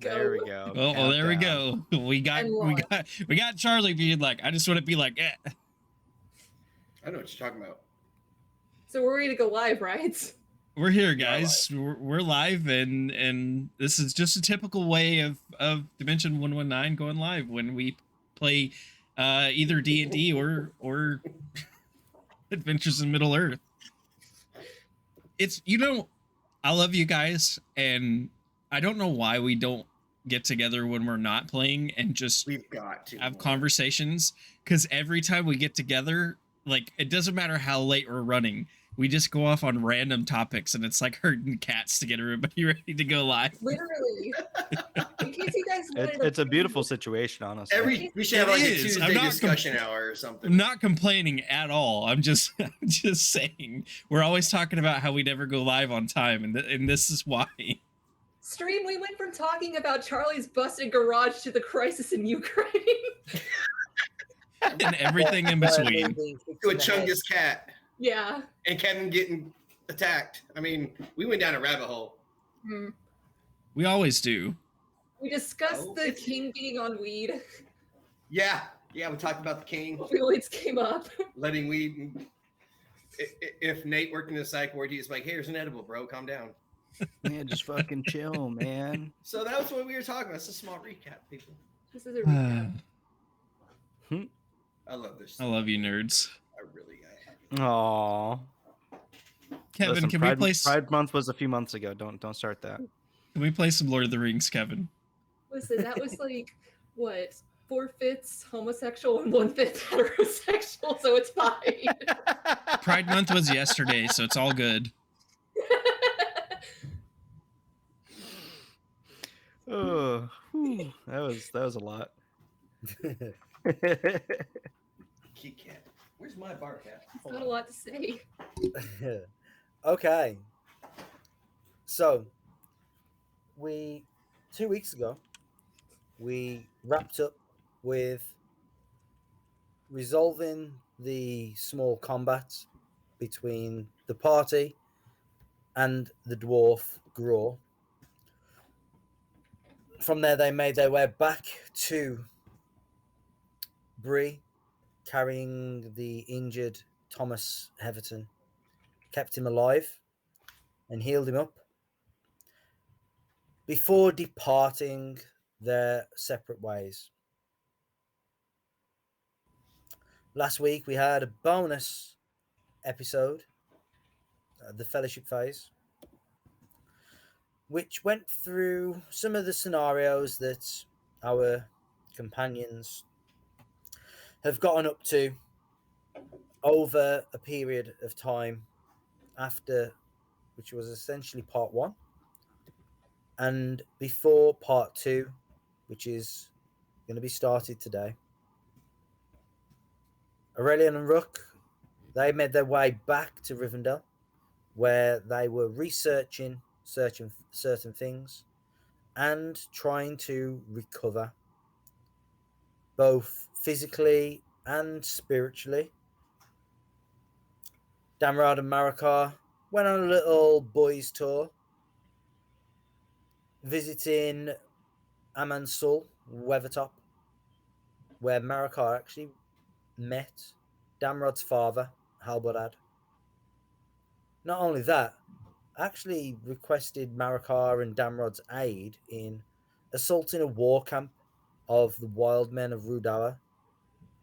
There we go. Well, there we go. We got Charlie being like, I just want to be like, eh. I know what you're talking about. So we're ready to go live, right? We're here, guys. We're live, and this is just a typical way of Dimension 119 going live when we play either D&D or Adventures in Middle Earth. It's, I love you guys, and I don't know why we don't get together when we're not playing and just we've got to have conversations, because every time we get together, like, it doesn't matter how late we're running, we just go off on random topics, and it's like herding cats to get everybody ready to go live. Literally. In case you guys wanted it's a beautiful situation, honestly. We should have like a Tuesday discussion hour or something. I'm not complaining at all. I'm just saying we're always talking about how we never go live on time, and this is why. Stream, we went from talking about Charlie's busted garage to the crisis in Ukraine. And everything in between. To a Chungus cat. Yeah. And Kevin getting attacked. I mean, we went down a rabbit hole. We always do. We discussed the king being on weed. Yeah, we talked about the king. Opioids came up. Letting weed. If Nate worked in the psych ward, he's like, hey, here's an edible, bro. Calm down. Yeah, just fucking chill, man. So that was what we were talking about. It's a small recap, people. This is a recap. I love this. I love you, nerds. I really Aww. Kevin, listen, can we play? Pride Month was a few months ago. Don't start that. Can we play some Lord of the Rings, Kevin? Listen, that was like what, 4/5 homosexual and 1/5 heterosexual, so it's fine. Pride Month was yesterday, so it's all good. Oh, that was a lot. Kit Kat. Where's my bar cat? It's not a lot to say. Okay. So, 2 weeks ago, we wrapped up with resolving the small combat between the party and the dwarf Graw. From there, they made their way back to Bree, carrying the injured Thomas Heverton, kept him alive and healed him up before departing their separate ways. Last week we had a bonus episode, the Fellowship phase, which went through some of the scenarios that our companions have gotten up to over a period of time after, which was essentially part 1, and before part 2, which is going to be started today. Orelion and Rook, they made their way back to Rivendale, where they were searching certain things and trying to recover both physically and spiritually. Damrod and Maracar went on a little boys' tour, visiting Amansul, Weathertop, where Maracar actually met Damrod's father, Halborad. Not only that, actually requested Maracar and Damrod's aid in assaulting a war camp of the wild men of Rudawa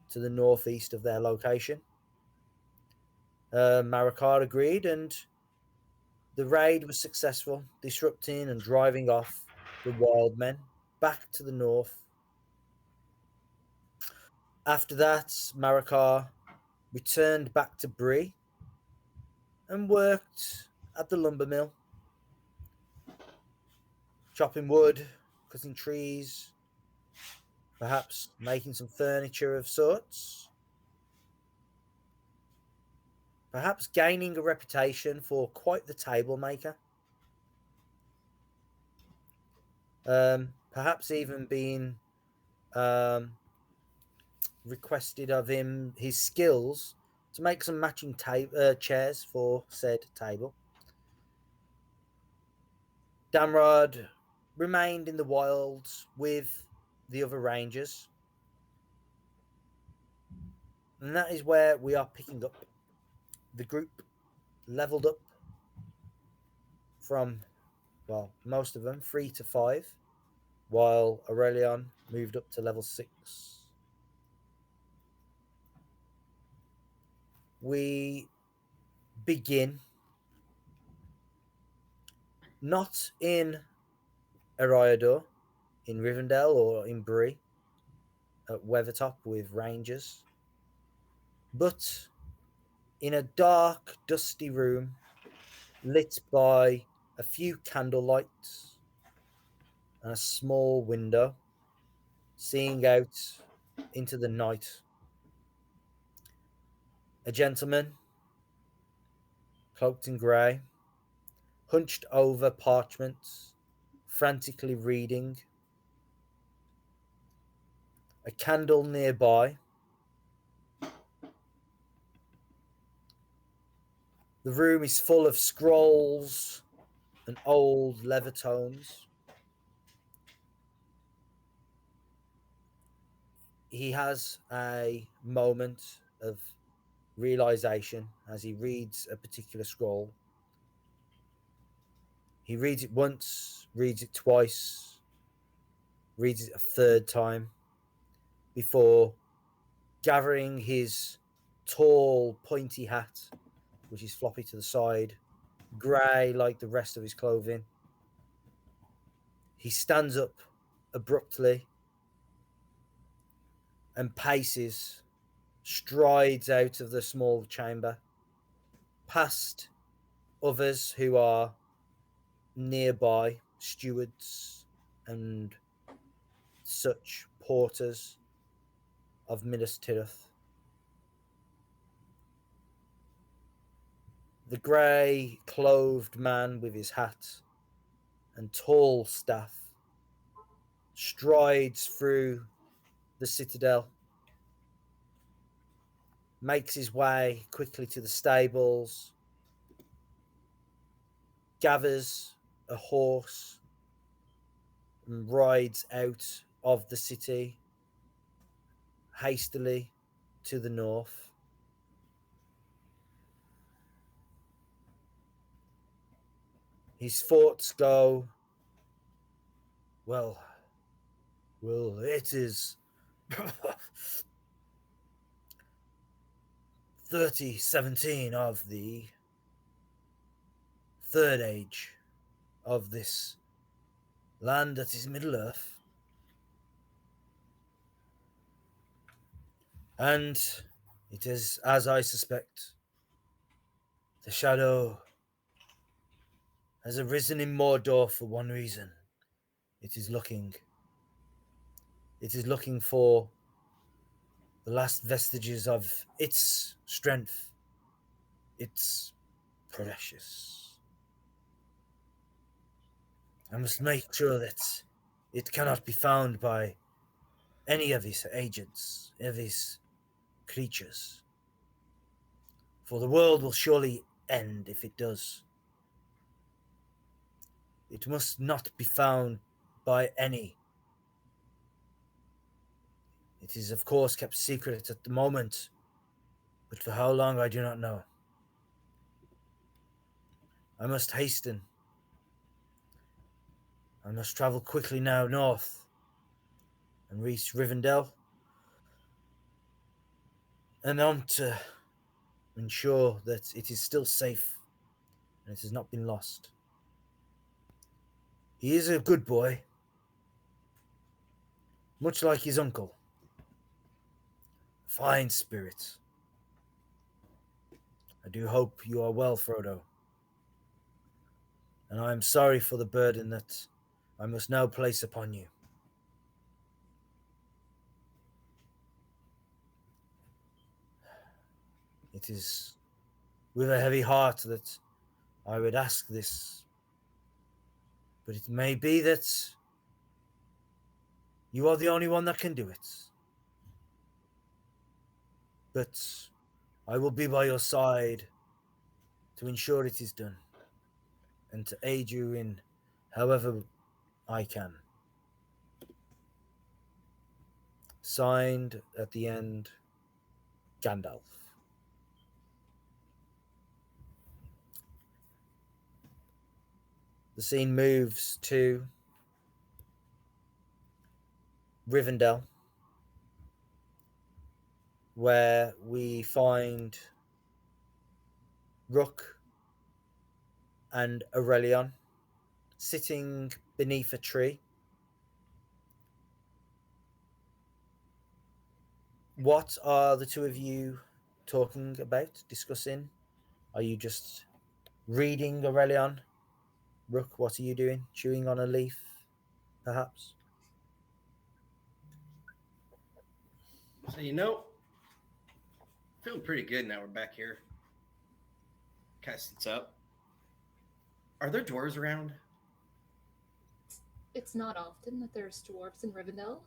to the northeast of their location. Maracar agreed, and the raid was successful, disrupting and driving off the wild men back to the north. After that, Maracar returned back to Bree and worked at the lumber mill, chopping wood, cutting trees, perhaps making some furniture of sorts, perhaps gaining a reputation for quite the table maker, perhaps even being requested of him his skills to make some matching chairs for said table. Damrod remained in the wilds with the other rangers. And that is where we are picking up. The group leveled up from, well, most of them 3 to 5, while Orelion moved up to level 6. We begin not in Eriador, in Rivendale, or in Bree, at Weathertop with rangers, but in a dark, dusty room lit by a few candle lights and a small window seeing out into the night. A gentleman, cloaked in grey, hunched over parchments, frantically reading. A candle nearby. The room is full of scrolls and old leather tomes. He has a moment of realization as he reads a particular scroll. He reads it once, reads it twice, reads it a third time before gathering his tall, pointy hat, which is floppy to the side, grey like the rest of his clothing. He stands up abruptly and paces, strides out of the small chamber, past others who are nearby, stewards and such porters of Minas Tirith. The grey clothed man with his hat and tall staff strides through the citadel, makes his way quickly to the stables, gathers a horse and rides out of the city hastily to the north. His thoughts go, well, it is 3017 of the third age of this land that is Middle Earth. And it is, as I suspect, the shadow has arisen in Mordor for one reason. It is looking for the last vestiges of its strength, its precious. I must make sure that it cannot be found by any of his agents, of his creatures. For the world will surely end if it does. It must not be found by any. It is, of course, kept secret at the moment, but for how long I do not know. I must hasten. I must travel quickly now north and reach Rivendale, and on to ensure that it is still safe and it has not been lost. He is a good boy, much like his uncle. Fine spirit. I do hope you are well, Frodo. And I am sorry for the burden that I must now place upon you. It is with a heavy heart that I would ask this, but it may be that you are the only one that can do it. But I will be by your side to ensure it is done, and to aid you in however I can. Signed at the end, Gandalf. The scene moves to Rivendale, where we find Rook and Orelion sitting beneath a tree. What are the two of you talking about, discussing? Are you just reading Orelion? Rook, what are you doing? Chewing on a leaf, perhaps? So feeling pretty good now. We're back here. Kind of sits up. Are there dwarves around? It's not often that there's dwarves in Rivendale.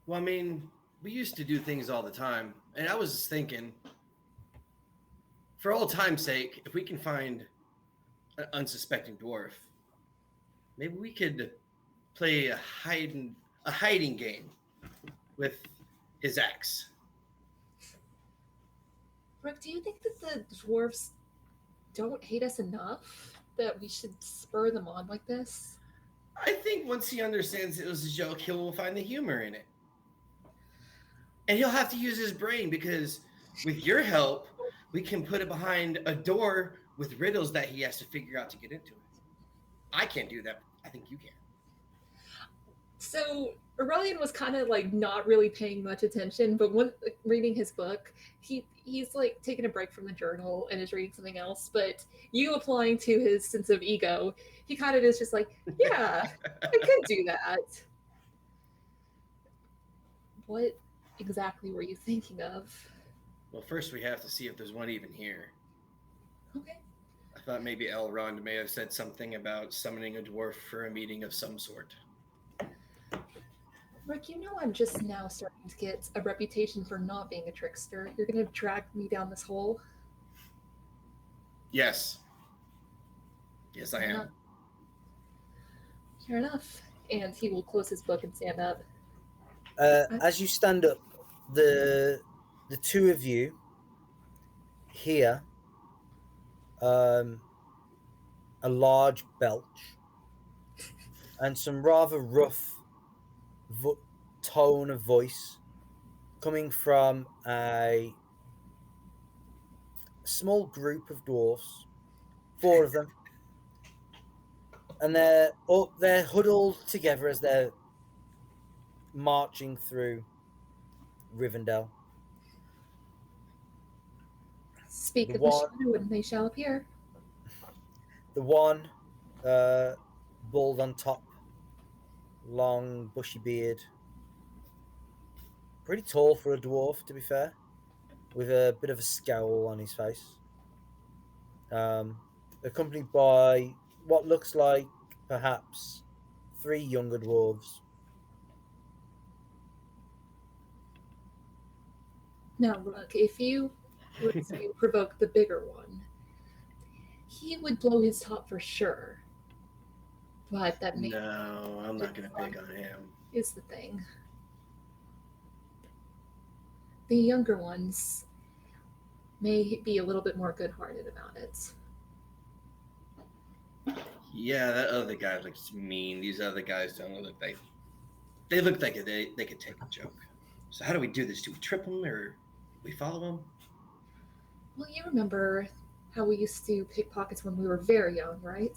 Well, I mean, we used to do things all the time, and I was just thinking, for old time's sake, if we can find an unsuspecting dwarf, maybe we could play a hiding game with his axe. Rook, do you think that the dwarves don't hate us enough that we should spur them on like this? I think once he understands it was a joke, he'll find the humor in it. And he'll have to use his brain because with your help, we can put it behind a door with riddles that he has to figure out to get into it. I can't do that. I think you can. So Aurelian was kind of like not really paying much attention, but when reading his book, he's like taking a break from the journal and is reading something else. But you applying to his sense of ego, he kind of is just like, yeah, I could do that. What exactly were you thinking of? Well, first we have to see if there's one even here. Okay. I thought maybe Elrond may have said something about summoning a dwarf for a meeting of some sort. Rick, you know I'm just now starting to get a reputation for not being a trickster. You're going to drag me down this hole? Yes. Yes, I am. Fair enough. And he will close his book and stand up. As you stand up, the two of you hear a large belch and some rather rough tone of voice coming from a small group of dwarves, 4 of them, and they're huddled together as they're marching through Rivendale. Speak of the shadow and they shall appear. The one, bald on top, long bushy beard, pretty tall for a dwarf, to be fair, with a bit of a scowl on his face. Accompanied by what looks like perhaps 3 younger dwarves. Now, look, if you were to provoke the bigger one, he would blow his top for sure. But that may No, I'm not going to pick on him. Is the thing. The younger ones may be a little bit more good-hearted about it. Yeah, that other guy looks mean. These other guys don't look like... They look like they could take a joke. So how do we do this? Do we trip them or we follow them? Well, you remember how we used to pick pockets when we were very young, right?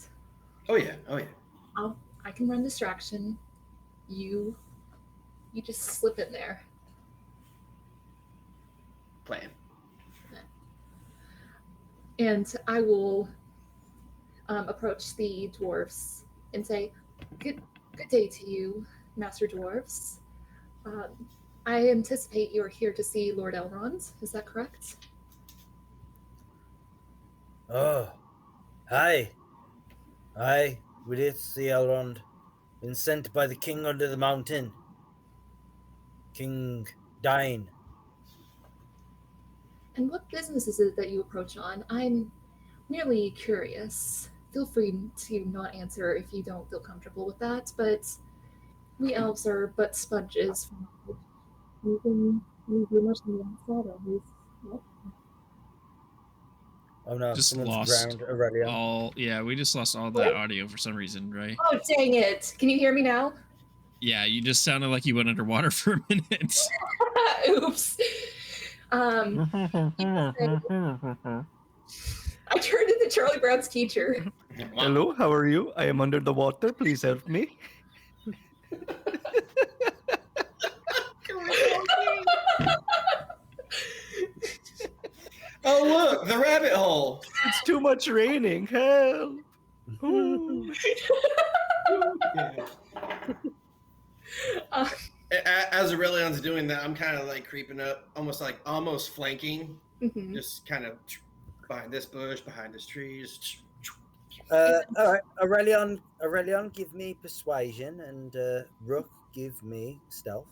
Oh, yeah. I can run distraction. You just slip in there. Plan. And I will approach the dwarves and say, good day to you, Master Dwarves. I anticipate you are here to see Lord Elrond. Is that correct? Oh, hi. We did see Elrond. Been sent by the king under the mountain. King Dain. And what business is it that you approach on? I'm merely curious. feel free to not answer if you don't feel comfortable with that, but we elves are but sponges. We can do much in the outside of these. Oh no, Just someone's lost drowned Aurelion. all. Yeah, we just lost all that What? audio for some reason, right? Oh, dang it. Can you hear me now? Yeah, you just sounded like you went underwater for a minute. Oops. I turned into Charlie Brown's teacher. Wow. Hello, how are you? I am under the water. Please help me. Oh, look, the rabbit hole. It's too much raining. Help. Ooh. Uh, As Aurelion's doing that, I'm kind of like creeping up, almost flanking, mhm. just kind of behind this bush, behind this tree. Just... All right, Aurelion, give me persuasion, and Rook, give me stealth.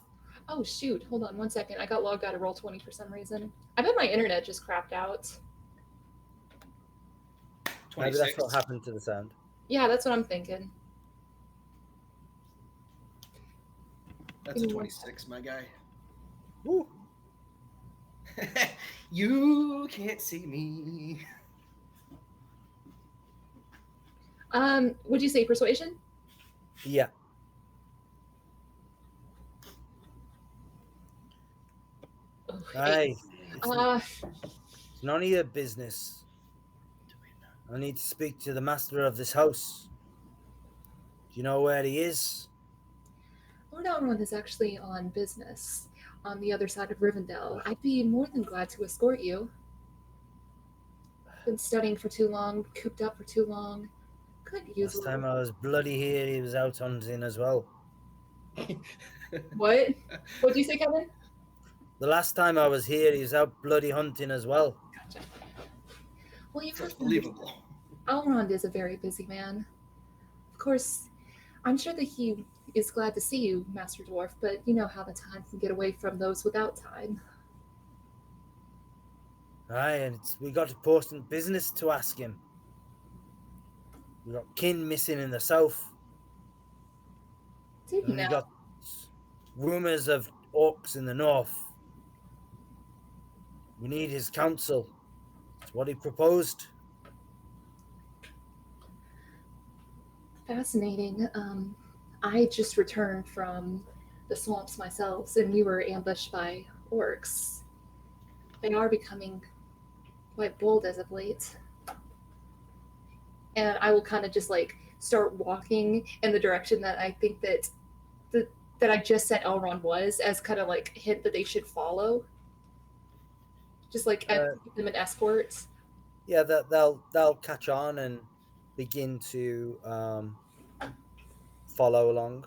Oh, shoot. Hold on 1 second. I got logged out of Roll20 for some reason. I bet my internet just crapped out. Maybe 26. that's what happened to the sound. Yeah, that's what I'm thinking. That's a 26, my guy. Woo. You can't see me. Would you say persuasion? Yeah. Oh, Hey, Uh, it's none of your business. I need to speak to the master of this house. Do you know where he is? Lord Elrond is actually on business on the other side of Rivendale. I'd be more than glad to escort you. Been studying for too long, cooped up for too long. Could use Last a time little... I was bloody here, he was out hunting as well. What? What'd you say, Kevin? The last time I was here, he was out bloody hunting as well. Gotcha. Well, you So have it's to understand, believable. Elrond is a very busy man. Of course, I'm sure that he is glad to see you, Master Dwarf, but you know how the time can get away from those without time. Aye, and we got important business to ask him. We got kin missing in the south, Did and we know. got rumors of orcs in the north. We need his counsel. It's what he proposed. Fascinating. I just returned from the swamps myself, and we were ambushed by orcs. They are becoming quite bold as of late. And I will kind of just like start walking in the direction that I think that that I just said Elrond was, as kind of like hint that they should follow. Just like give them an escort. Yeah, they'll catch on and begin to follow along.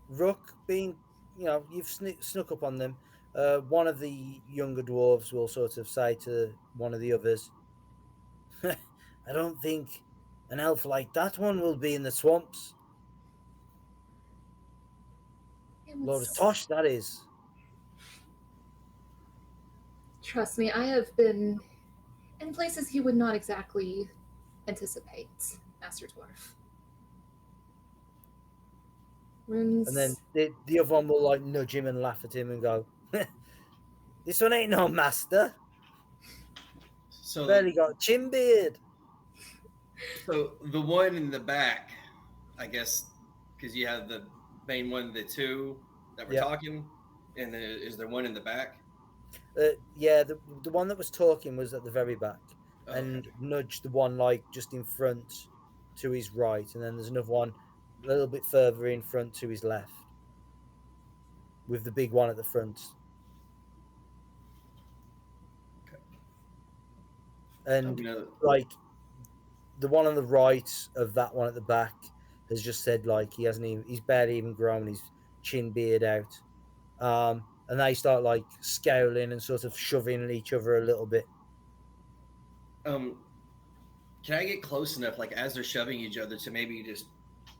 Rook, being, you've snuck up on them. One of the younger dwarves will sort of say to one of the others, I don't think an elf like that one will be in the swamps. Lord Tosh, that is. Trust me, I have been in places you would not exactly anticipate, Master Dwarf. Runes. And then the other one will like nudge him and laugh at him and go, this one ain't no master. So, Barely got a chin beard. so the one in the back, I guess, because you have the main one, the two that we're talking, and is there one in the back? Yeah, the one that was talking was at the very back, Oh, and okay. nudged the one like just in front to his right, and then there's another one a little bit further in front to his left, with the big one at the front. And like the one on the right of that one at the back has just said like he's barely even grown his chin beard out. And they start like scowling and sort of shoving at each other a little bit. Can I get close enough, like as they're shoving each other, to maybe just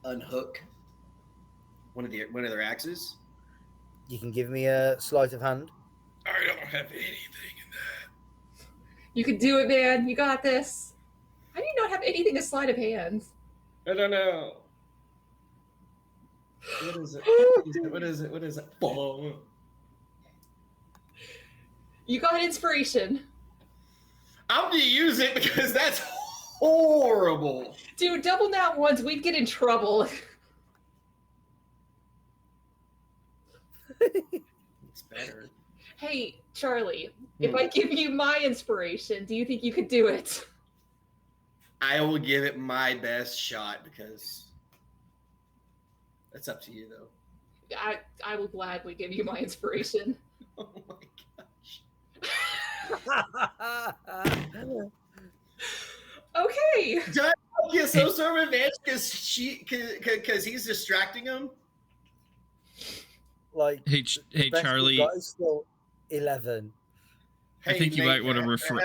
unhook one of their axes? You can give me a sleight of hand. I don't have anything in that. You can do it, man. You got this. How do you not have anything to sleight of hand? I don't know. What is it? What is it? What is it? Oh. You got inspiration. I'm gonna use it because that's horrible. Dude, double nat ones, we'd get in trouble. It's better. Hey, Charlie, if I give you my inspiration, do you think you could do it? I will give it my best shot because that's up to you, though. I will gladly give you my inspiration. Oh my gosh. Okay. Do I get some sort of advantage because he's distracting him? Like, Hey, best Charlie. we've got is still 11. I think you might want to refresh.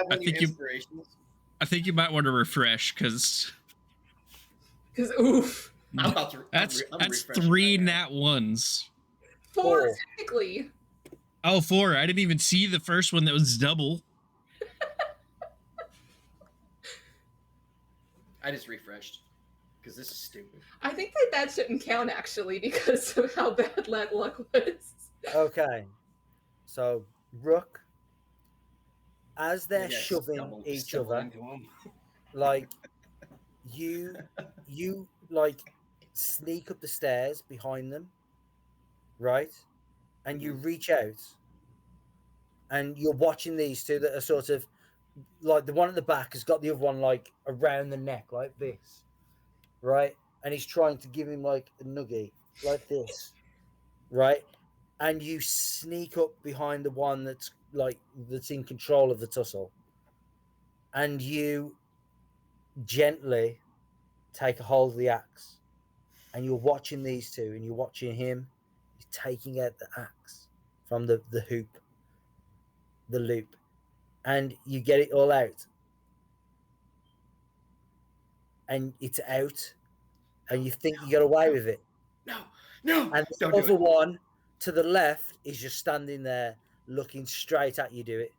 I think you might want to refresh because oof. I'm about to. That's I'm 3 nat ones. 4 technically. Oh, 4. I didn't even see the first one that was double. I just refreshed because this is stupid. I think that shouldn't count actually because of how bad that luck was. Okay, so Rook, as they're shoving each other, like you like sneak up the stairs behind them, right? And you reach out, and you're watching these two that are sort of like the one at the back has got the other one like around the neck like this, right? And he's trying to give him like a nugget like this, right? And you sneak up behind the one that's in control of the tussle, and you gently take a hold of the axe, and you're watching these two, and you're watching him. He's taking out the axe from the loop, and you get it all out, and it's out, and you think you got away with it. No. And the other one to the left is just standing there looking straight at you do it.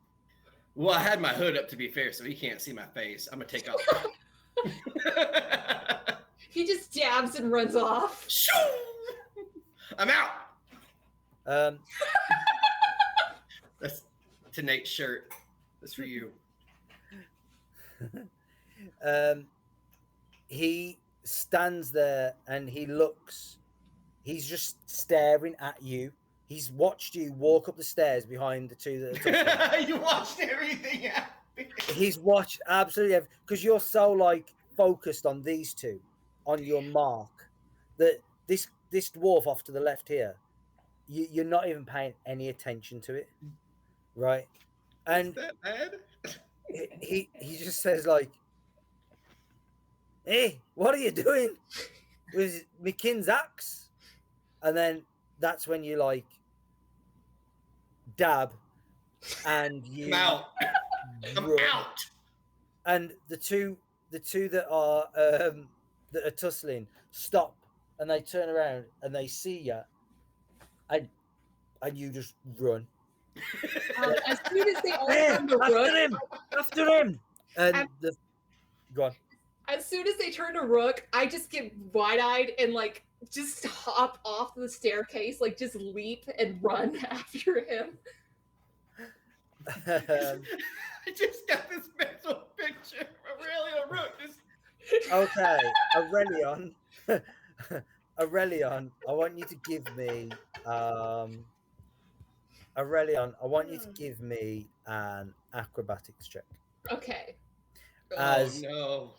Well, I had my hood up to be fair, so he can't see my face. I'm gonna take off. He just dabs and runs off. I'm out. That's to Nate's shirt. That's for you. He stands there and he looks. He's just staring at you. He's watched you walk up the stairs behind the two that are touching. You watched everything happen. He's watched absolutely because you're so like focused on these two, on your mark, that this dwarf off to the left here, you're not even paying any attention to it, right? And is that bad? he just says like, "Hey, what are you doing with McKinn's axe?" And then that's when you like dab, and you I'm out. And the two that are tussling stop, and they turn around and they see you, and you just run. As soon as they all turn to Rook, after him, and go on. As soon as they turn to Rook, I just get wide-eyed and like just hop off the staircase, like just leap and run after him. I just got this mental picture of Aurelion Rook. Okay, Aurelion, I want you to give me an acrobatics check. Okay. No.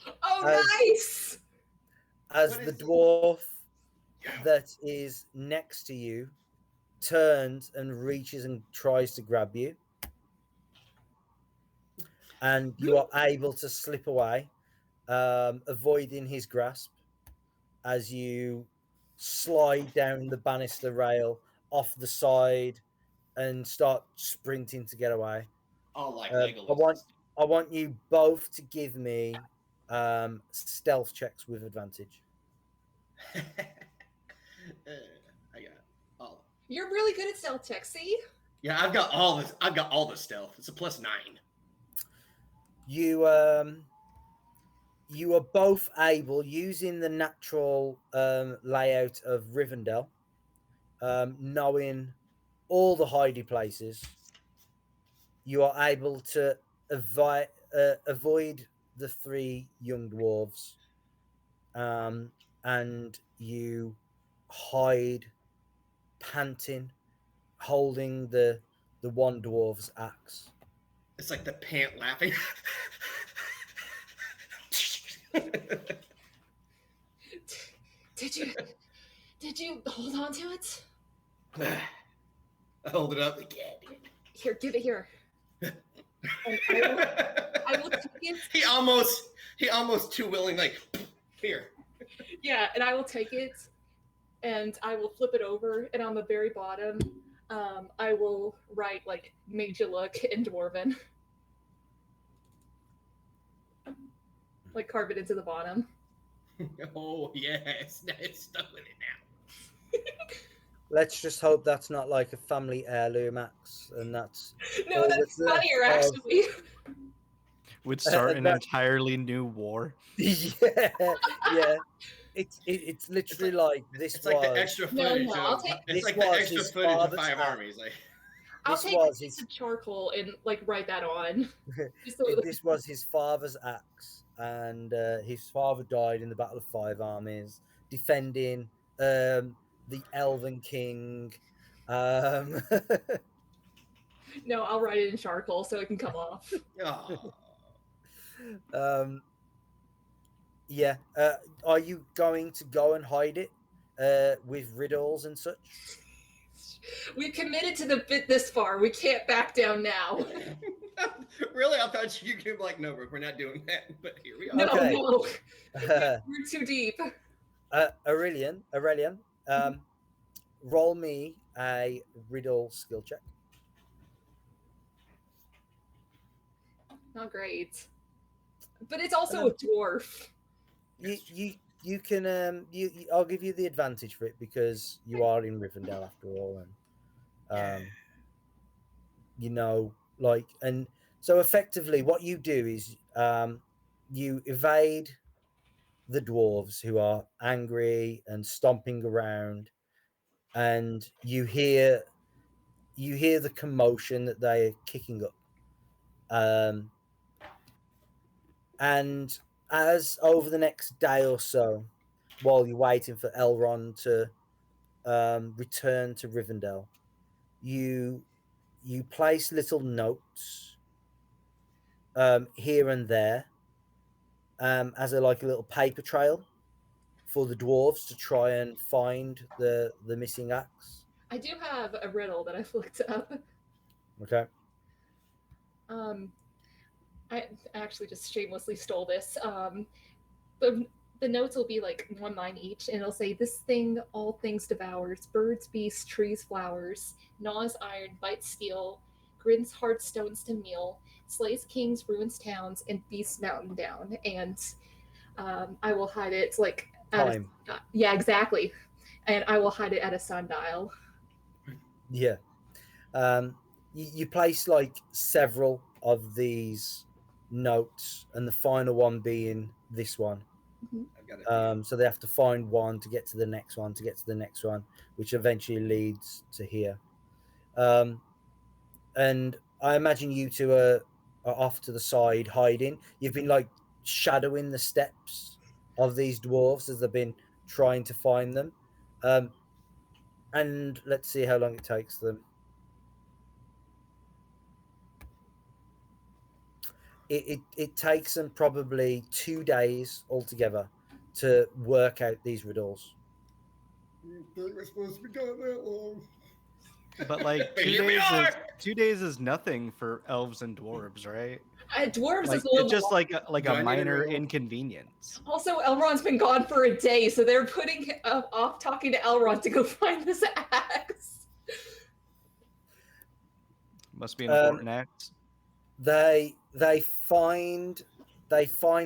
Nice! As the dwarf that is next to you turns and reaches and tries to grab you, and you are able to slip away, avoiding his grasp as you slide down the banister rail off the side and start sprinting to get away. Oh, like Legolas. I want you both to give me stealth checks with advantage. I got all. You're really good at stealth checks, see? Yeah, I've got all this. I've got all the stealth. It's a +9. you you are both able, using the natural layout of Rivendale, knowing all the hidey places, you are able to avoid the three young dwarves, and you hide, panting, holding the one dwarf's axe. It's like the pant laughing. Did you hold on to it? I hold it up. Like, yeah, dude. Here, give it here. And I will take it. He almost too willing, like, here. Yeah, and I will take it, and I will flip it over, and on the very bottom, I will write like "Made you look" in Dwarven, like carve it into the bottom. Oh yes, it's stuck with it now. Let's just hope that's not like a family heirloom axe, and that's No, all that's that's left funnier of- actually. Would start an that- entirely new war. yeah. It's literally like this It's was. like the extra No, footage. no, I'll of, take- it's This like the was extra his footage of father's 5 act. armies. Like, I'll This take was a piece his- of charcoal and like write that on. Just so this was his father's axe, and his father died in the Battle of Five Armies, defending the Elven King. No, I'll write it in charcoal so it can come off. oh. Yeah. Are you going to go and hide it with riddles and such? We committed to the bit this far. We can't back down now. Really? I thought you could be like, no, Rook, we're not doing that. But here we are. No, Okay. no. We're too deep. Aurelian, roll me a riddle skill check. Not great. But it's also a dwarf. You can I'll give you the advantage for it because you are in Rivendale after all, and you know, like, and so effectively what you do is you evade the dwarves who are angry and stomping around, and you hear the commotion that they are kicking up, and as over the next day or so, while you're waiting for Elrond to return to Rivendell, you place little notes here and there as a little paper trail for the dwarves to try and find the missing axe. I do have a riddle that I've looked up. Okay. I actually just shamelessly stole this. The notes will be like one line each, and it'll say, "This thing all things devours: birds, beasts, trees, flowers. Gnaws iron, bites steel, grins hard stones to meal, slays kings, ruins towns, and beasts mountain down." And I will hide it like Time. yeah, exactly. And I will hide it at a sundial. Yeah. You place like several of these notes, and the final one being this one. I've got it. So they have to find one to get to the next one, to get to the next one, which eventually leads to here. And I imagine you two are off to the side hiding. You've been like shadowing the steps of these dwarves as they've been trying to find them. And let's see how long it takes them. It takes them probably 2 days altogether to work out these riddles. You think we're supposed to be going that long? But like Here we are! 2 days is nothing for elves and dwarves, right? Dwarves Like, is a little it's just more. like Do I a need a minor riddle? inconvenience. Also, Elrond's been gone for a day, so they're putting off talking to Elrond to go find this axe. Must be an important act. They find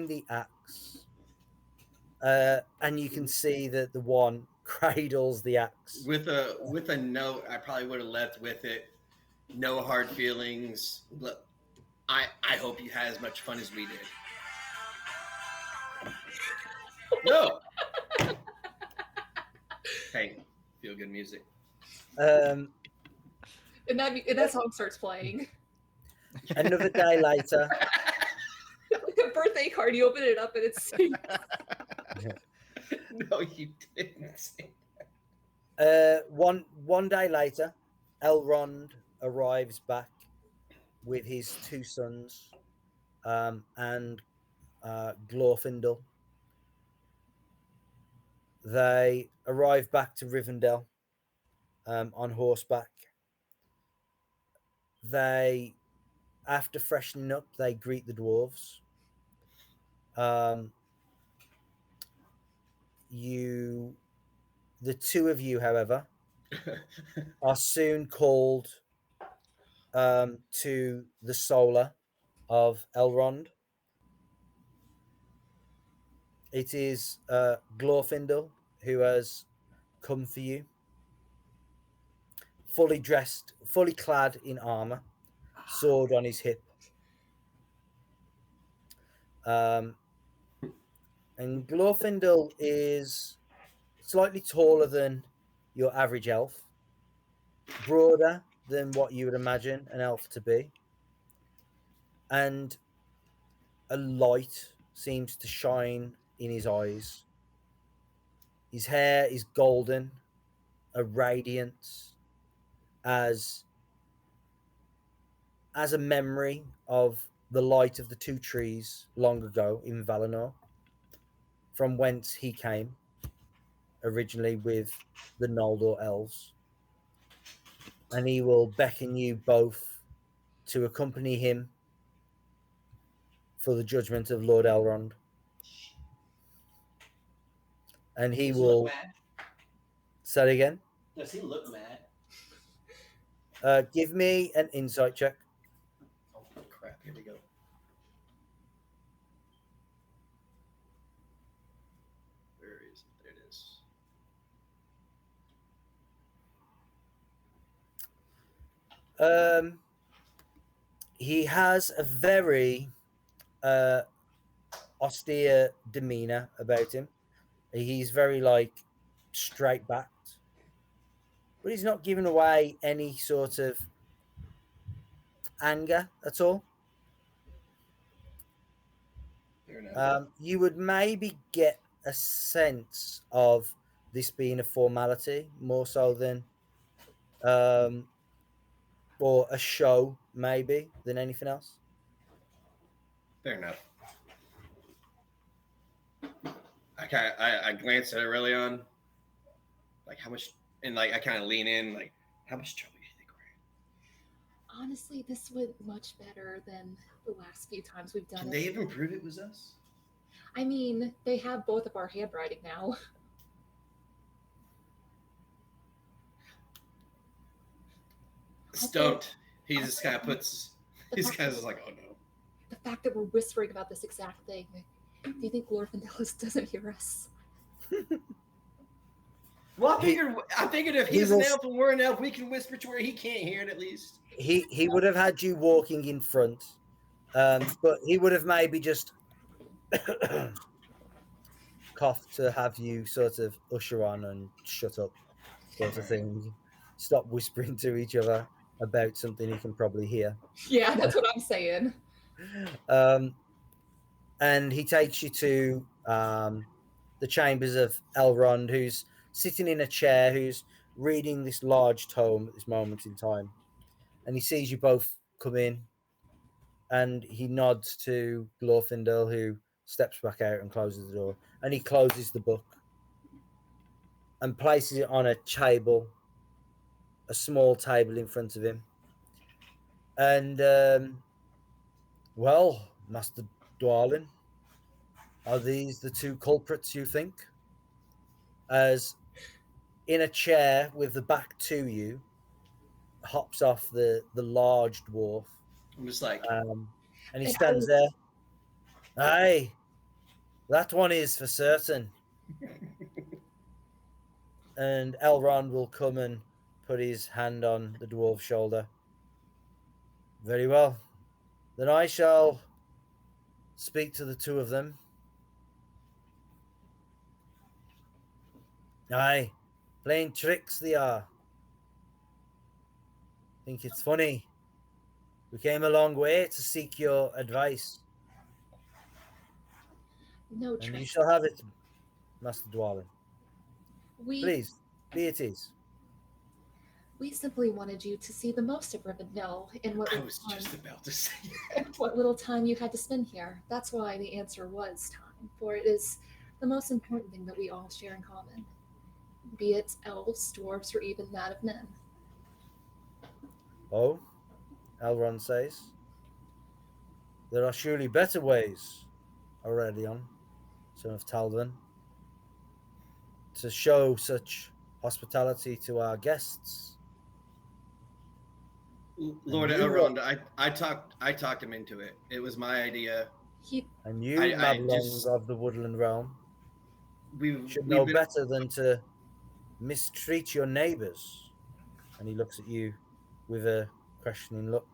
the axe, and you can see that the one cradles the axe. With a note, I probably would have left with it. No hard feelings. I hope you had as much fun as we did. No. Hey, feel good music. And that song starts playing. Another day later. Like a birthday card, you open it up and it's No, you didn't say One day later, Elrond arrives back with his two sons, and Glorfindel. They arrive back to Rivendale on horseback. They, after freshening up, they greet the dwarves. The two of you, however, are soon called to the solar of Elrond. It is Glorfindel who has come for you, fully dressed, fully clad in armor, sword on his hip. And Glorfindel is slightly taller than your average elf, broader than what you would imagine an elf to be, and a light seems to shine in his eyes. His hair is golden, a radiance, as a memory of the light of the two trees long ago in Valinor, from whence he came originally with the Noldor elves. And he will beckon you both to accompany him for the judgment of Lord Elrond. And he Does will look mad? say it again. Does he look mad? Give me an insight check. Oh crap! Here we go. Where is it? There it is. He has a very austere demeanor about him. He's very like straight backed, but he's not giving away any sort of anger at all. Fair enough. You would maybe get a sense of this being a formality more so than or a show maybe than anything else. Fair enough. I glance at Orelion, like how much, and like I kind of lean in, like how much trouble do you think we're in? honestly, this went much better than the last few times we've done Can it. they even prove it was us? I mean, they have both of our handwriting now. Stumped. He just kind of puts. He's kind of just like, oh no. The fact that we're whispering about this exact thing. Do you think Glorfindel doesn't hear us? Well, I figured if he's will- an elf and we're an elf, we can whisper to where he can't hear it at least. He would have had you walking in front, but he would have maybe just coughed to have you sort of usher on and shut up, sort of thing. Stop whispering to each other about something he can probably hear. Yeah, that's what I'm saying. And he takes you to the chambers of Elrond, who's sitting in a chair, who's reading this large tome at this moment in time. And he sees you both come in, and he nods to Glorfindel, who steps back out and closes the door. And he closes the book and places it on a table, a small table in front of him. And, well, Master Dwalin, are these the two culprits, you think? As in a chair with the back to you, hops off the large dwarf. I'm just like, and he stands there. Aye, that one is for certain. And Elrond will come and put his hand on the dwarf's shoulder. Very well. Then I shall speak to the two of them. Aye, playing tricks they are. Think it's funny. We came a long way to seek your advice, No and you trick. shall have it, Master Dwalin. We Please, be at ease. we simply wanted you to see the most of Rivendale in what I little was time, just about to say. what little time you had to spend here. That's why the answer was time, for it is the most important thing that we all share in common, be it elves, dwarves, or even that of men. Oh, Elrond says. There are surely better ways, Aurelion, son of Talvin, to show such hospitality to our guests. Lord you, Elrond, I talked him into it. It was my idea. He And you, I Mablung just of the Woodland Realm, should we've know been better than to mistreat your neighbors. And he looks at you with a questioning look,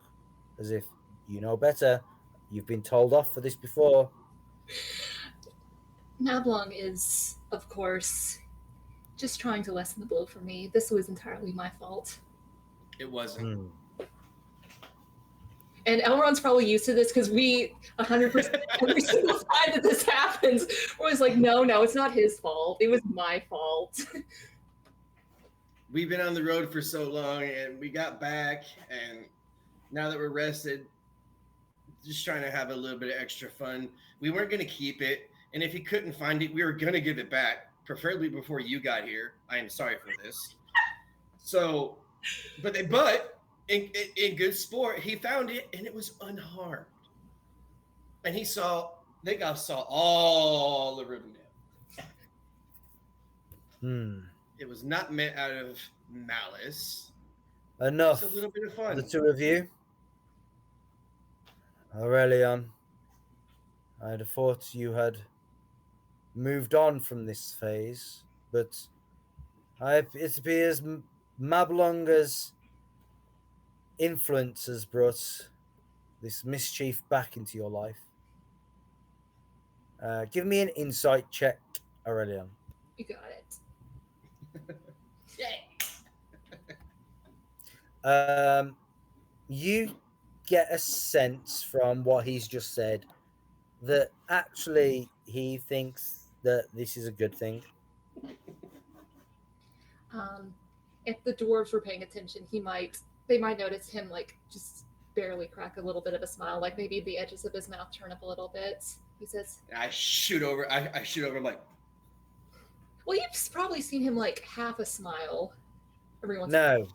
as if you know better. You've been told off for this before. Mablung is, of course, just trying to lessen the blow for me. This was entirely my fault. it wasn't. And Elrond's probably used to this because we 100% every single time that this happens, we're always like, no, it's not his fault. It was my fault. We've been on the road for so long, and we got back, and now that we're rested, just trying to have a little bit of extra fun. We weren't going to keep it, and if he couldn't find it, we were going to give it back, preferably before you got here. I am sorry for this. So, but in good sport, he found it, and it was unharmed. And they saw all of Rivendale. It was not meant out of malice. Enough. It's a little bit of fun. The two of you. Aurelion, I'd have thought you had moved on from this phase, but it appears Mablunga's influence has brought this mischief back into your life. Give me an insight check, Aurelion. You got it. You get a sense from what he's just said that actually he thinks that this is a good thing. If the dwarves were paying attention, they might notice him like just barely crack a little bit of a smile, like maybe the edges of his mouth turn up a little bit. He says, I shoot over him like, well, you've probably seen him like half a smile every once No.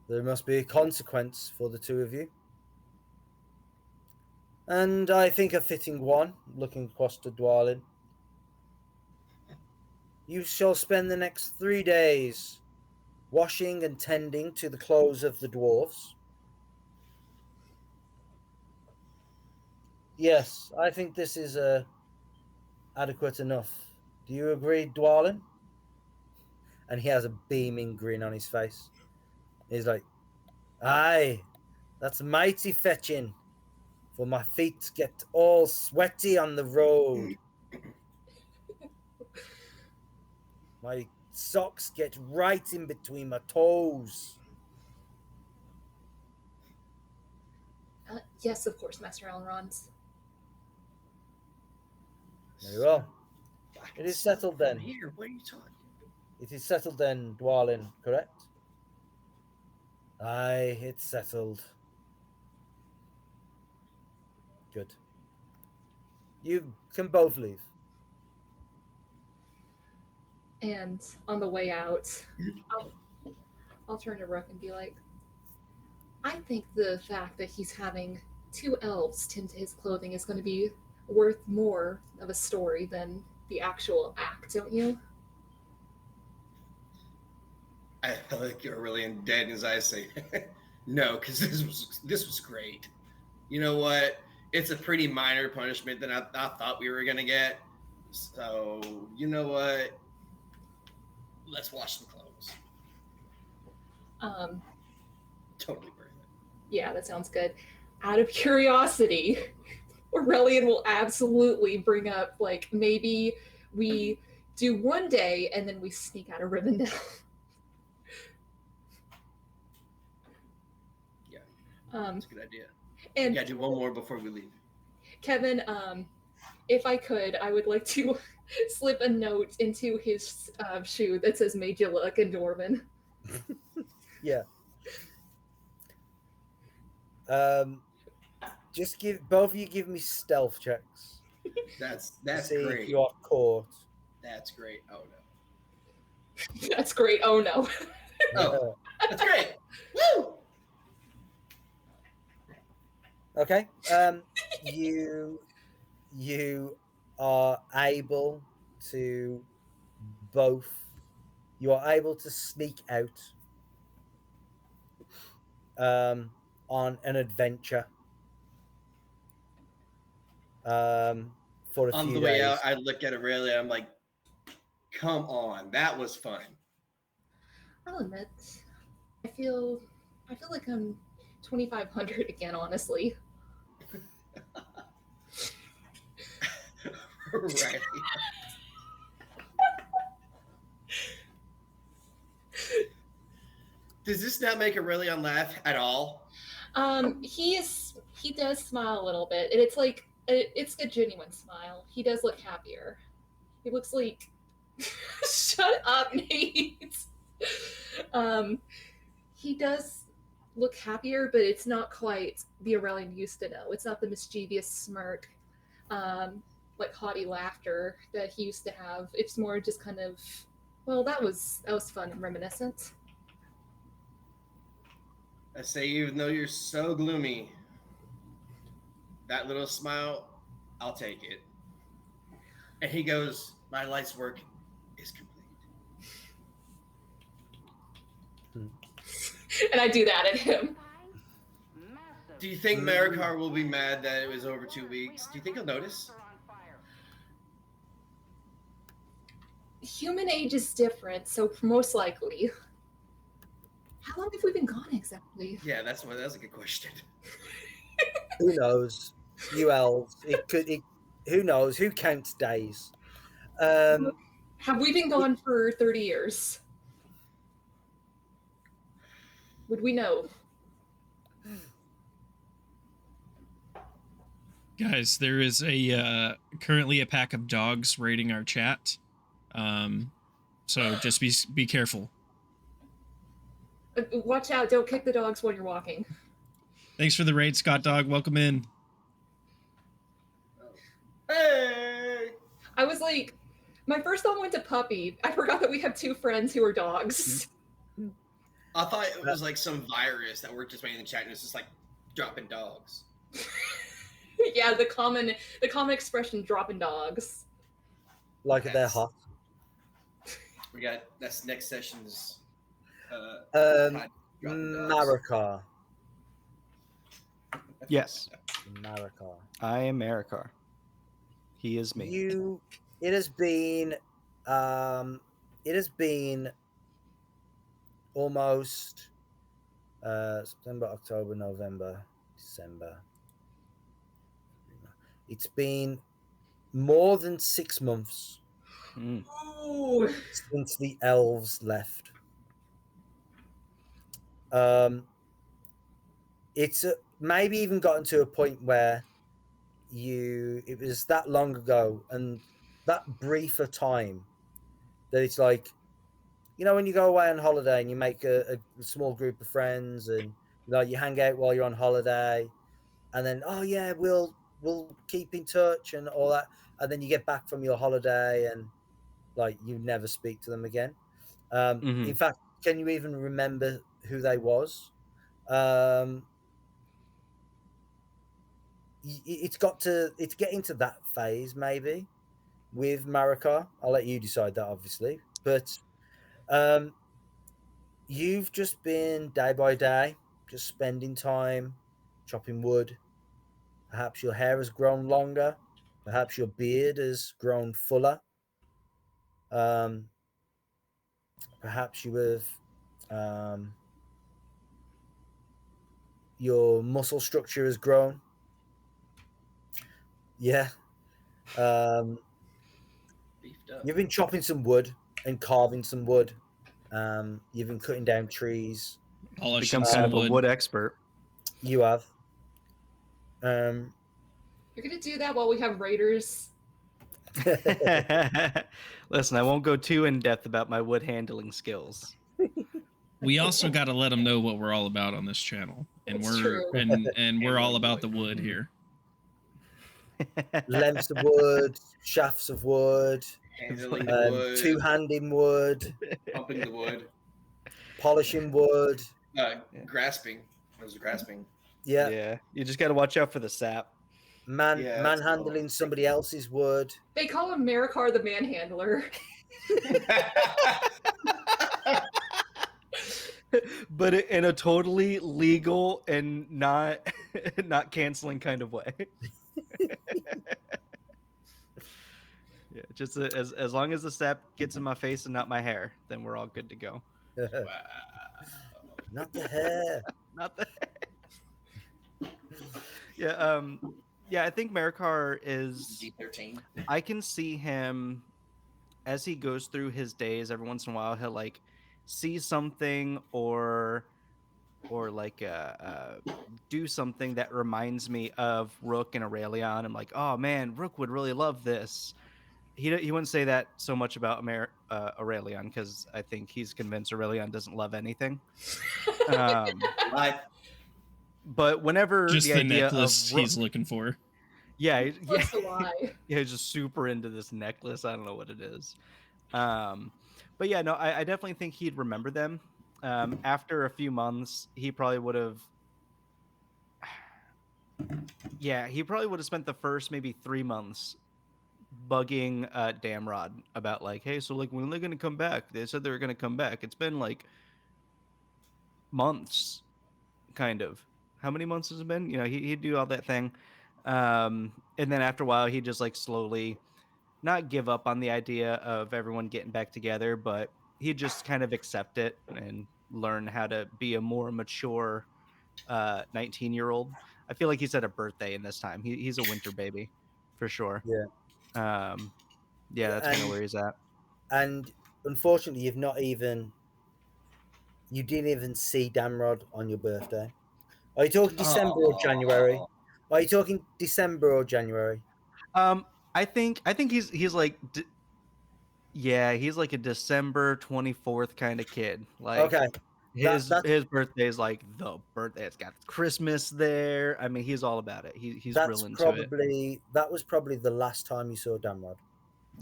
There must be a consequence for the two of you. And I think a fitting one, looking across to Dwalin. You shall spend the next 3 days washing and tending to the clothes of the dwarves. Yes, I think this is adequate enough. Do you agree, Dwalin? And he has a beaming grin on his face. He's like, aye, that's mighty fetching, for my feet get all sweaty on the road. My socks get right in between my toes. Yes, of course, Master Elrond. Very well. It is settled then. Here, what are you talking? It is settled then, Dwalin, correct? Aye, it's settled. Good. You can both leave. And on the way out, I'll turn to Rook and be like, I think the fact that he's having 2 elves tend to his clothing is going to be worth more of a story than the actual act, don't you? I look Aurelion dead in his eyes, say, no, because this was great. You know what? It's a pretty minor punishment than I thought we were gonna get. So you know what? Let's wash some clothes. totally worth it. Yeah, that sounds good. Out of curiosity, Aurelian will absolutely bring up, like, maybe we do one day and then we sneak out of Rivendale. Yeah, Um, that's a good idea. and We gotta do one more before we leave. Kevin, if I could, I would like to slip a note into his shoe that says "Made you look" in Dwarven. Yeah. Just both of you give me stealth checks. That's to see great. if you are caught. That's great. Oh no. That's great. Oh no. Oh, that's great. Woo! Okay. You are able to both. You are able to sneak out on an adventure for a On few the way days. out, I look at Aurelia. I'm like, "Come on, that was fun." I'll admit, I feel like I'm 2,500 again. Honestly. Right. Does this not make Aurelion laugh at all? He does smile a little bit, and it's like it's a genuine smile. He does look happier. He looks like shut up, Nate. He does look happier, but it's not quite the Aurelian used to know. It's not the mischievous smirk, like haughty laughter that he used to have. It's more just kind of, well, that was fun and reminiscent. I say, even though you're so gloomy, that little smile, I'll take it. And he goes, "My life's work is complete." And I do that at him. Do you think Maracar will be mad that it was over 2 weeks? Do you think he'll notice? Human age is different, so most likely. How long have we been gone exactly? Yeah, that's a good question. Who knows? You elves. Who knows? Who counts days? Have we been gone for 30 years? Would we know? Guys, there is a currently a pack of dogs raiding our chat. So just be careful. Watch out, don't kick the dogs while you're walking. Thanks for the raid, Scott Dog. Welcome in. Hey! I was like, my first thought went to puppy. I forgot that we have two friends who are dogs. I thought it was like some virus that we're just waiting in the chat and it's just like dropping dogs. Yeah, the common expression dropping dogs. Like they're hot. We got that's next session's Maracar. Yes, Maracar. I am Maracar. He is me. It has been almost September, October, November, December. It's been more than 6 months since the elves left. It's maybe even gotten to a point where it was that long ago and that brief a time that it's like, you know, when you go away on holiday and you make a small group of friends and you hang out while you're on holiday, and then we'll keep in touch and all that, and then you get back from your holiday and like you never speak to them again. In fact, can you even remember who they was? It's getting to that phase maybe with Maracar. I'll let you decide that, obviously, but you've just been day by day, just spending time chopping wood. Perhaps your hair has grown longer. Perhaps your beard has grown fuller. Perhaps you have your muscle structure has grown. Yeah. Beefed up. You've been chopping some wood and carving some wood. You've been cutting down trees. Polishing Become some kind of a wood. wood expert. You have. You're gonna do that while we have raiders. Listen, I won't go too in depth about my wood handling skills. We also got to let them know what we're all about on this channel, and That's we're true. and we're all about the wood here. Lengths of wood, shafts of wood, Handling the wood, two-handing wood, pumping the wood, polishing wood. grasping. That was grasping. Yeah. Yeah, you just got to watch out for the sap. Yeah, that's Manhandling somebody else's wood. They call him Maracar the Manhandler. But in a totally legal and not not canceling kind of way. Yeah, just as long as the sap gets in my face and not my hair, then we're all good to go. Not the hair. Not the yeah, yeah, I think Maracar is G13. I can see him as he goes through his days. Every once in a while, he'll like see something or like do something that reminds me of Rook and Orelion. I'm like, oh man, Rook would really love this. He wouldn't say that so much about Orelion because I think he's convinced Orelion doesn't love anything. Life. But whenever Just the the idea necklace of Rook, he's looking for. yeah, What's the lie? yeah, he's just super into this necklace. I don't know what it is. But yeah, no, I definitely think he'd remember them. After a few months, he probably would have. Yeah, he probably would have spent the first maybe 3 months bugging Damrod about like, hey, so like when are they gonna come back? They said they were gonna come back. It's been like months, kind of. How many months has it been? You know, he'd do all that thing. And then after a while, he'd just like slowly not give up on the idea of everyone getting back together, but he'd just kind of accept it and learn how to be a more mature 19-year-old. I feel like he's at a birthday in this time. He's a winter baby for sure. Yeah. Yeah, that's kind of where he's at. And unfortunately, you didn't even see Damrod on your birthday. Are you talking December or January? Are you talking December or January? I think he's like yeah, he's like a December 24th kind of kid. Like Okay. his birthday is like the birthday. It's got Christmas there. I mean, he's all about it. He's real into it. That was probably the last time you saw Damrod.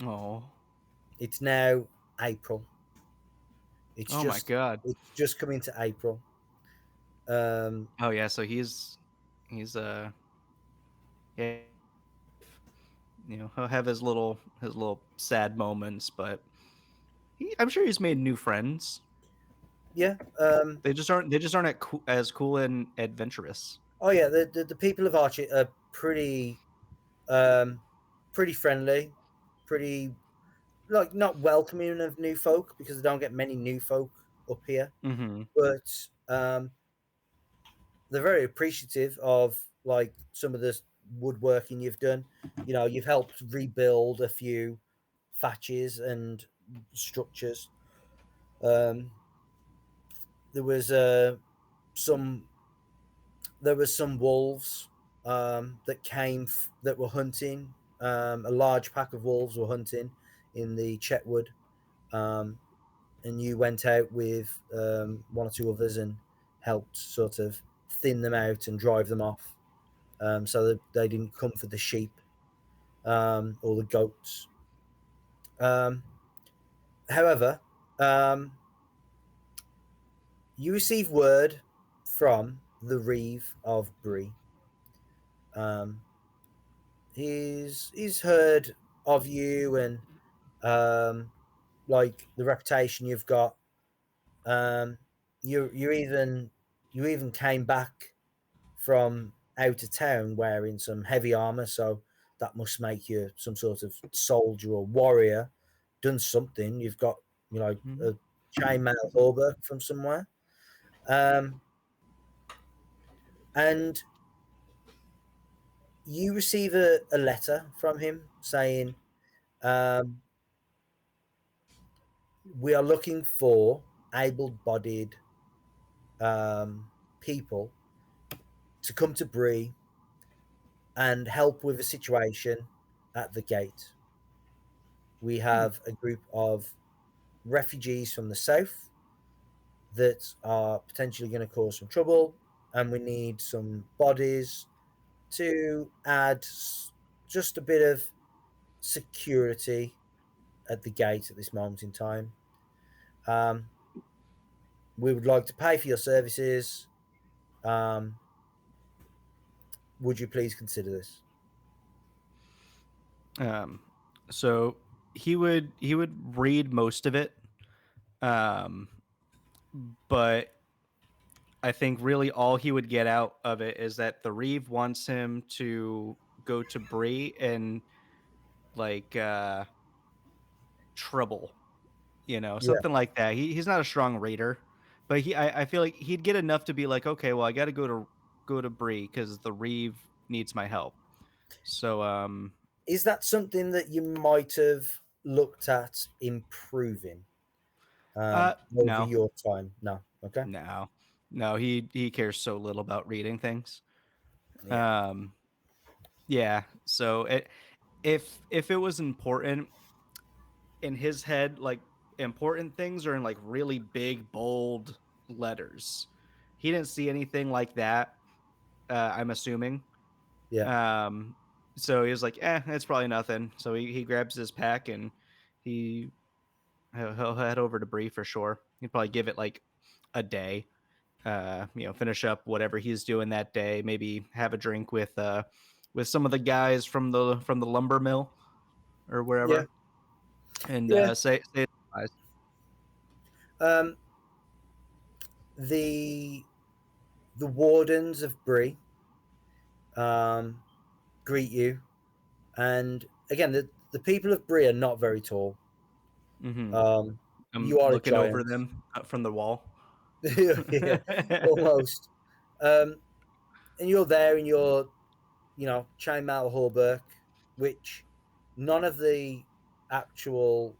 Oh. It's now April. My god. It's just coming to April. Oh yeah, so he's yeah, you know, he'll have his little sad moments, but I'm sure he's made new friends. Yeah. They just aren't as cool and adventurous. Oh yeah, the people of Archie are pretty friendly, pretty like not welcoming of new folk because they don't get many new folk up here. Mm-hmm. But they're very appreciative of like some of the woodworking you've done. You know, you've helped rebuild a few thatches and structures. There was some wolves that were hunting. A large pack of wolves were hunting in the Chetwood, and you went out with one or two others and helped sort of thin them out and drive them off, so that they didn't come for the sheep or the goats. However, you receive word from the Reeve of Bree. He's heard of you and like the reputation you've got. You even came back from out of town wearing some heavy armor, so that must make you some sort of soldier or warrior. Done something. You've got a chainmail hauberk from somewhere. And you receive a letter from him saying, we are looking for able-bodied people to come to Bree and help with a situation at the gate. We have a group of refugees from the south that are potentially going to cause some trouble, and we need some bodies to add just a bit of security at the gate at this moment in time. We would like to pay for your services. Would you please consider this? So he would read most of it, um, but I think really all he would get out of it is that the Reeve wants him to go to Bree and like trouble, Yeah. something like that. He's not a strong raider, but I feel like he'd get enough to be like, okay, well, I got to go to Bree because the Reeve needs my help. So Is that something that you might have looked at improving over no, your time? No. Okay. no, no. He cares so little about reading things. Yeah. Um, yeah. So if it was important in his head, like important things are in like really big bold letters. He didn't see anything like that. I'm assuming. Yeah. Um, so he was like, it's probably nothing. So he grabs his pack and he he'll head over to Bree for sure. He'd probably give it like a day. Finish up whatever he's doing that day. Maybe have a drink with some of the guys from the lumber mill or Yeah. wherever, and Yeah. say goodbyes. Um, the wardens of Bree greet you, and again, the people of Bree are not very tall. Mm-hmm. Um, I'm you are a looking over giant. them from the wall. Yeah, almost. And you're there in your, chainmail hauberk, which none of the actual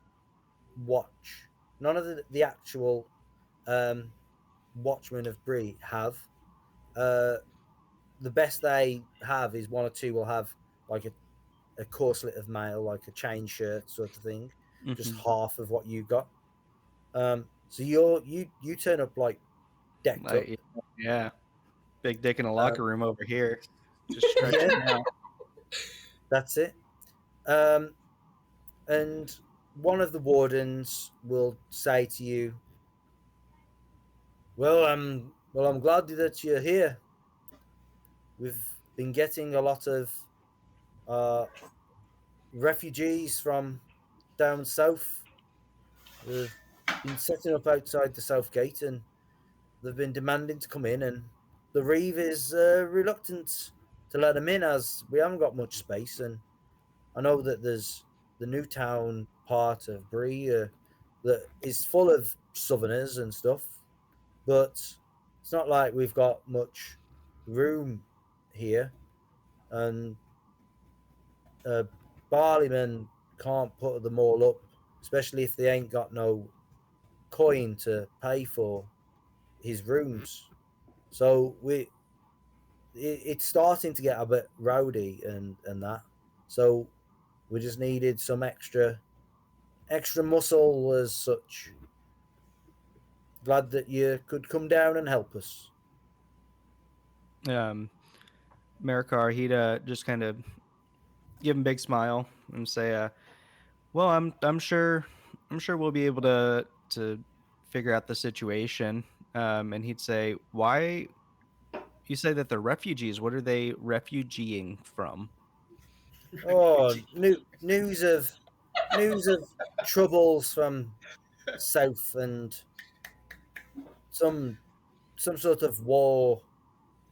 watch, none of the actual um, watchmen of Bree have. Uh, the best they have is one or two will have like a corselet of mail, like a chain shirt sort of thing, just Mm-hmm. half of what you got. So you turn up like decked up. Like, yeah, big dick in a locker Um, room over here, just stretching yeah, out. that's it. Um, and one of the wardens will say to you, I'm glad that you're here. We've been getting a lot of uh, refugees from down south. They've been setting up outside the south gate, and they've been demanding to come in. And the Reeve is reluctant to let them in, as we haven't got much space. And I know that there's the Newtown part of Bree that is full of Southerners and stuff, but it's not like we've got much room here. And uh, Barleyman can't put them all up, especially if they ain't got no coin to pay for his rooms. So it's starting to get a bit rowdy and that. So we just needed some extra muscle as such. Glad that you could come down and help us. Um, Maracar, he'd just kind of give him a big smile and say, "Well, I'm sure we'll be able to figure out the situation." And he'd say, "Why you say that they're refugees? What are they refugeeing from?" Oh, news of troubles from south and some some sort of war,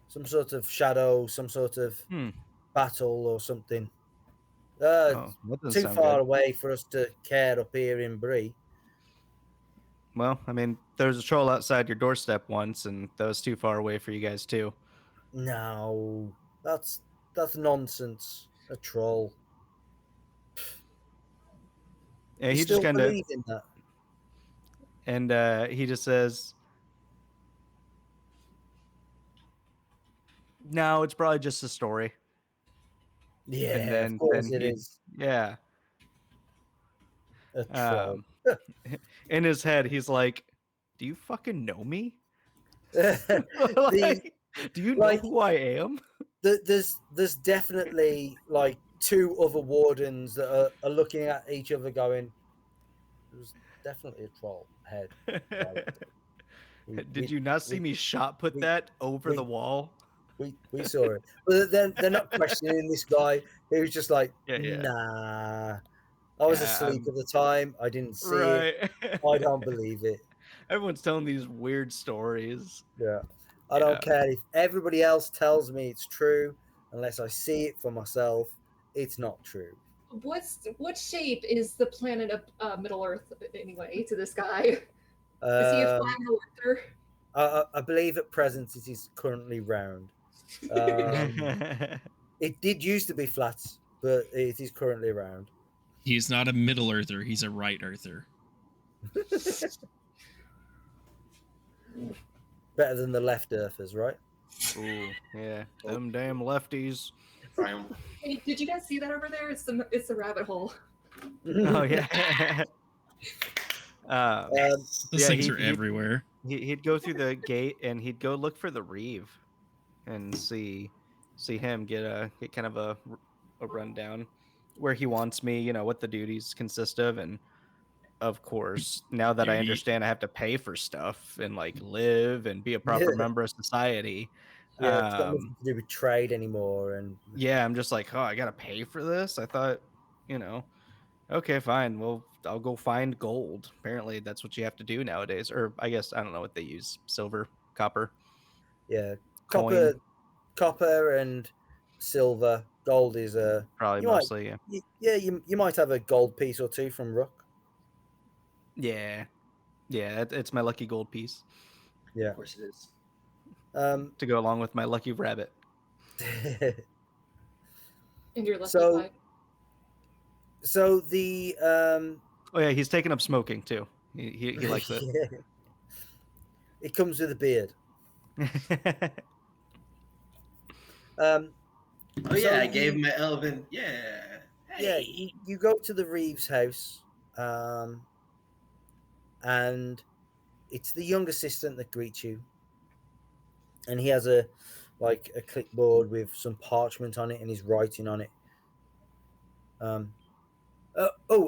some sort of shadow, some sort of Hmm. battle or something. Oh, that doesn't Too sound far good. away for us to care up here in Bree. Well, I mean, there was a troll outside your doorstep once, and that was too far away for you guys too. No, that's nonsense. A troll. And You he just still kind of, believe in that? and he just says, "No, it's probably just a story." And Yeah, of then course it he, is. yeah. A troll. Um, in his head, he's like, "Do you fucking know me? the Like, do you know like who I am?" there's definitely like two other wardens that are looking at each other going, there's definitely a troll head. Like we Did we you not see we me shot put we that over the we, wall? we saw it. But then they're not questioning this guy. He was just like, Yeah, yeah, nah. I was yeah. asleep at the time. I didn't see it. Right. I don't believe it. Everyone's telling these weird stories. Yeah. I don't Yeah. care if everybody else tells me it's true, unless I see it for myself, it's not true. What shape is the planet of Middle Earth anyway to this guy? Is he a flat Um, earther? I believe at present it is currently round. Um, it did used to be flat, but it is currently round. He's not a middle earther, he's a right earther. Better than the left earthers, right? Ooh, yeah. Them damn lefties. Hey, did you guys see that over there? It's the rabbit hole. Oh yeah. um, Those yeah, things are everywhere. he'd go through the gate and he'd go look for the Reeve and see him get kind of a rundown where he wants me, what the duties consist of. And of course, now that I Duty. understand I have to pay for stuff and like live and be a proper member of society. Yeah, it's got nothing to do with trade anymore. And Yeah, I'm just like, oh, I gotta pay for this. I thought, you know, okay, fine. Well, I'll go find gold. Apparently, that's what you have to do nowadays. Or I guess I don't know what they use: silver, copper, yeah, coin, copper and silver. Gold is probably you might mostly. Yeah, yeah you might have a gold piece or two from Rook. yeah, yeah. It's my lucky gold piece Yeah. Of course it is. to go along with my lucky rabbit. And your lucky so five. so the Oh yeah, he's taking up smoking too. He likes it. yeah, it comes with a beard. Um, Oh so yeah, I gave you- him my elven. Yeah. yeah, Hey. you go to the Reeves house, and it's the young assistant that greets you, and he has a clipboard with some parchment on it, and he's writing on it. Oh,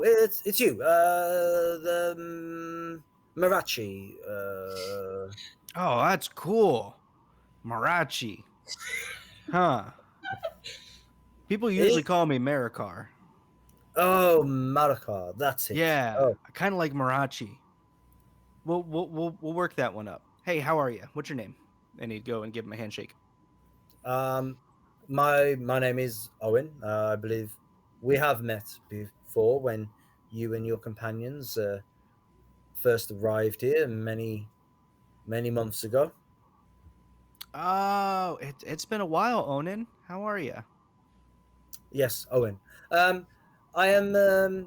it's you, the Marachi. Oh, that's cool. Marachi. Huh. People usually call me Maracar. Oh, Maracar, that's it. Yeah, Oh, I kind of like Marachi. We'll work that one up. Hey, how are you? What's your name? And he'd go and give him a handshake. um, my name is Owen. I believe we have met before when you and your companions first arrived here many months ago. Oh, it's been a while, Onan. How are you? Yes, Owen. I am,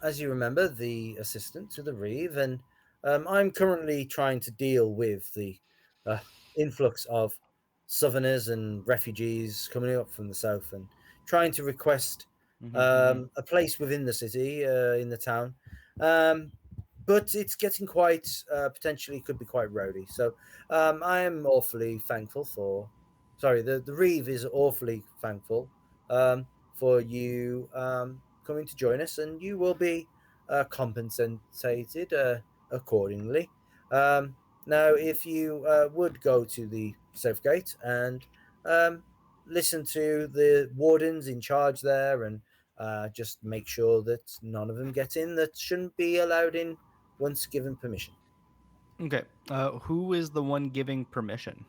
as you remember, the assistant to the Reeve, and I'm currently trying to deal with the uh, influx of southerners and refugees coming up from the south, and trying to request a place within the city, in the town. Um, but it's getting quite potentially could be quite rowdy. So I am awfully thankful for. Sorry, the Reeve is awfully thankful for you coming to join us, and you will be compensated accordingly. Now, if you would go to the South Gate and um, listen to the wardens in charge there, and just make sure that none of them get in that shouldn't be allowed in once given permission. Okay. Who is the one giving permission?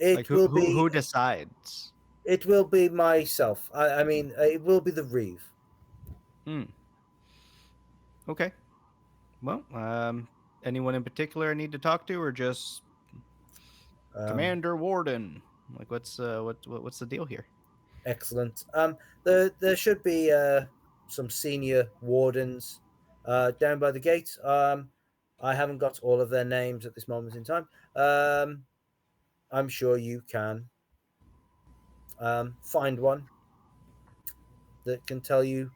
Like It will be who decides? it will be myself. I mean, it will be the Reeve. Hmm. Okay. Well, anyone in particular I need to talk to, or just Commander Warden. Like, what's the deal here? Excellent. There should be some senior wardens down by the gate. I haven't got all of their names at this moment in time. I'm sure you can find one that can tell you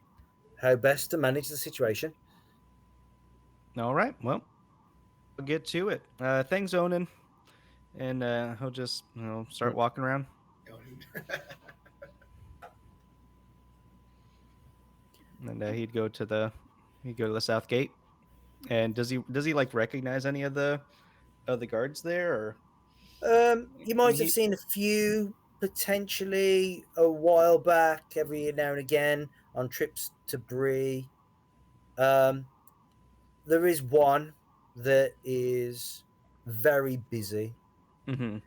how best to manage the situation. All right, well, I'll get to it. Thanks, Onan. And he'll just start walking around. And he'd go to the south gate. And does he like recognize any of the guards there, or You might have seen a few potentially a while back, every now and again on trips to Bree. There is one that is very busy. Mm-hmm.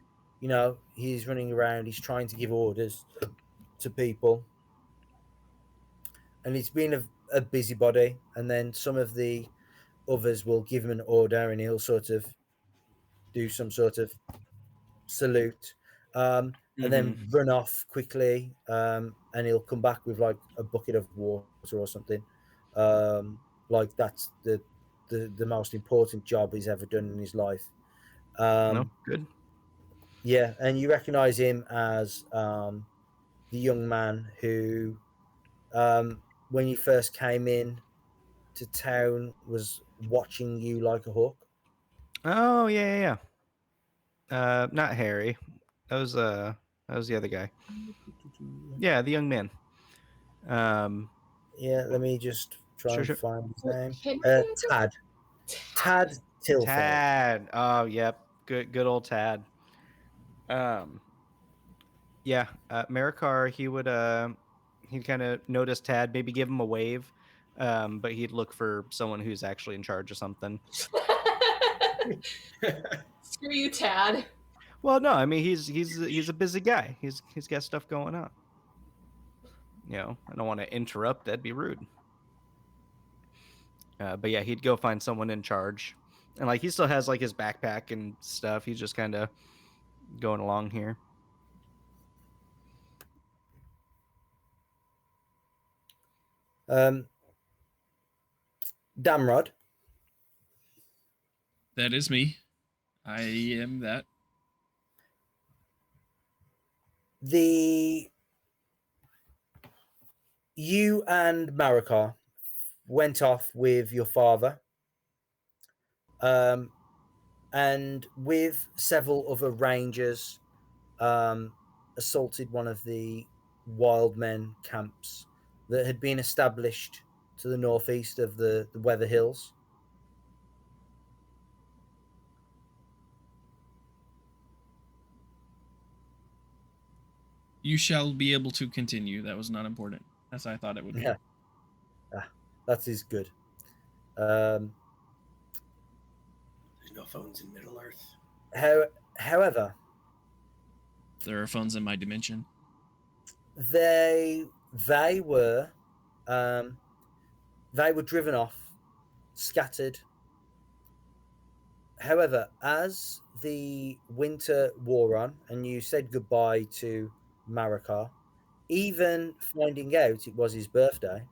You know, he's running around, he's trying to give orders to people, and he's been a busybody. And then some of the others will give him an order, and he'll sort of do some sort of salute, and then run off quickly, and he'll come back with like a bucket of water or something. Like that's the most important job he's ever done in his life. No, good. Yeah, and you recognize him as the young man who, when you first came in to town, was watching you like a hawk. Oh yeah. Not Harry. That was the other guy. Yeah, the young man. Yeah, let me just try and Sure. find his name. Henry Tad. Tad Tilfeld. Tad. Oh, yep. Good old Tad. Yeah. Maracar, he'd kind of notice Tad, maybe give him a wave, but he'd look for someone who's actually in charge of something. Screw you, Tad. Well, no, I mean he's a busy guy. He's got stuff going on. I don't want to interrupt. That'd be rude. But yeah, he'd go find someone in charge, and like he still has like his backpack and stuff. He's just kind of going along here. Damrod. That is me. I am that. You and Maracar went off with your father, and with several other rangers, assaulted one of the wild men camps that had been established to the northeast of the Weather Hills. You shall be able to continue. That was not important, as I thought it would be. Yeah, that is good. There's no phones in Middle Earth. However, there are phones in my dimension. They were driven off, scattered. However, as the winter wore on and you said goodbye to Maracar, even finding out it was his birthday,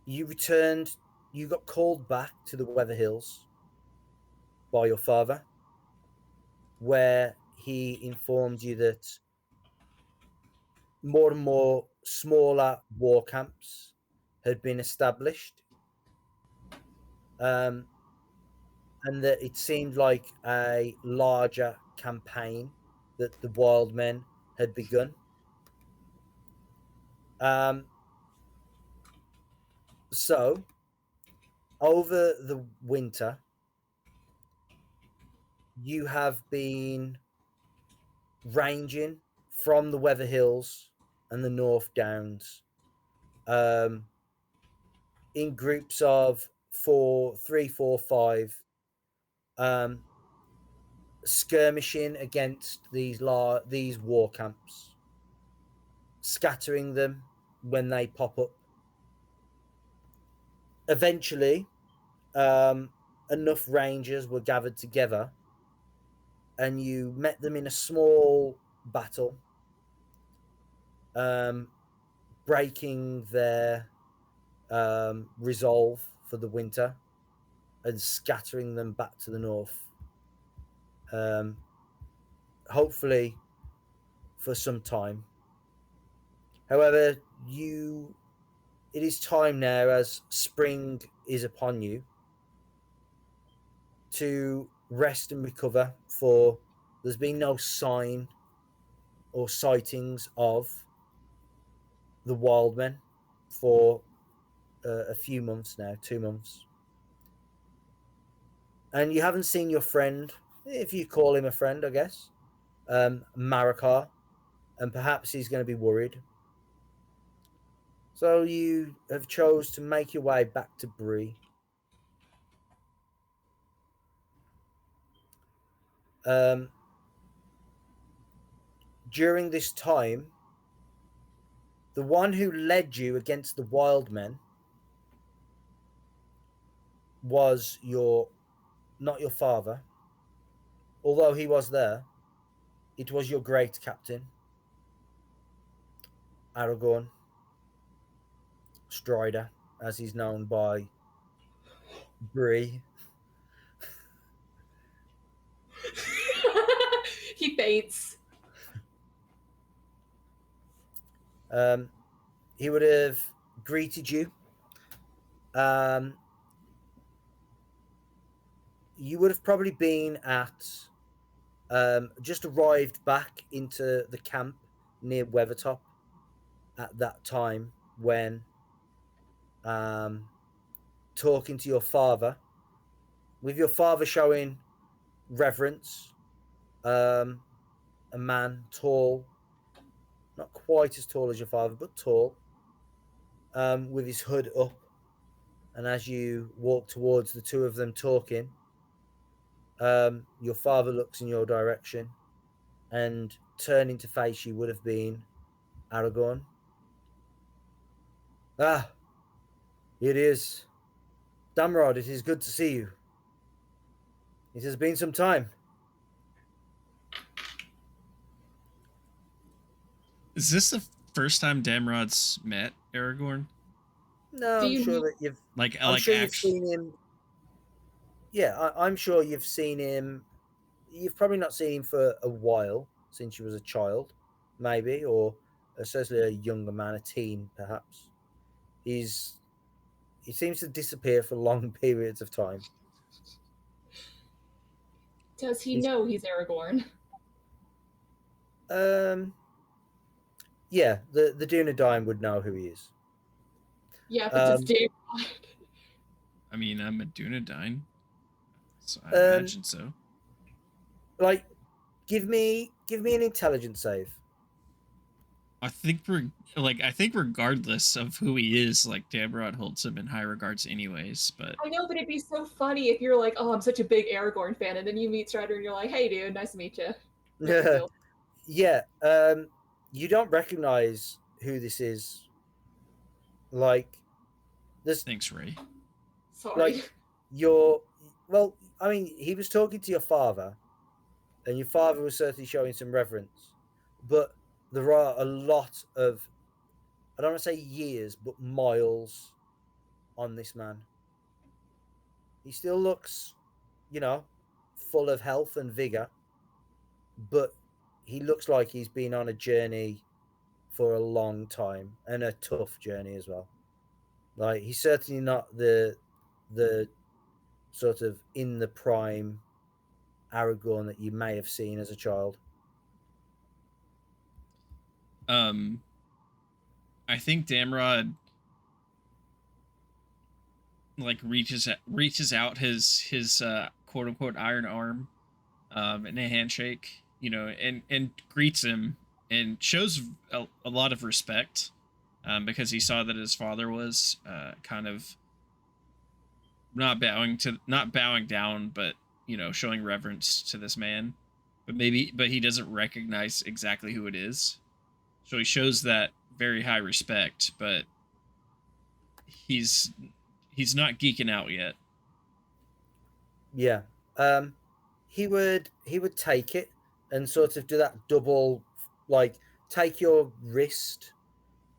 you returned. You got called back to the Weather Hills by your father, where he informed you that more and more smaller war camps had been established, and that it seemed like a larger campaign that the wild men had begun. So over the winter, you have been ranging from the Weather Hills and the North Downs, in groups of 3, 4, 5, skirmishing against these war camps, scattering them when they pop up. Eventually, enough rangers were gathered together and you met them in a small battle, breaking their resolve for the winter and scattering them back to the north. Hopefully for some time. However, it is time now, as spring is upon you, to rest and recover, for there's been no sign or sightings of the wild men for a few months now, 2 months. And you haven't seen your friend, if you call him a friend, I guess, Maracar, and perhaps he's going to be worried. So you have chose to make your way back to Bree. During this time, the one who led you against the wild men was not your father, although he was there. It was your great captain, Aragorn Strider, as he's known by Bree. He faints. He would have greeted you. You would have probably been at just arrived back into the camp near Weathertop at that time, when talking to your father, with your father showing reverence. A man, tall, not quite as tall as your father, but tall, with his hood up. And as you walk towards the two of them talking, your father looks in your direction, and turning to face you would have been Aragorn. Ah, it is. Damrod, it is good to see you. It has been some time. Is this the first time Damrod's met Aragorn? No, I'm sure that you've. I'm sure you've seen him. Yeah, I'm sure you've seen him. You've probably not seen him for a while, since you was a child, maybe, or certainly a younger man, a teen, perhaps. He seems to disappear for long periods of time. Does he know he's Aragorn? Yeah, the Dunedain would know who he is. Yeah, but does Damrod? I mean, I'm a Dunedain, so I imagine so. Like, give me an intelligence save. I think regardless of who he is, like Damrod holds him in high regards anyways, but I know, but it'd be so funny if you're like, oh, I'm such a big Aragorn fan, and then you meet Strider and you're like, hey dude, nice to meet you. Yeah. You don't recognize who this is. Like, this. Thanks, Ray. Sorry. Like, well, I mean, he was talking to your father, and your father was certainly showing some reverence, but there are a lot of, I don't want to say years, but miles on this man. He still looks, full of health and vigor, but he looks like he's been on a journey for a long time, and a tough journey as well. Like, he's certainly not the sort of in the prime Aragorn that you may have seen as a child. I think Damrod like reaches out his quote unquote iron arm, in a handshake, and greets him and shows a lot of respect, because he saw that his father was kind of not bowing down, but showing reverence to this man, but he doesn't recognize exactly who it is, so he shows that very high respect, but he's not geeking out yet. Yeah. he would take it and sort of do that double, like take your wrist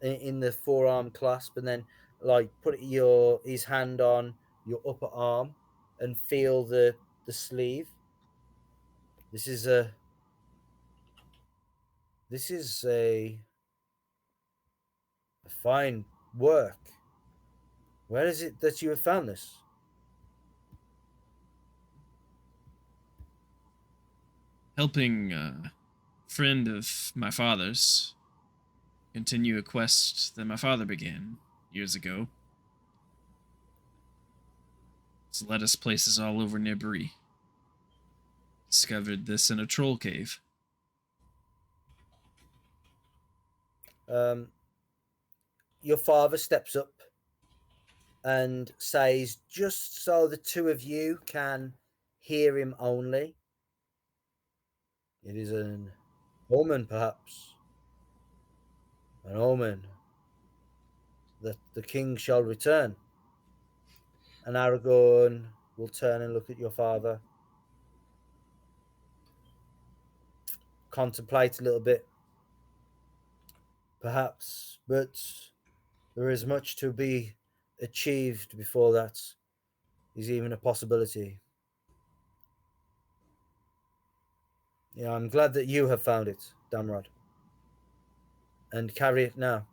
in the forearm clasp, and then like put his hand on your upper arm and feel the sleeve. This is a fine work. Where is it that you have found this? Helping a friend of my father's continue a quest that my father began years ago. It's led us places all over near Bree. Discovered this in a troll cave. Your father steps up and says, just so the two of you can hear him only, it is an omen, perhaps. An omen that the king shall return. And Aragorn will turn and look at your father, contemplate a little bit, perhaps, but there is much to be achieved before that is even a possibility. Yeah, I'm glad that you have found it, Damrod, and carry it now.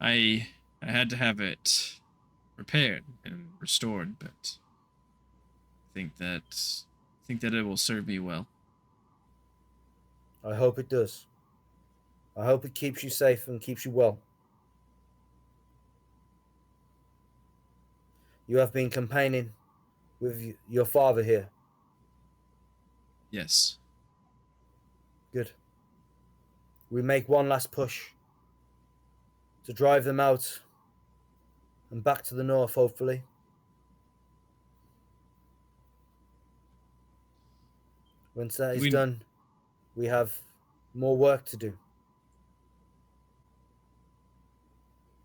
I had to have it repaired and restored, but I think that it will serve me well. I hope it does. I hope it keeps you safe and keeps you well. You have been campaigning with your father here. Yes. Good. We make one last push to drive them out and back to the north, hopefully. Once that is done, we have more work to do.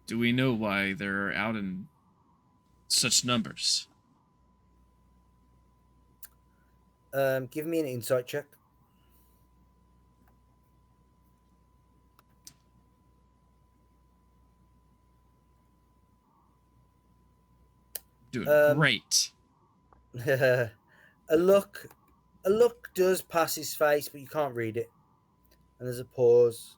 Do we know why they're out in such numbers? Give me an insight check. Doing great. a look does pass his face, but you can't read it. And there's a pause.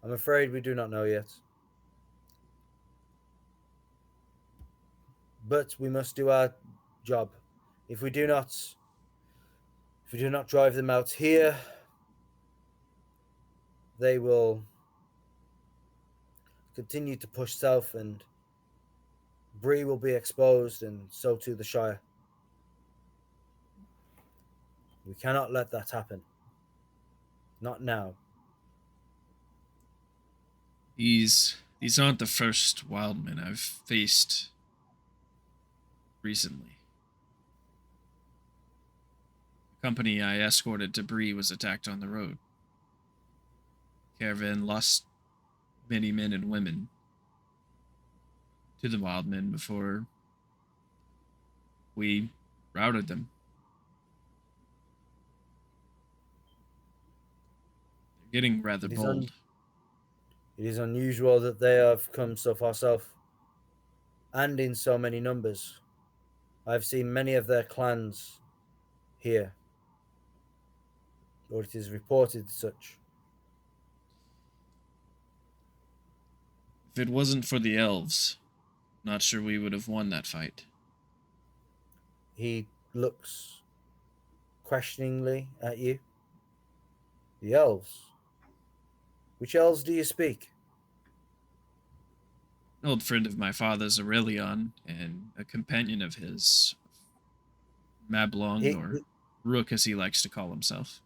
I'm afraid we do not know yet. But we must do our job. If we do not drive them out here, they will continue to push south, and Bree will be exposed, and so too the Shire. We cannot let that happen. Not now. These aren't the first wildmen I've faced recently. The company I escorted to Bree was attacked on the road. Caravan lost many men and women to the wildmen before we routed them. They're getting rather bold. It is unusual that they have come so far south, and in so many numbers. I've seen many of their clans here, or it is reported such. If it wasn't for the elves, not sure we would have won that fight. He looks questioningly at you. The elves? Which elves do you speak? An old friend of my father's, Orelion, and a companion of his, Mablong, or Rook as he likes to call himself.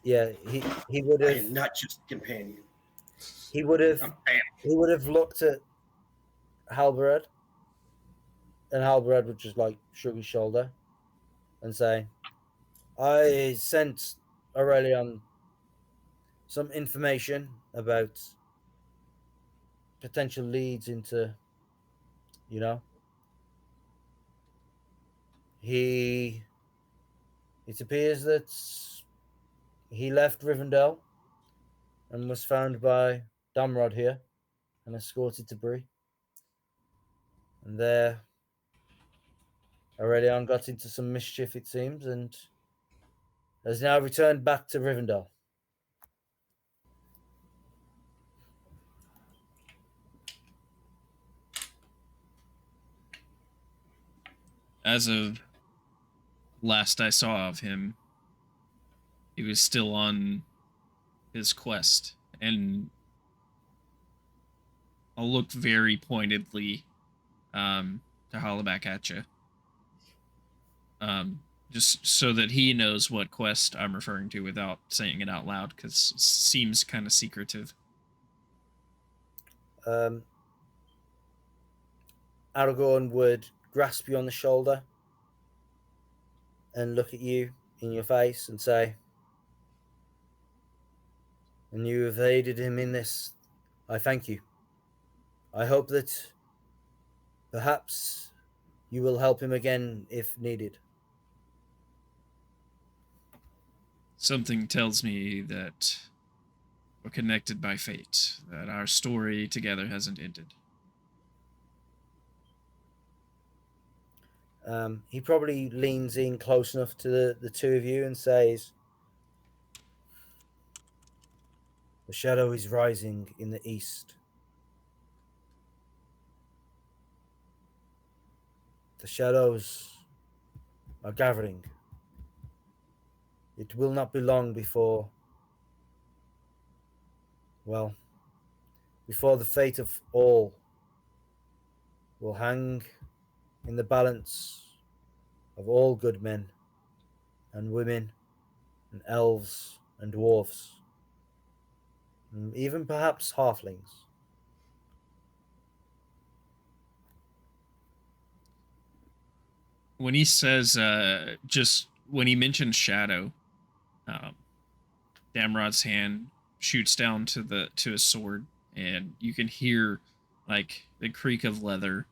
Yeah, he would have. I am not just a companion. He would have looked at Halberad, and Halberad would just like shrug his shoulder and say, I sent Aurelion some information about potential leads into, you know, it appears that he left Rivendale and was found by Damrod here and escorted to Bree. And there, Orelion got into some mischief, it seems, and has now returned back to Rivendell. As of last I saw of him, he was still on his quest, and I'll look very pointedly to holler back at you. Just so that he knows what quest I'm referring to without saying it out loud, because it seems kind of secretive. Aragorn would grasp you on the shoulder and look at you in your face and say, "And you have aided him in this. I thank you. I hope that perhaps you will help him again if needed." Something tells me that we're connected by fate, that our story together hasn't ended. He probably leans in close enough to the two of you and says, "The shadow is rising in the east. The shadows are gathering. It will not be long before, well, before the fate of all will hang in the balance of all good men and women and elves and dwarves, and even perhaps halflings." When he says, just when he mentions shadow, Damrod's hand shoots down to his sword, and you can hear like the creak of leather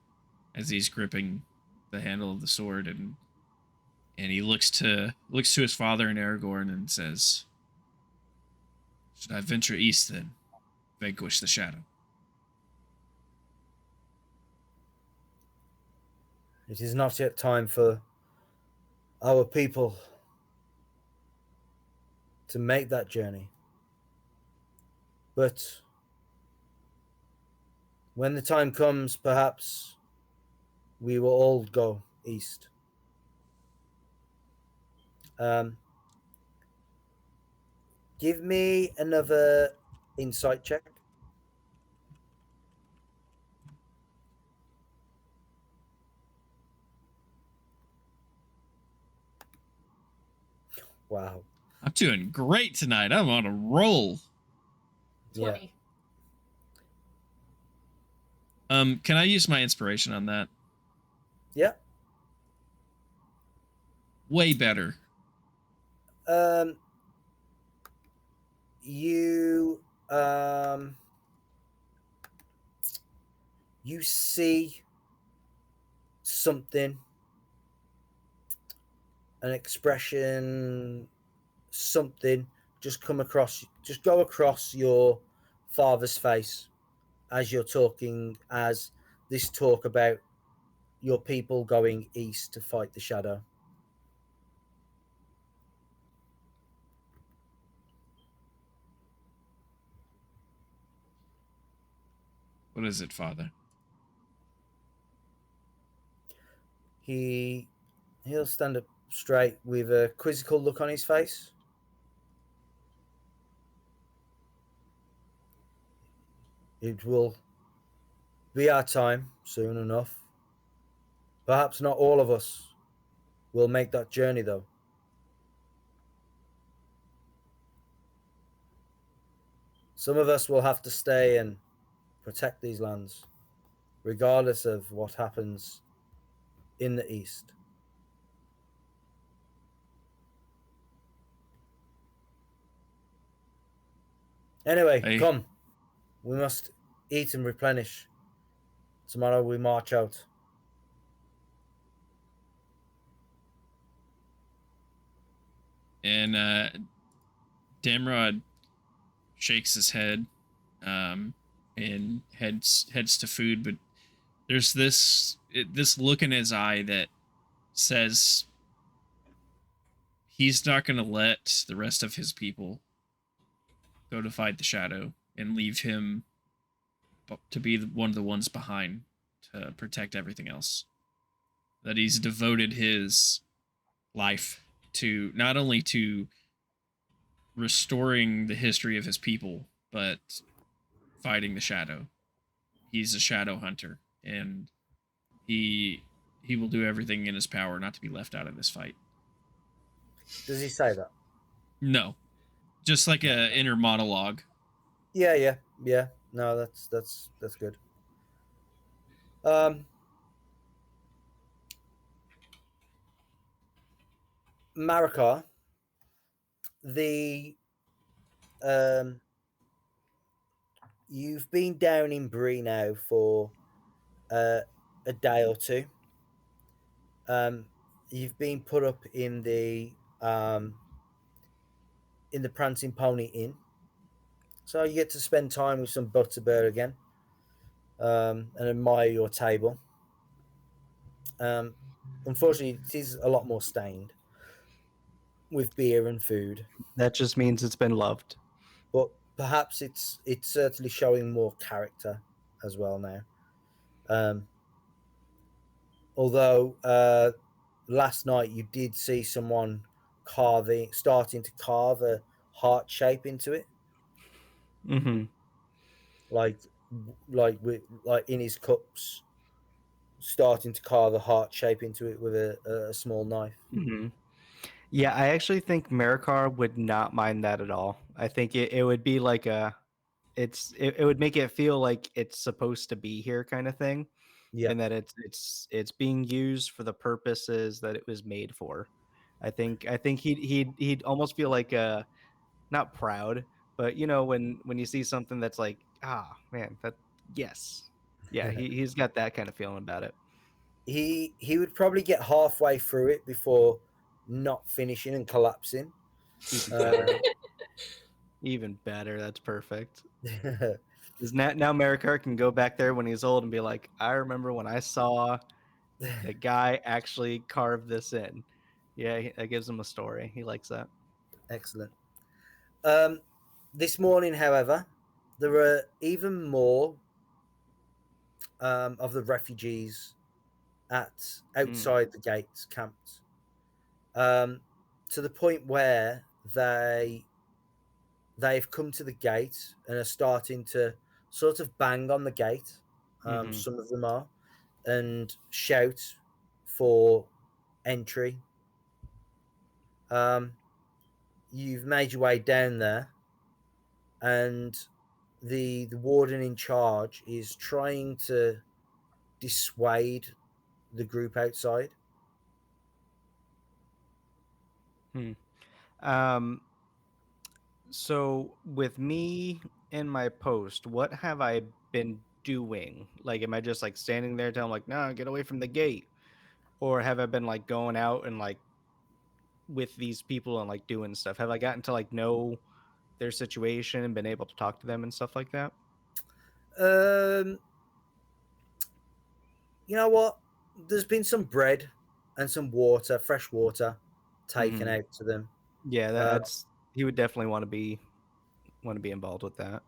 as he's gripping the handle of the sword, and he looks to his father and Aragorn and says, "Should I venture east then, vanquish the shadow?" It is not yet time for our people to make that journey. But when the time comes, perhaps we will all go east. Give me another insight check. Wow. I'm doing great tonight. I'm on a roll. 20. Can I use my inspiration on that? Yeah. Way better. You you see something, an expression, something just go across your father's face as you're talking, as this talk about your people going east to fight the shadow. What is it, Father? He'll stand up straight with a quizzical look on his face. It will be our time soon enough. Perhaps not all of us will make that journey, though. Some of us will have to stay and protect these lands, regardless of what happens in the east. Anyway, come. We must Eat and replenish. Tomorrow we march out. And Damrod shakes his head and heads to food, but there's this look in his eye that says he's not going to let the rest of his people go to fight the shadow and leave him to be one of the ones behind to protect everything else. That he's devoted his life to not only to restoring the history of his people, but fighting the shadow. He's a shadow hunter, and he will do everything in his power not to be left out of this fight. Does he say that? No, just like a inner monologue. Yeah. No, that's good. Maracar, the you've been down in Bree now for a day or two. You've been put up in the Prancing Pony Inn, so you get to spend time with some Butterbear again, and admire your table. Unfortunately, it is a lot more stained with beer and food, That just means it's been loved. but perhaps it's certainly showing more character as well now. Although last night you did see someone starting to carve a heart shape into it, Mm-hmm. like in his cups, starting to carve a heart shape into it with a small knife. Mm-hmm. Yeah, I actually think Maracar would not mind that at all. I think it would be like it would make it feel like it's supposed to be here kind of thing. Yeah, And that it's being used for the purposes that it was made for. I think he'd almost feel like not proud, but when you see something that's like, man, that yes. Yeah, he's got that kind of feeling about it. he would probably get halfway through it before not finishing and collapsing. Even Uh, better. Even better. That's perfect. Because now Maricar can go back there when he's old and be like, I remember when I saw the guy actually carved this in. Yeah, that gives him a story. He likes that. Excellent. This morning, however, there were even more of the refugees outside the gates camped, to the point where they've come to the gate and are starting to sort of bang on the gate. Some of them are, and shout for entry. You've made your way down there, and the warden in charge is trying to dissuade the group outside. Um, so with me in my post, what have I been doing? Like, am I just like standing there telling like, no, get away from the gate? Or have I been like going out and like with these people and like doing stuff? Have I gotten to like know their situation and been able to talk to them and stuff like that? You know what? There's been some bread and some water, fresh water, taken Mhm. out to them. Yeah, that's he would definitely want to be involved with that.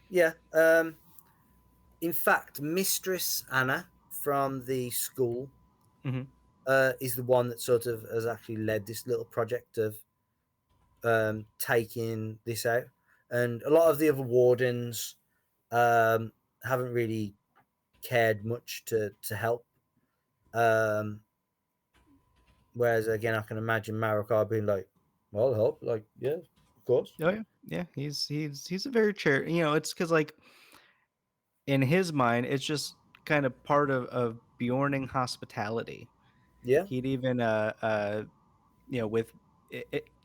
Yeah. In fact, Mistress Anna from the school Mhm. is the one that sort of has actually led this little project of taking this out, and a lot of the other wardens haven't really cared much to help. Whereas again, I can imagine Maracar being like, "Well, I'll help." Like, yeah, of course. Oh yeah. He's a very it's because like in his mind, it's just kind of part of Bjorning hospitality. Yeah. He'd even with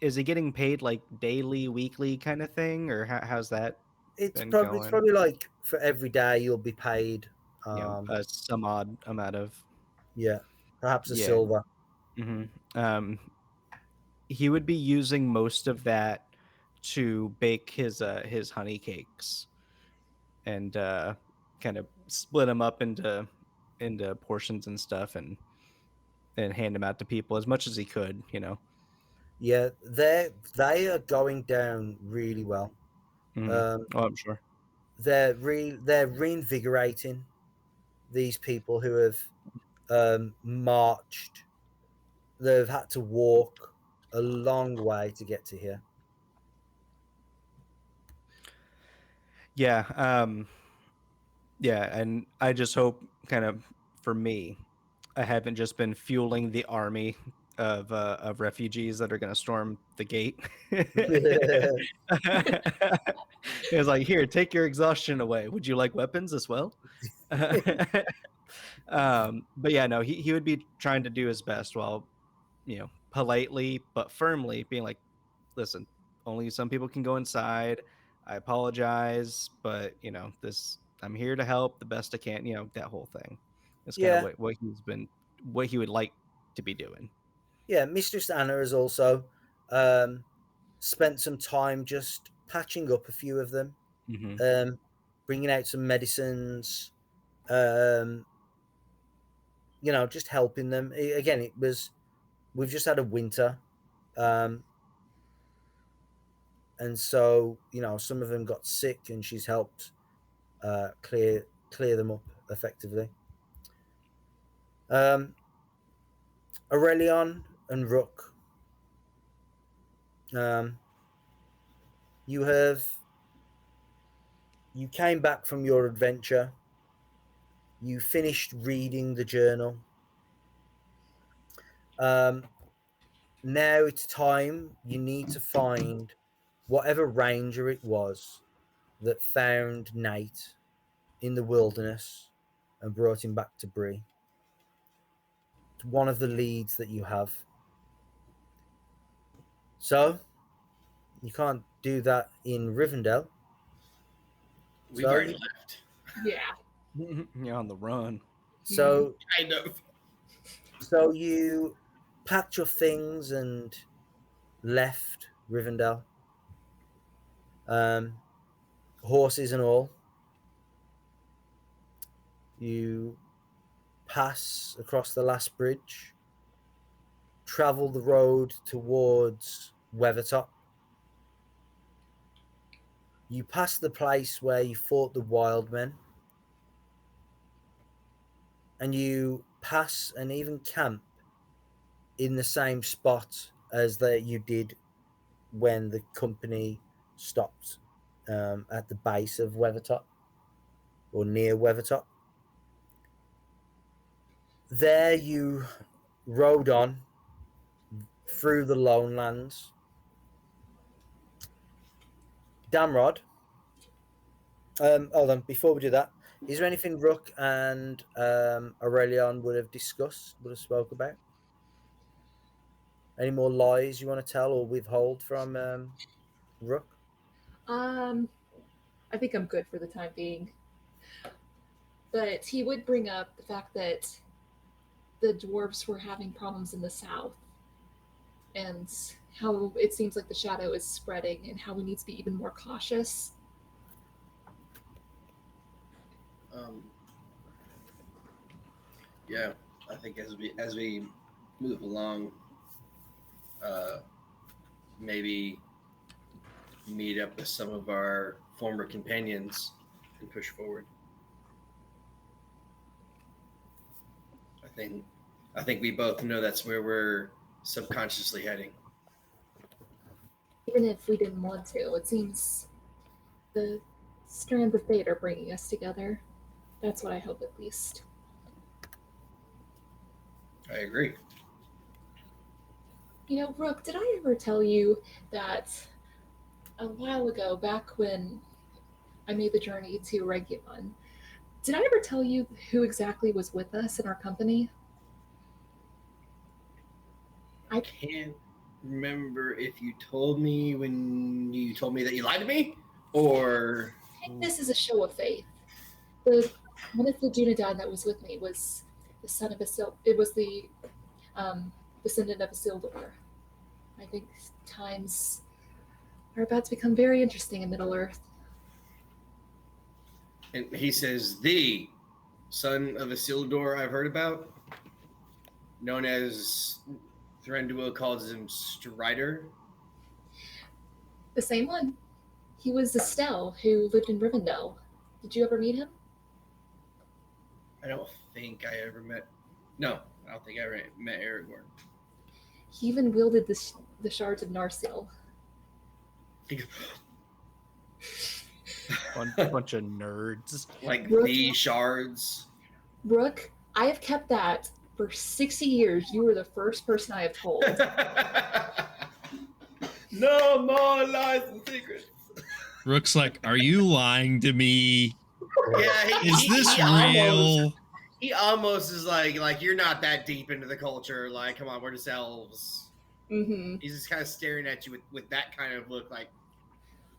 is he getting paid like daily, weekly kind of thing, or how's that It's been probably going. like for every day you'll be paid. Some odd amount of Yeah, perhaps a yeah. silver. hmm He would be using most of that to bake his honey cakes and kind of split them up into portions and stuff and hand them out to people as much as he could. Yeah, they are going down really well. Um, Oh, I'm sure. they're reinvigorating these people who have marched. They've had to walk a long way to get to here. Yeah. Yeah, and I just hope, kind of, for me, I haven't just been fueling the army of refugees that are going to storm the gate. It's like, here, take your exhaustion away. Would you like weapons as well? But yeah, no, he would be trying to do his best while, politely but firmly being like, listen, only some people can go inside. I apologize, but this I'm here to help the best I can. That whole thing. That's kind of Yeah, what he would like to be doing. yeah. Mistress Anna has also um, spent some time just patching up a few of them, hmm um, bringing out some medicines. Um, just helping them. Again, we've just had a winter, um, and so some of them got sick, and she's helped clear them up effectively. Um, Orelion and Rook, um, you have you came back from your adventure. You finished reading the journal. Um, Now it's time. You need to find whatever ranger it was that found Nate in the wilderness and brought him back to Bree. It's one of the leads that you have. So you can't do that in Rivendale. We've So already you, left. Yeah. You're on the run. so Kind of. so you packed your things and left Rivendell, um, horses and all. You pass across the last bridge, travel the road towards Weathertop. You pass the place where you fought the wild men, and you pass and even camp in the same spot as that you did when the company stopped at the base of Weathertop or near Weathertop. There you rode on through the lone lands. Damrod, hold on, before we do that, is there anything Rook and Aurelion would have spoke about? Any more lies you want to tell or withhold from Rook? I think I'm good for the time being. But he would bring up the fact that the dwarves were having problems in the south and how it seems like the shadow is spreading and how we need to be even more cautious. Um, yeah, I think as we move along, uh, maybe meet up with some of our former companions and push forward. I think I think we both know that's where we're subconsciously heading. Even if we didn't want to, it seems the strands of fate are bringing us together. That's what I hope, at least. I agree. Rook, did I ever tell you that a while ago, back when I made the journey to Regulon, did I ever tell you who exactly was with us in our company? I can't remember if you told me when you told me that you lied to me, or think this is a show of faith. One of the Dunedain that was with me was the son of it was the descendant of Isildur. I think times are about to become very interesting in Middle Earth. And he says, the son of Isildur I've heard about, known as Thranduil calls him Strider. The same one. He was Estelle, who lived in Rivendale. Did you ever meet him? I don't think I ever met. No, I don't think I ever met Aragorn. He even wielded the shards of Narsil. He goes, Bunch of nerds. like Rook- the shards. Rook, I have kept that for 60 years. You were the first person I have told. No more lies and secrets. Rook's like, are you lying to me? Yeah, Is this he real? He almost is like you're not that deep into the culture. Like, come on, we're just elves. Mm-hmm. He's just kind of staring at you with that kind of look, like,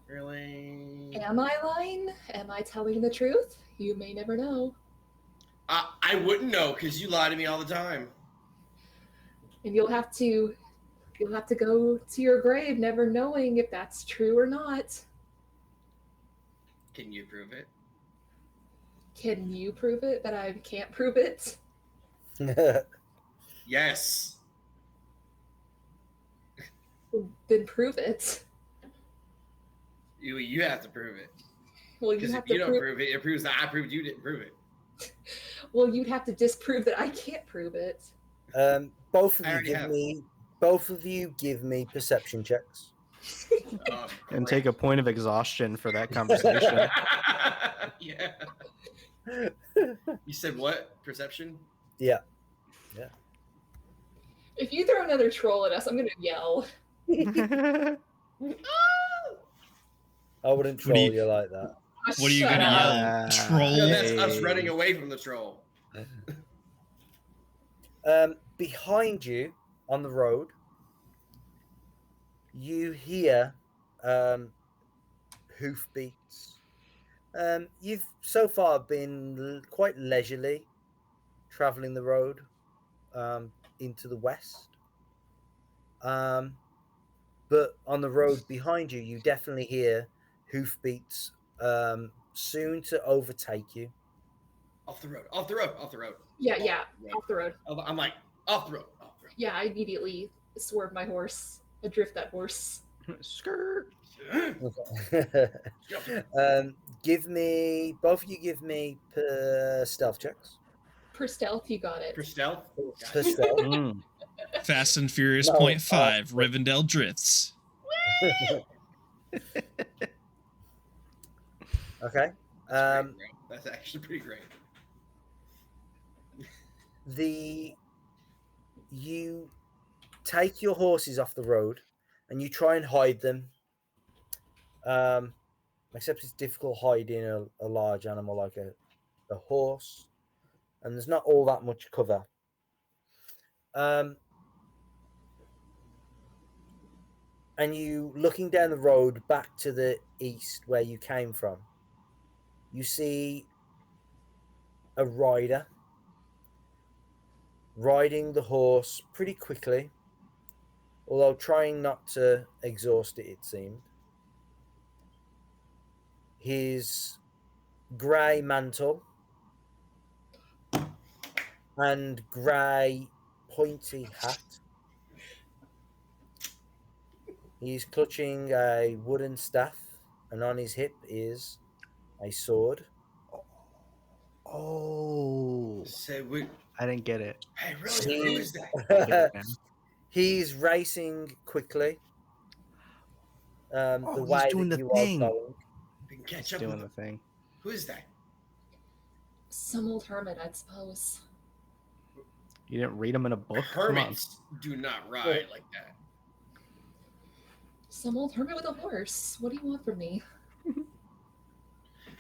really? Am I lying? Am I telling the truth? You may never know. I wouldn't know because you lie to me all the time. And you'll have to go to your grave never knowing if that's true or not. Can you prove it? Can you prove it that I can't prove it? Yes. Then prove it. You have to prove it. Well, you Because have if you to don't prove it, it proves that I proved you didn't prove it. Well, you'd have to disprove that I can't prove it. Both I of already you have. give me perception checks. And take a point of exhaustion for that conversation. Yeah. You said what? Perception? Yeah. If you throw another troll at us, I'm gonna yell. I wouldn't What do troll you- you like that. What are you Shut gonna up. yell? Troll? No, that's us Hey. running away from the troll. Behind you on the road, you hear hoofbeats. You've so far been quite leisurely traveling the road into the west. But on the road behind you, you definitely hear hoofbeats soon to overtake you. Off the road. Off the road. Off the road. Yeah, Off yeah, the road. off the road. I'm like, off the road. Off the road. Yeah, I immediately swerve my horse, adrift that horse. Skirt. Give me both of you. Give me stealth checks. Per stealth, you got it. For stealth? Per stealth. Mm. Fast and Furious No, 0.5, Rivendale drifts. Okay. That's great, bro. That's actually pretty great. You take your horses off the road and you try and hide them. Except it's difficult hiding a large animal like a horse, and there's not all that much cover. And you looking down the road back to the east where you came from, you see a rider riding the horse pretty quickly, although trying not to exhaust it seemed. His grey mantle and grey pointy hat. He's clutching a wooden staff, and on his hip is a sword. Oh, Say, we, I didn't get it. hey, really? Who is that? I get it now. He's racing quickly. The he's way doing that the you thing. are going. We can catch It's up doing with the him. thing. Who is that? Some old hermit, I suppose. You didn't read them in a book? Come on. Hermits do not ride like that. Some old hermit with a horse. What do you want from me?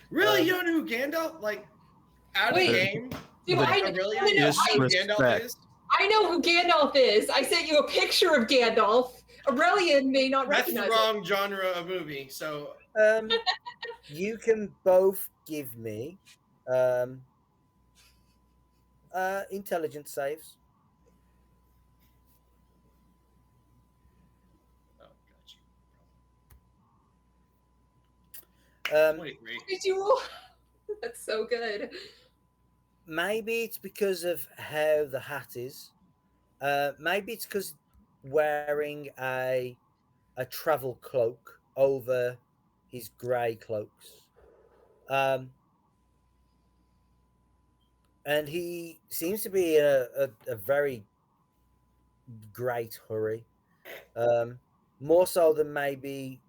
Really? You don't know who Gandalf, like, out of the Wait. game? Dude, But- I Really? no, You no, know who Disrespect. Gandalf is? I know who Gandalf is. I sent you a picture of Gandalf. Aurelian may not That's recognize the wrong genre of movie. So You can both give me intelligence saves. oh, got you. 23. it. Did you roll? That's so good. Maybe it's because of how the hat is. Maybe it's because wearing a travel cloak over his grey cloaks. And he seems to be a very great hurry. More so than maybe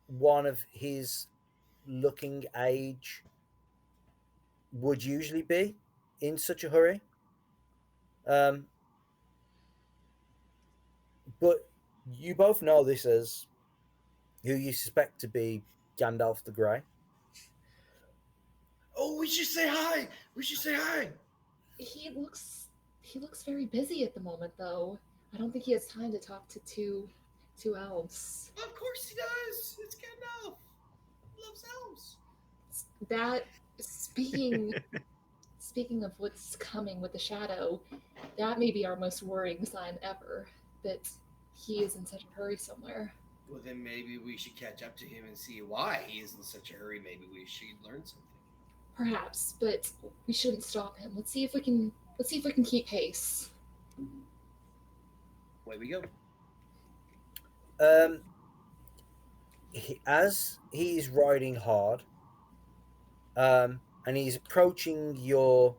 one of his looking age would usually be in such a hurry. Um, but you both know this as who you suspect to be Gandalf the Grey. Oh, we should say hi. We should say hi. He looks very busy at the moment, though. I don't think he has time to talk to two elves. Of course he does. It's Gandalf. He loves elves. That speaking of what's coming with the shadow, that may be our most worrying sign ever, that he is in such a hurry somewhere. Well, then maybe we should catch up to him and see why he is in such a hurry. Maybe we should learn something. Perhaps, but we shouldn't stop him. Let's see if we can keep pace. Away we go. As he's riding hard, and he's approaching your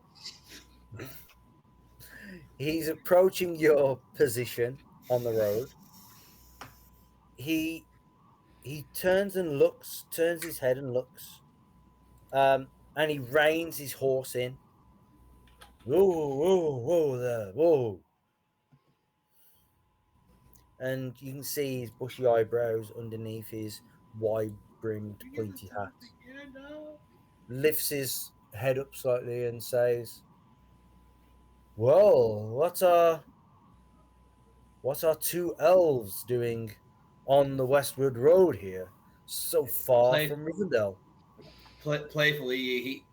position on the road. He turns his head and looks, and he reins his horse in. Whoa, whoa, whoa there, whoa. And you can see his bushy eyebrows underneath his wide-brimmed pointy hat. Lifts his head up slightly and says, "Well, what are two elves doing on the Westward Road here, so far from Rivendale?" Playfully,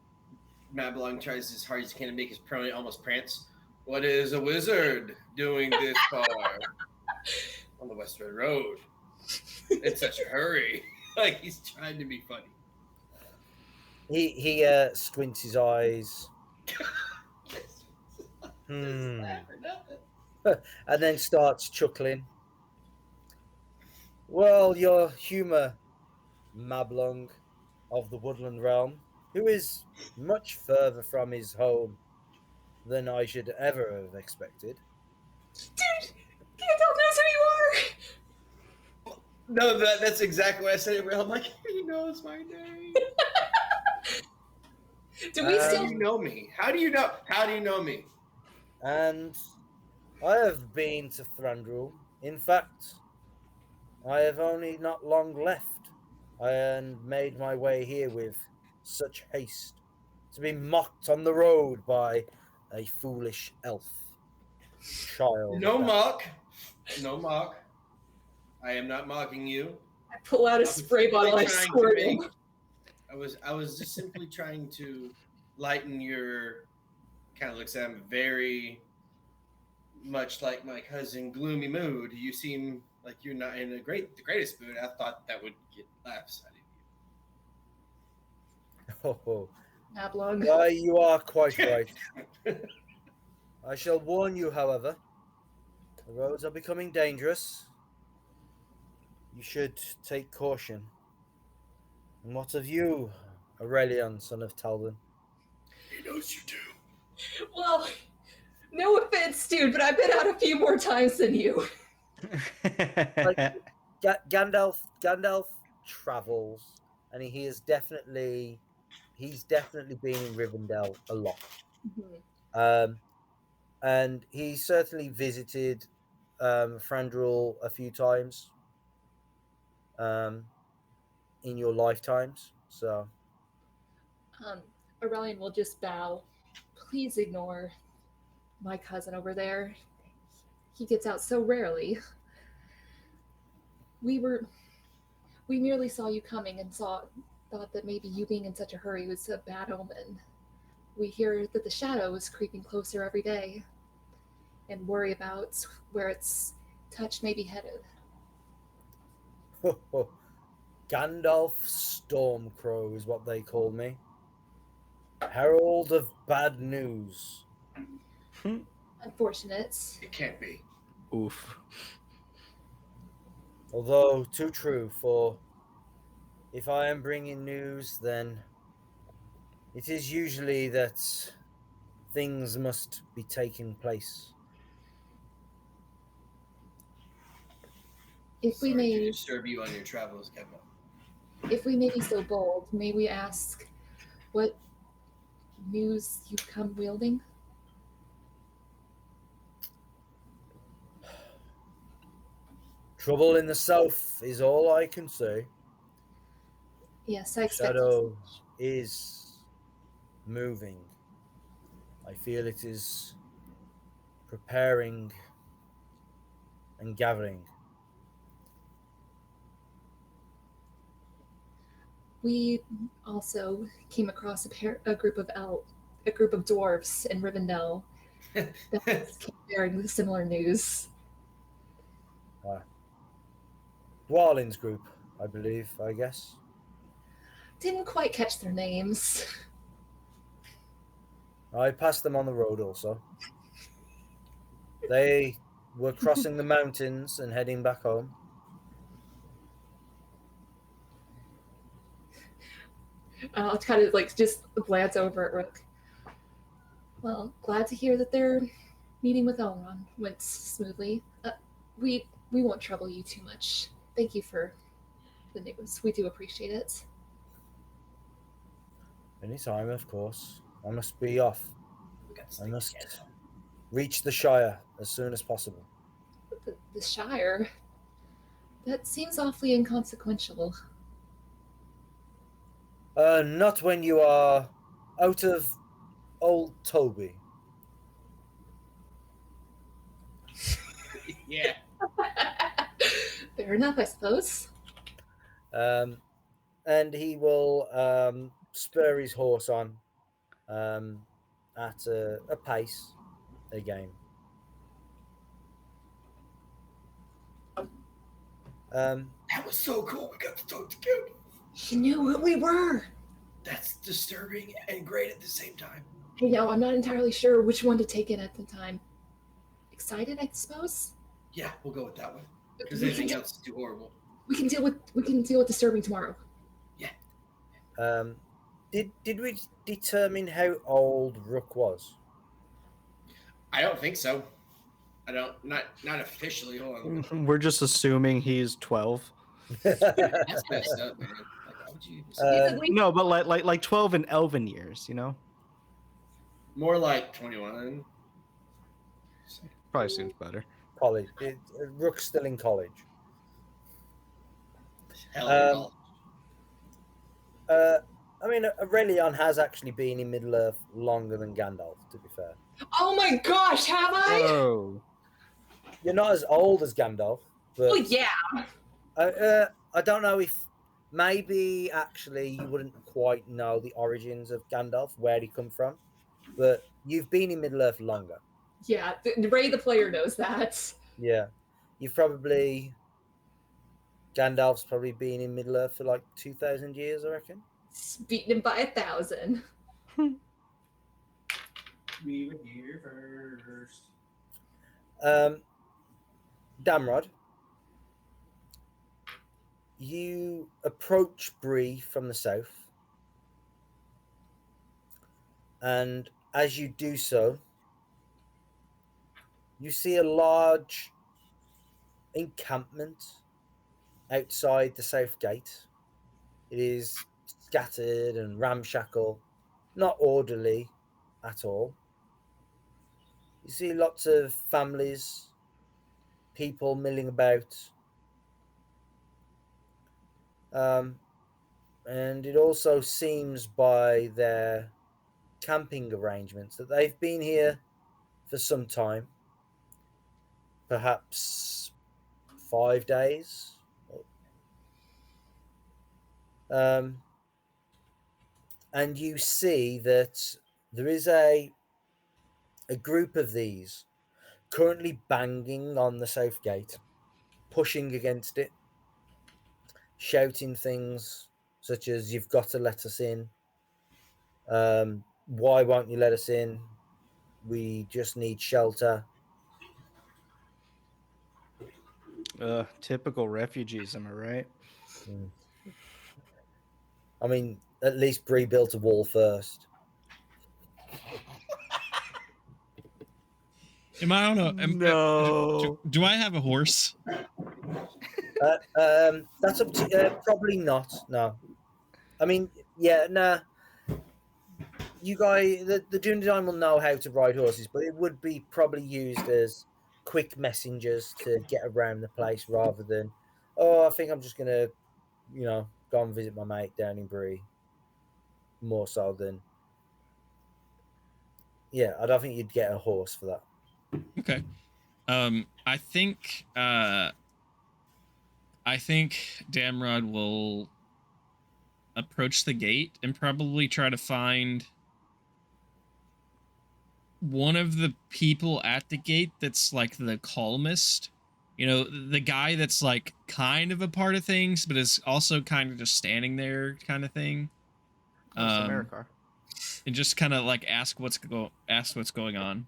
Matt Belong tries as hard as he can to make his pronoun almost prance. What is a wizard doing this far on the Westward Road in such a hurry? Like he's trying to be funny. He squints his eyes. And then starts chuckling. Well, your humour, Mablung of the Woodland Realm, who is much further from his home than I should ever have expected. Dude, Gandalf knows who you are! No, that's exactly what I said. I'm like, he knows my name. Do we How still do you know me? How do you know? How do you know me? And I have been to Thranduil. In fact, I have only not long left and made my way here with such haste to be mocked on the road by a foolish elf child. No mock. No mock. I am not mocking you. I pull out a spray bottle and squirt him? I was just simply trying to lighten your kind of looks at him very much like my cousin gloomy mood. You seem like you're not in the greatest mood. I thought that would get laughs out of you. Oh, Mablung. why, you are quite right. I shall warn you, however, the roads are becoming dangerous. You should take caution. And what of you, Orelion, son of Talbot? He knows you do. Well, no offense, dude, but I've been out a few more times than you. Gandalf travels, and he's definitely been in Rivendell a lot. And he certainly visited Thranduil a few times in your lifetimes. So Aurelian will just bow. Please ignore my cousin over there. He gets out so rarely. We merely saw you coming and thought that maybe you being in such a hurry was a bad omen. We hear that the shadow is creeping closer every day, and worry about where its touch may be headed. Gandalf Stormcrow is what they call me. Herald of bad news. Unfortunate. It can't be. Oof. Although too true, for if I am bringing news, then it is usually that things must be taking place. If we Sorry to may, disturb you on your travels, Kevin. if we may be so bold, may we ask what news you come wielding? Trouble in the south is all I can say. Yes, I The expect shadow is moving. I feel it is preparing and gathering. We also came across a group of a group of dwarves in Rivendale that came bearing similar news. Dwarlin's group, I believe, I guess. Didn't quite catch their names. I passed them on the road also. They were crossing the mountains and heading back home. I'll kind of like just glance over at Rook. Well, glad to hear that their meeting with Elrond went smoothly. We won't trouble you too much. Thank you for the news. We do appreciate it. Anytime, of course. I must be off. We got to I stick must together. reach the Shire as soon as possible. The Shire. That seems awfully inconsequential. Not when you are out of old Toby. Yeah. Fair enough, I suppose. And he will spur his horse on at a pace again. That was so cool. We got to talk together. He knew what we were. That's disturbing and great at the same time. Hey, now I'm not entirely sure which one to take in at the time. Excited, I suppose. Yeah, we'll go with that one. Because We anything can, else is too horrible. we can deal with disturbing tomorrow. Did we determine how old Rook was? I don't think so. I don't. Not officially. Hold on. We're just assuming he's 12. That's messed up, man. Like, why would you even say He's that? at least No, but like 12 in elven years, you know? More like 21. Probably seems better. College. Rook's still in college. Hell of a Um, college. I mean, Aurelion has actually been in Middle Earth longer than Gandalf, to be fair. Oh my gosh, have I? Oh. You're not as old as Gandalf, but Oh yeah. I don't know if maybe actually you wouldn't quite know the origins of Gandalf, where he come from, but you've been in Middle Earth longer. Yeah, Ray the player knows that. Yeah, you've probably Gandalf's probably been in Middle Earth for like 2,000 years, I reckon. Beaten him by 1,000. We were here first. Damrod, you approach Bree from the south, and as you do so, you see a large encampment outside the south gate. It is scattered and ramshackle, not orderly at all. You see lots of families, people milling about. And it also seems by their camping arrangements that they've been here for some time, perhaps 5 days, or And you see that there is a group of these currently banging on the south gate, pushing against it, shouting things such as "You've got to let us in." Why won't you let us in? We just need shelter. Typical refugees, am I right? Mm. I mean, at least Bree built a wall first. Am I on a? No. Do I have a horse? That's up to probably not. No, I mean, yeah, nah. You guys, the Dunedain will know how to ride horses, but it would be probably used as quick messengers to get around the place rather than, oh, I think I'm just gonna, go and visit my mate down in Bree. More so than, yeah, I don't think you'd get a horse for that. Okay. I think Damrod will approach the gate and probably try to find one of the people at the gate that's like the calmest. You know, the guy that's like kind of a part of things, but is also kind of just standing there, kind of thing. Oh, so Maracar. And just kind of like ask what's going on.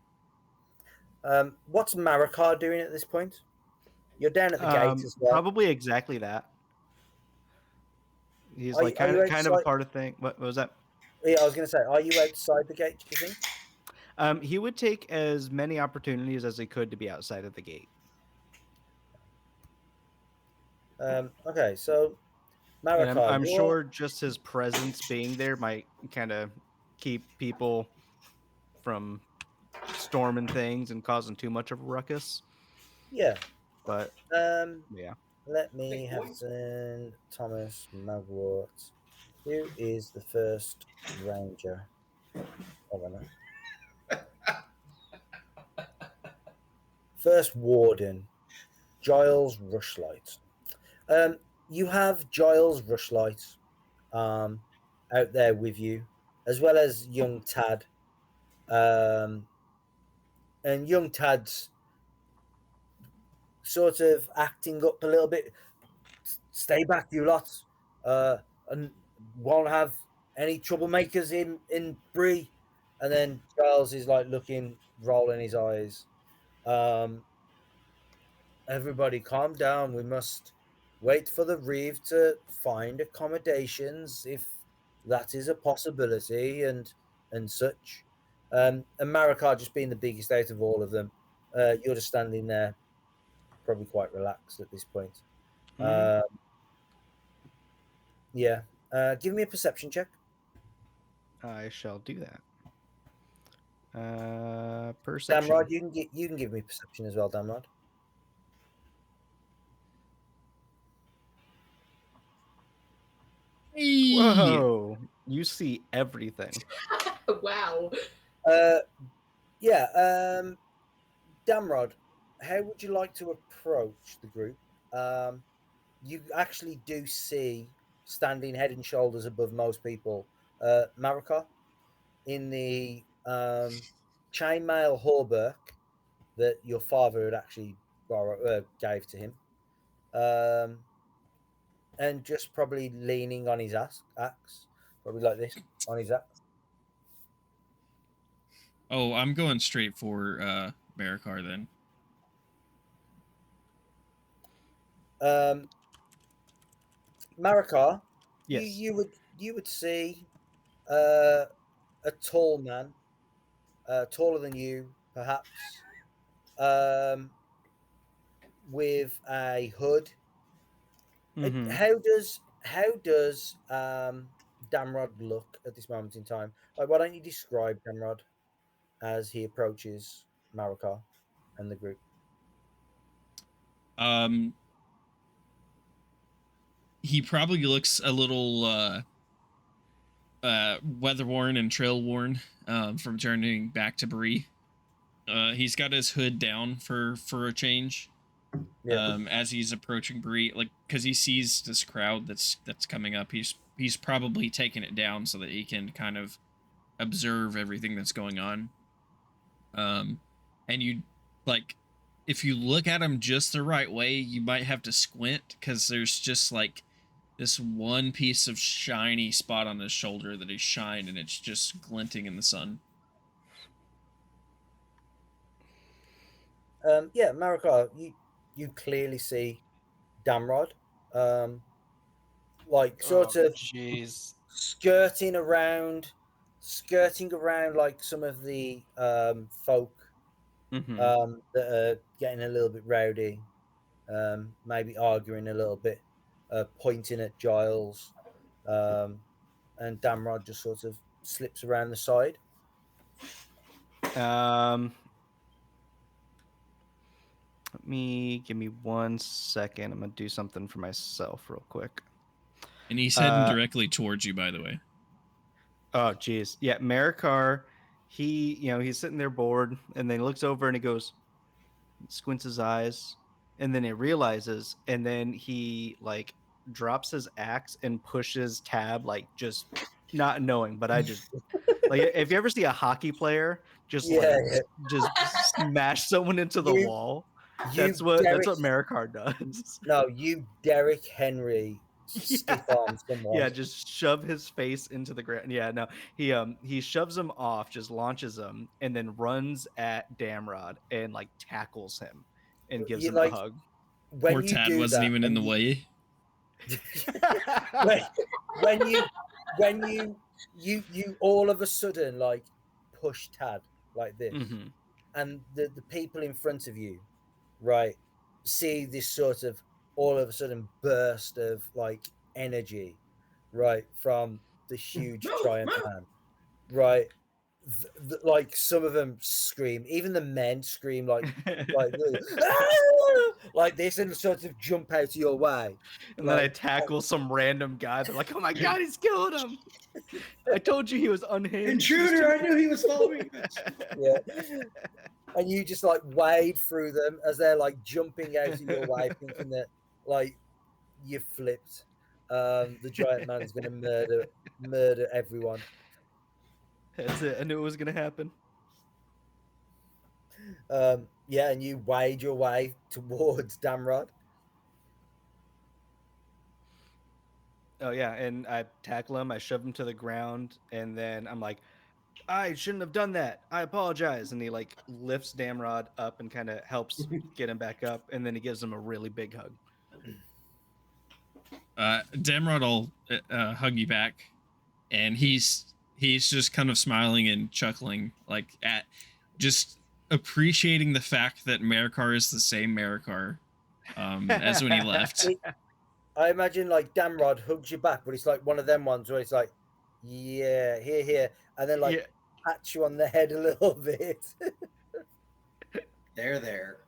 What's Maracar doing at this point? You're down at the gate as well. Probably exactly that. He's Are like you kind of a part of thing. What was that? Yeah, I was going to say, are you outside the gate, do you think? He would take as many opportunities as he could to be outside of the gate. Okay, so And Maracar, I'm sure just his presence being there might kind of keep people from storming things and causing too much of a ruckus. Yeah. But yeah. Let me have Thomas Magwort. Who is the first ranger? First warden, Giles Rushlight. You have Giles Rushlight out there with you, as well as young Tad. And young Tad's sort of acting up a little bit. Stay back, you lot, and won't have any troublemakers in Bree. And then Giles is like looking, rolling his eyes. Everybody, calm down. We must wait for the Reeve to find accommodations if that is a possibility, and such. And Maracar just being the biggest out of all of them, you're just standing there, probably quite relaxed at this point. Yeah. Give me a perception check. I shall do that. Perception. Damrod, you can give me perception as well, Damrod. Whoa! You see everything. Wow. Yeah. Damrod, how would you like to approach the group? You actually do see, standing head and shoulders above most people, Maracar in the chainmail hauberk that your father had actually gave to him, and just probably leaning on his axe, probably like this on his axe. Oh, I'm going straight for Maracar then. Maracar, yes. you would see a tall man, taller than you, perhaps, with a hood. Mm-hmm. How does Damrod look at this moment in time? Why don't you describe Damrod as he approaches Maracar and the group? He probably looks a little weather worn and trail worn from journeying back to Bree. He's got his hood down for a change. Yeah. As he's approaching Bree, like because he sees this crowd that's coming up, he's he's probably taken it down so that he can kind of observe everything that's going on. And you like, if you look at him just the right way, you might have to squint because there's just like this one piece of shiny spot on his shoulder that is shine, and it's just glinting in the sun. Yeah, Maracar, you clearly see Damrod, like sort of jeez. skirting around like some of the folk Mm-hmm. that are getting a little bit rowdy, maybe arguing a little bit, pointing at Giles, and Damrod just sort of slips around the side. Give me 1 second. I'm gonna do something for myself real quick. And he's heading directly towards you, by the way. Oh, geez. Yeah, Maracar, he's sitting there bored, and then he looks over and he goes, squints his eyes, and then he realizes, and then he like drops his axe and pushes tab, like just not knowing. But I just like, if you ever see a hockey player just just smash someone into the wall, that's what Maracar does. No, you Derek Henry stiff arm someone. Yeah, just shove his face into the ground. Yeah, no, he shoves him off, just launches him, and then runs at Damrod and like tackles him and gives him a hug. Poor Tad wasn't even in the way. when you all of a sudden like push Tad like this, and the people in front of you, right, see this sort of all of a sudden burst of like energy, right, from the huge giant man, right. Like some of them scream, even the men scream like like this, and sort of jump out of your way. And then I tackle some random guy. They're like, "Oh my god, he's killing him! I told you he was unhinged. Intruder! I knew he was following us." Yeah. And you just like wade through them as they're like jumping out of your way, thinking that like you flipped. The giant man is going to murder everyone. That's it. I knew it was going to happen. Yeah, and you wade your way towards Damrod. Oh yeah, and I tackle him. I shove him to the ground, and then I'm like, I shouldn't have done that. I apologize. And he like lifts Damrod up and kind of helps get him back up, and then he gives him a really big hug. Damrod will hug you back, and he's just kind of smiling and chuckling, like at just appreciating the fact that Maracar is the same Maracar as when he left. I imagine like Damrod hugs you back, but it's like one of them ones where it's like, yeah, here, and then like pat you on the head a little bit. There.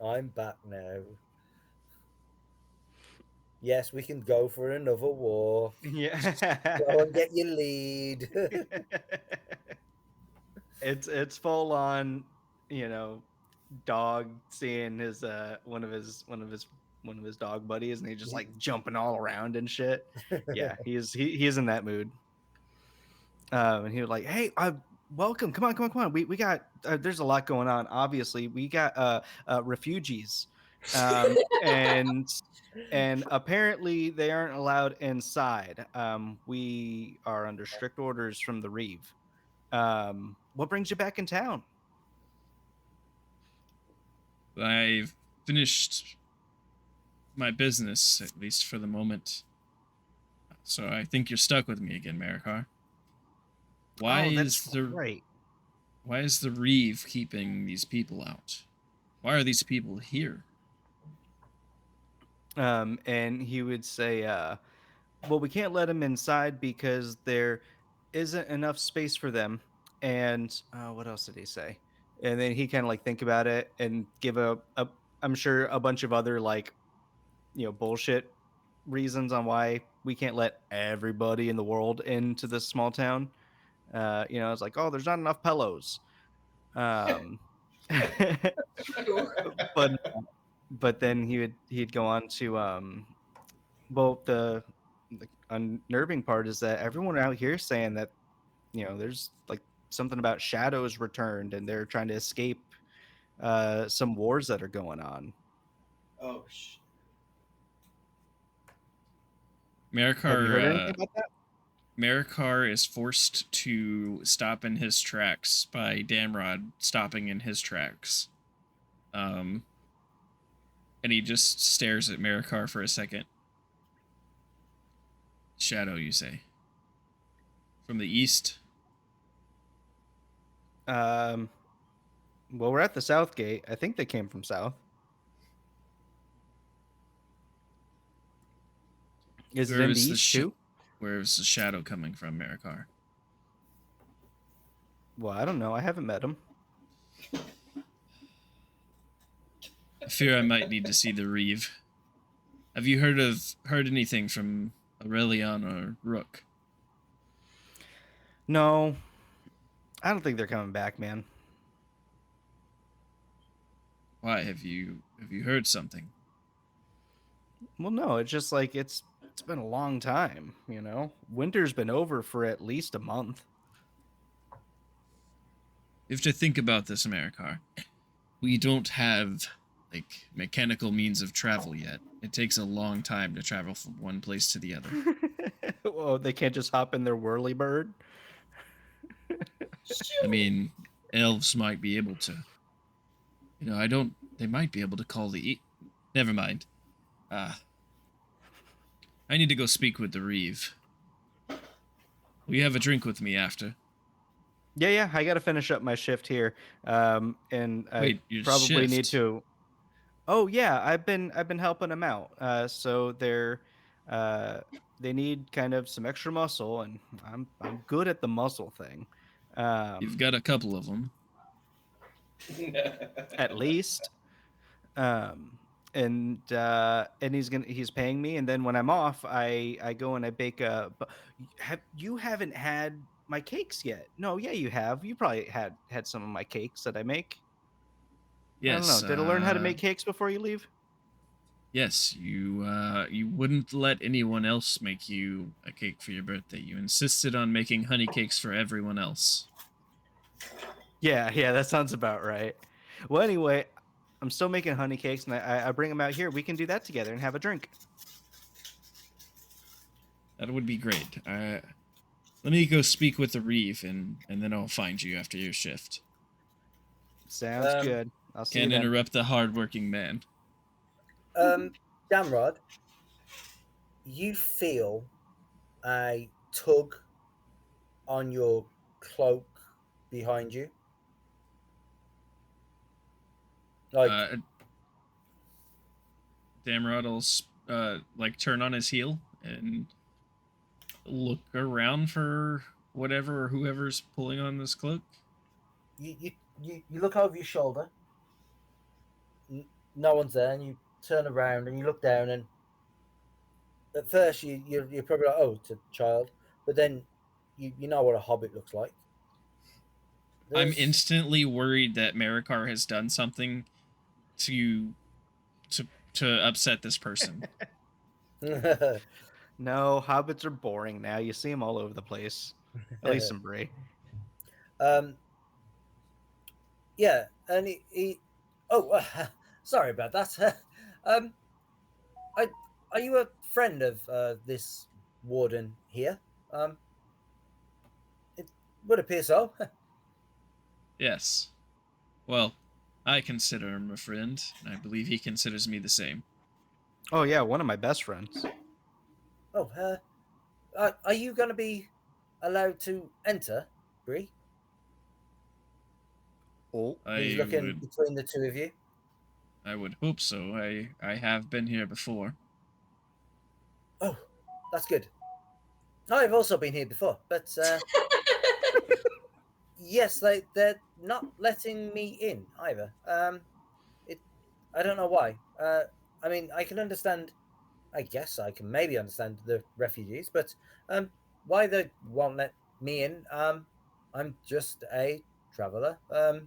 I'm back now. Yes, we can go for another walk. Yeah. Go and get your lead. It's full on, dog seeing his one of his dog buddies, and he's just like jumping all around and shit. Yeah, he's in that mood. And he was like, "Hey, welcome. Come on. We got there's a lot going on. Obviously, we got refugees, and apparently they aren't allowed inside. We are under strict orders from the Reeve. What brings you back in town?" I've finished my business, at least for the moment. So I think you're stuck with me again, Maracar. Why is the Reeve keeping these people out? Why are these people here? And he would say, well, we can't let them inside because there isn't enough space for them. And what else did he say? And then he kind of like think about it and give I'm sure a bunch of other like, bullshit reasons on why we can't let everybody in the world into this small town. It's like, oh, there's not enough pillows. But then he'd go on to the unnerving part is that everyone out here is saying that, there's like something about shadows returned and they're trying to escape some wars that are going on. Oh, Have you heard anything Maracar, about that? Maracar is forced to stop in his tracks by Damrod stopping in his tracks. And he just stares at Maracar for a second. Shadow, you say? From the east? Well, we're at the south gate. I think they came from south. Is it Where in the is east too? Where is the shadow coming from, Maracar? Well, I don't know. I haven't met him. I fear I might need to see the Reeve. Have you heard anything from Orelion or Rook? No, I don't think they're coming back, man. Why have you heard something? Well, no, it's just like it's been a long time, Winter's been over for at least a month. You have to think about this, Maracar. We don't have like mechanical means of travel yet. It takes a long time to travel from one place to the other. Well, they can't just hop in their whirly bird. I mean, elves might be able to. They might be able to call the. Never mind. I need to go speak with the Reeve. Will you have a drink with me after? Yeah, I got to finish up my shift here, and I Wait, your probably need shift? to. Oh yeah, I've been helping them out. So they need kind of some extra muscle, and I'm good at the muscle thing. You've got a couple of them. At least. And he's paying me, and then when I'm off, I go and I bake a. You haven't had my cakes yet? No, yeah, you have. You probably had some of my cakes that I make. I don't know. Yes. Did I learn how to make cakes before you leave? Yes. You wouldn't let anyone else make you a cake for your birthday. You insisted on making honey cakes for everyone else. Yeah, that sounds about right. Well, anyway, I'm still making honey cakes, and I bring them out here. We can do that together and have a drink. That would be great. Let me go speak with the Reeve, and then I'll find you after your shift. Sounds good. I'll see Can't you then. interrupt the hardworking man. Damrod, you feel a tug on your cloak behind you. Like, Damrod will like turn on his heel and look around for whatever or whoever's pulling on this cloak. you look over your shoulder. No one's there, and you turn around and you look down, and at first you're probably like, oh, it's a child, but then you know what a hobbit looks like. I'm instantly worried that Maracar has done something to upset this person. No, hobbits are boring now. You see them all over the place. At least in Bree. Yeah, and he oh, sorry about that. Are you a friend of this warden here? It would appear so. Yes. Well, I consider him a friend, and I believe he considers me the same. Oh yeah, one of my best friends. Oh, are you going to be allowed to enter, Bree? Oh, He's looking between the two of you. I would hope so. I have been here before. Oh, that's good. I've also been here before, but yes, they're not letting me in either. I don't know why. I mean, I can understand. I guess I can maybe understand the refugees, but why they won't let me in? I'm just a traveler, an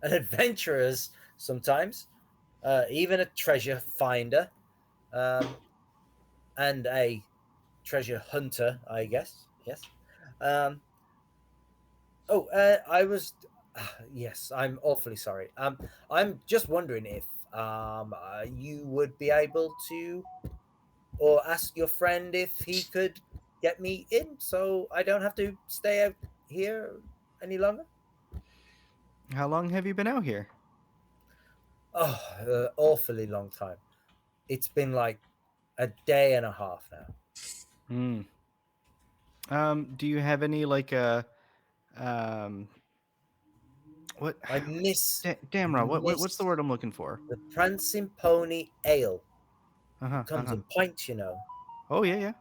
adventurer sometimes, even a treasure finder, and a treasure hunter, I guess. Yes. I was. Yes, I'm awfully sorry. I'm just wondering if you would be able to, or ask your friend if he could get me in, so I don't have to stay out here any longer. How long have you been out here? Oh, awfully long time. It's been like a day and a half now. Hmm. Do you have any like um what I miss Damrod, what's the miss word I'm looking for? the prancing pony ale. Uh-huh. Comes Uh-huh. in pints, you know. Oh yeah, yeah.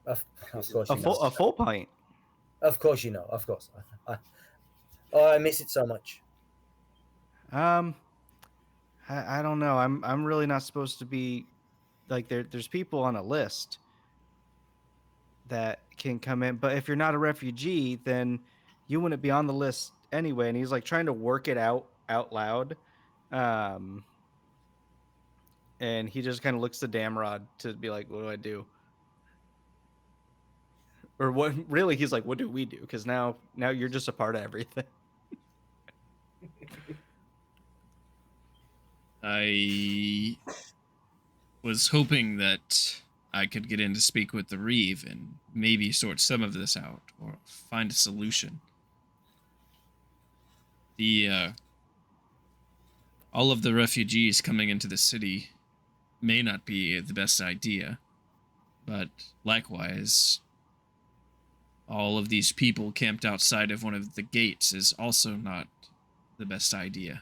Of course A you know. full pint. Of course you know. Of course. Oh, I miss it so much. Um I don't know. I'm really not supposed to be like there's people on a list that can come in, but if you're not a refugee, then you wouldn't be on the list anyway. And he's like trying to work it out loud. Um and he just kind of looks to Damrod to be like, what do I do? Or what really he's like, what do we do? Because now you're just a part of everything. I was hoping that I could get in to speak with the Reeve and maybe sort some of this out or find a solution. The all of the refugees coming into the city may not be the best idea, but likewise, all of these people camped outside of one of the gates is also not the best idea.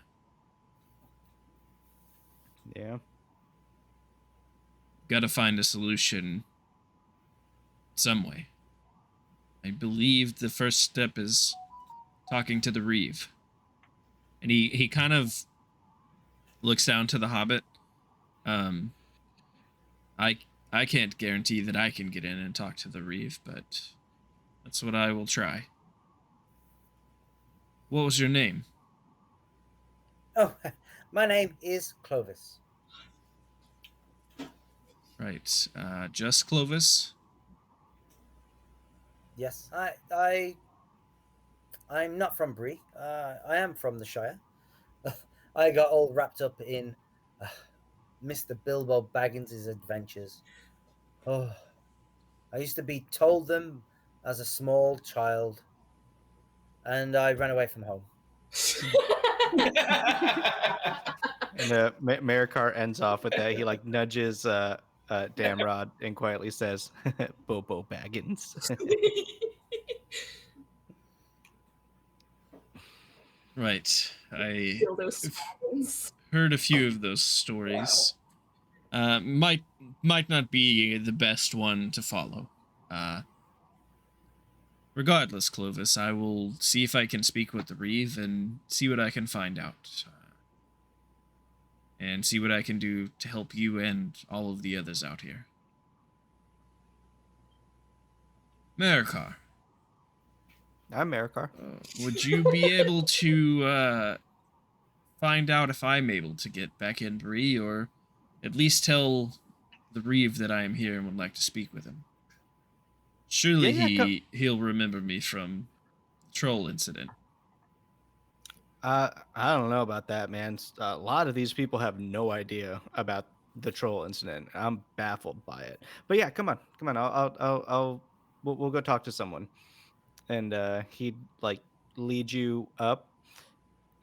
Yeah. Got to find a solution some way. I believe the first step is talking to the Reeve. And he kind of looks down to the Hobbit. Um, I I can't guarantee that I can get in and talk to the Reeve, but that's what I will try. What was your name? Oh, my name is Clovis. Right, just Clovis. Yes, I'm not from Bree. I am from the Shire. I got all wrapped up in uh, Mr. Bilbo Baggins' adventures. Oh, I used to be told them as a small child, and I ran away from home. And Maracar ends off with that. He like nudges Damrod and quietly says, Bobo Baggins. Right, I Feel those spasms. heard a few of those stories. Might not be the best one to follow. Regardless, Clovis, I will see if I can speak with the Reeve and see what I can find out. And see what I can do to help you and all of the others out here. Maracar, I'm Maracar. would you be able to find out if I'm able to get back in Bree, or at least tell the Reeve that I am here and would like to speak with him? Surely Yeah, he'll remember me from the troll incident. I don't know about that, man. A lot of these people have no idea about the troll incident. I'm baffled by it. But yeah, come on. We'll go talk to someone. And he'd like lead you up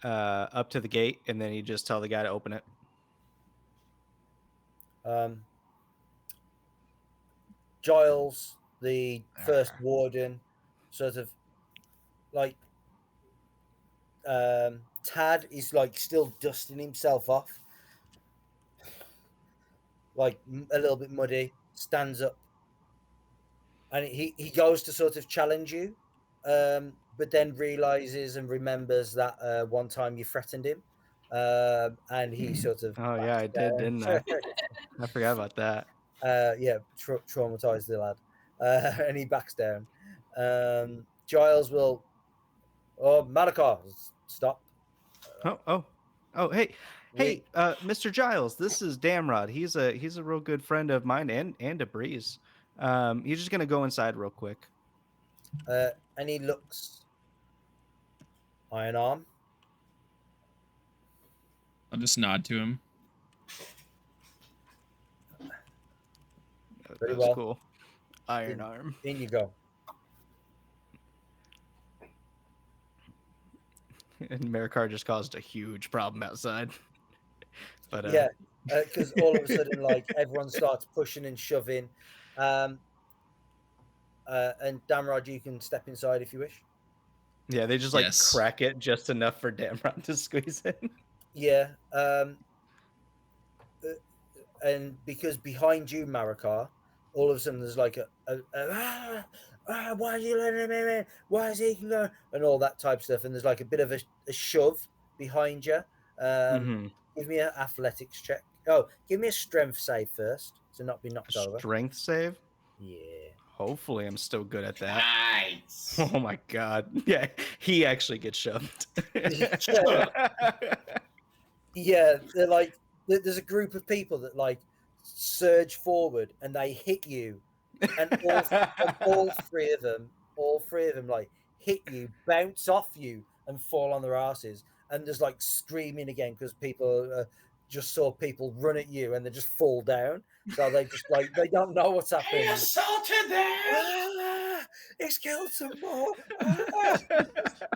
to the gate, and then he'd just tell the guy to open it. Um, Giles, the first warden, sort of like Tad is like still dusting himself off, like a little bit muddy, stands up, and he goes to sort of challenge you, but then realizes and remembers that one time you threatened him, and he sort of Oh yeah, I backs did, down. didn't I? I forgot about that. Yeah, traumatized the lad, and he backs down. Giles will, oh, Maracar, stop. Oh, hey, We, Mr. Giles, this is Damrod. He's a real good friend of mine and a Breeze. He's just gonna go inside real quick. And he looks. Iron arm. I'll just nod to him. Very That was well. cool. Iron arm. In you go. And Maracar just caused a huge problem outside. But Yeah, because all of a sudden, like everyone starts pushing and shoving. And Damrod, you can step inside if you wish. yeah, they just like Yes. crack it just enough for Damrod to squeeze in. Yeah. And because behind you, Maracar, all of a sudden there's like why are you letting him in? Why is he going? And all that type of stuff. And there's like a bit of a shove behind you. Give me an athletics check. Oh, give me a strength save first to not be knocked over. Strength save? Yeah. Hopefully I'm still good at that. Nice. Oh my god. Yeah, he actually gets shoved. Yeah, they're like there's a group of people that like surge forward and they hit you, and all three of them like hit you, bounce off you, and fall on their asses. And there's like screaming again because people just saw people run at you and they just fall down. So they just like they don't know what's happening. He assaulted them. He's killed some more.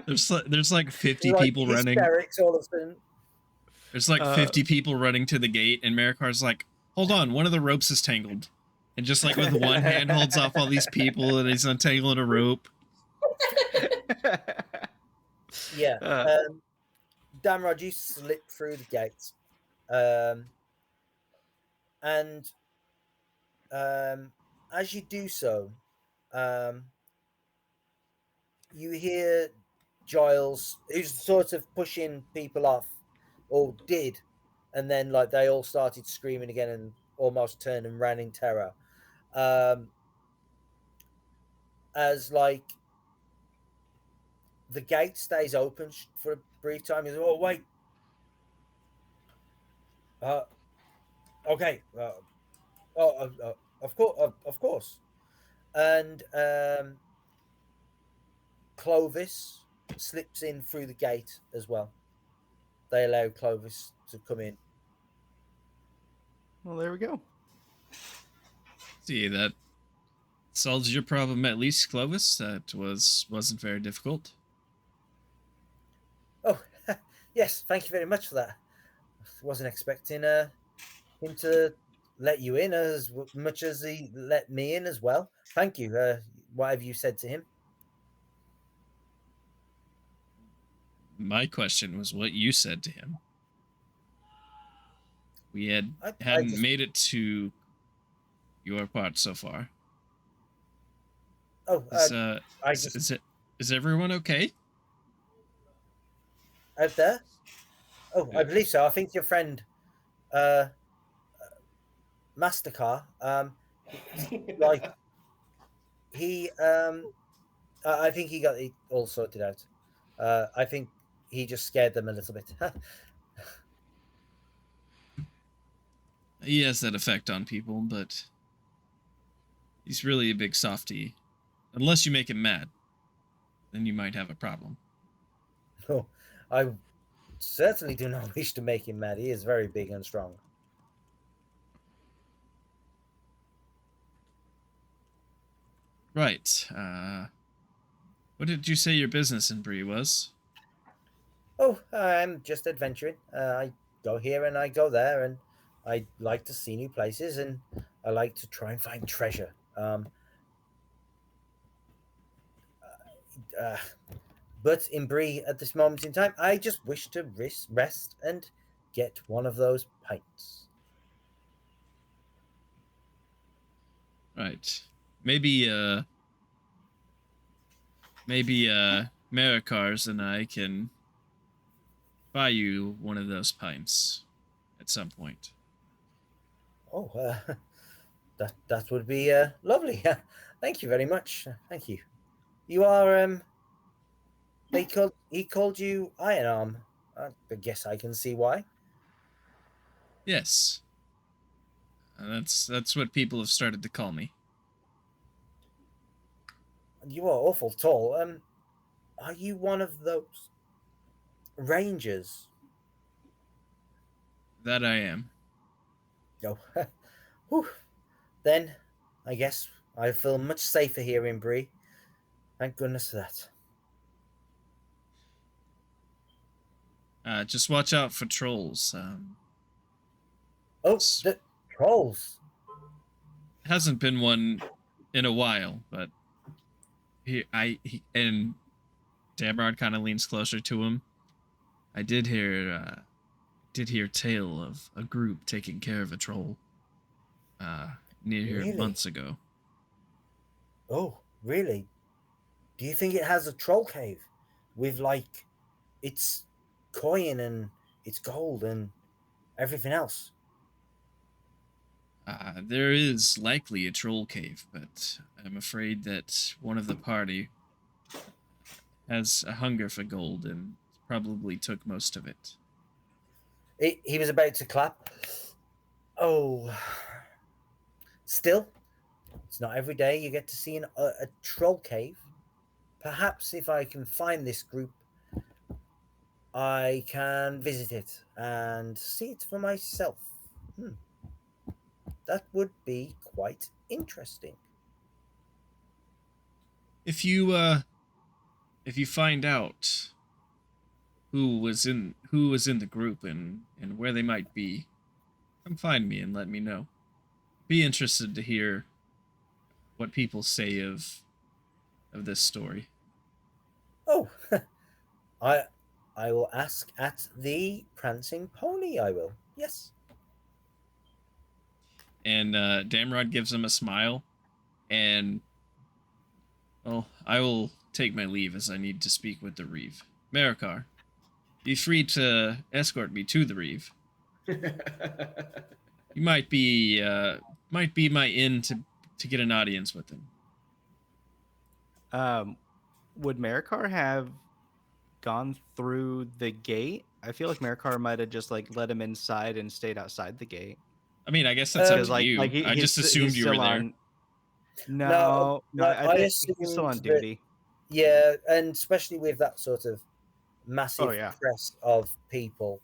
There's like 50 Like, people running. hysterics all of a sudden. There's like 50 people running to the gate, and Marikar's like, hold on, one of the ropes is tangled. And just like with one hand holds off all these people and he's untangling a rope. Yeah. Damrod, you slip through the gates. And as you do so, you hear Giles, who's sort of pushing people off, or did, and then like they all started screaming again and almost turned and ran in terror. As like the gate stays open for a brief time. He goes, oh wait. Okay. Of course. And Clovis slips in through the gate as well. They allow Clovis to come in. Well, there we go. See, that solves your problem at least, Clovis. That wasn't very difficult. Oh, yes, thank you very much for that. Wasn't expecting him to let you in as much as he let me in as well. Thank you. What have you said to him? My question was what you said to him. We hadn't just made it to your part so far. Oh, is everyone okay? Out there? Oh, I believe so. I think your friend, Mastercar, like he, I think he got it all sorted out. I think he just scared them a little bit. He has that effect on people, but he's really a big softie. Unless you make him mad, then you might have a problem. No, I certainly do not wish to make him mad. He is very big and strong. Right. What did you say your business in Bree was? Oh, I'm just adventuring. I go here and I go there, and I like to see new places, and I like to try and find treasure. But in Bree, at this moment in time, I just wish to rest and get one of those pints. Right. Maybe Maracars and I can buy you one of those pints at some point. Oh, that would be lovely. Thank you very much. Thank you. You are he called you Iron Arm. I guess I can see why. Yes. That's what people have started to call me. You are awful tall. Are you one of those rangers? That I am. No. Whew. Then, I guess I feel much safer here in Bree. Thank goodness for that. Just watch out for trolls. Oh, S- the trolls. Hasn't been one in a while, but and Damrod kind of leans closer to him. I did hear tale of a group taking care of a troll near here Really? months ago. Oh, really? Do you think it has a troll cave with like its coin and its gold and everything else? There is likely a troll cave, but I'm afraid that one of the party has a hunger for gold and probably took most of it. He was about to clap. Oh, still, it's not every day you get to see a troll cave. Perhaps if I can find this group, I can visit it and see it for myself. Hmm, that would be quite interesting. If you find out who was in the group and where they might be, come find me and let me know. Be interested to hear what people say of this story. Oh, I I will ask at the prancing pony. I will. Yes. And Damrod gives him a smile, and well, I will take my leave as I need to speak with the Reeve. Maracar, be free to escort me to the Reeve. You might be my in to get an audience with him. Would Maracar have gone through the gate? I feel like Maracar might have just like let him inside and stayed outside the gate. I mean, I guess that's up Um, Because to you. I just assumed he's you were still there. on. no, No, I I think he's still assumed on that. duty. Yeah, and especially with that sort of Oh massive yeah. press of people,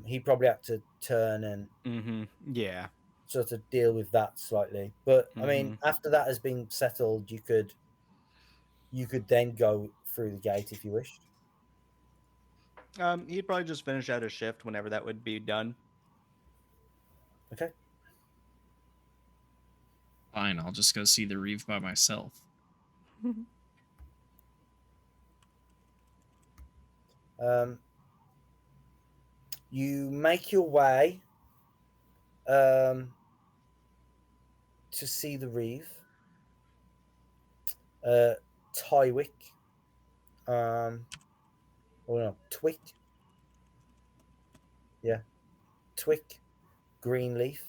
he probably had to turn and Mm-hmm. Yeah. sort of deal with that slightly. But I mean, Mm-hmm. after that has been settled, you could then go through the gate if you wished. He'd probably just finish out his shift whenever that would be done. Okay. Fine, I'll just go see the Reeve by myself. Um, you make your way um, to see the Reeve, Tywick, or no, Twick, yeah, Twick, Greenleaf.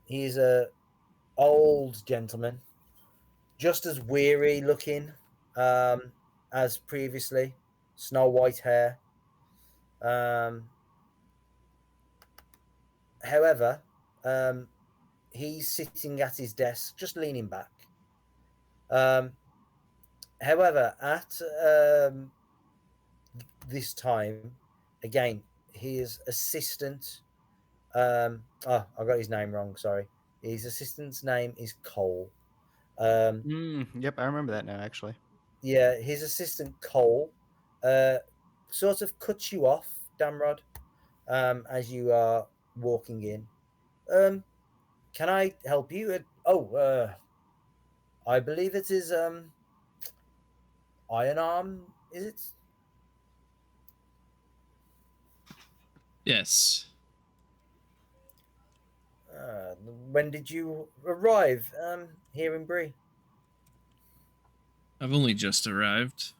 He's a old gentleman, just as weary looking as previously, snow white hair. Um, however, um, he's sitting at his desk, just leaning back. Um, however, at this time, again, his assistant. I got his name wrong. Sorry, his assistant's name is Cole. Um, Yep, I remember that now, actually. yeah, his assistant Cole uh, sort of cuts you off, Damrod, as you are walking in. Can I help you? I believe it is Iron Arm. Is it? Yes, When did you arrive here in Bree? I've only just arrived.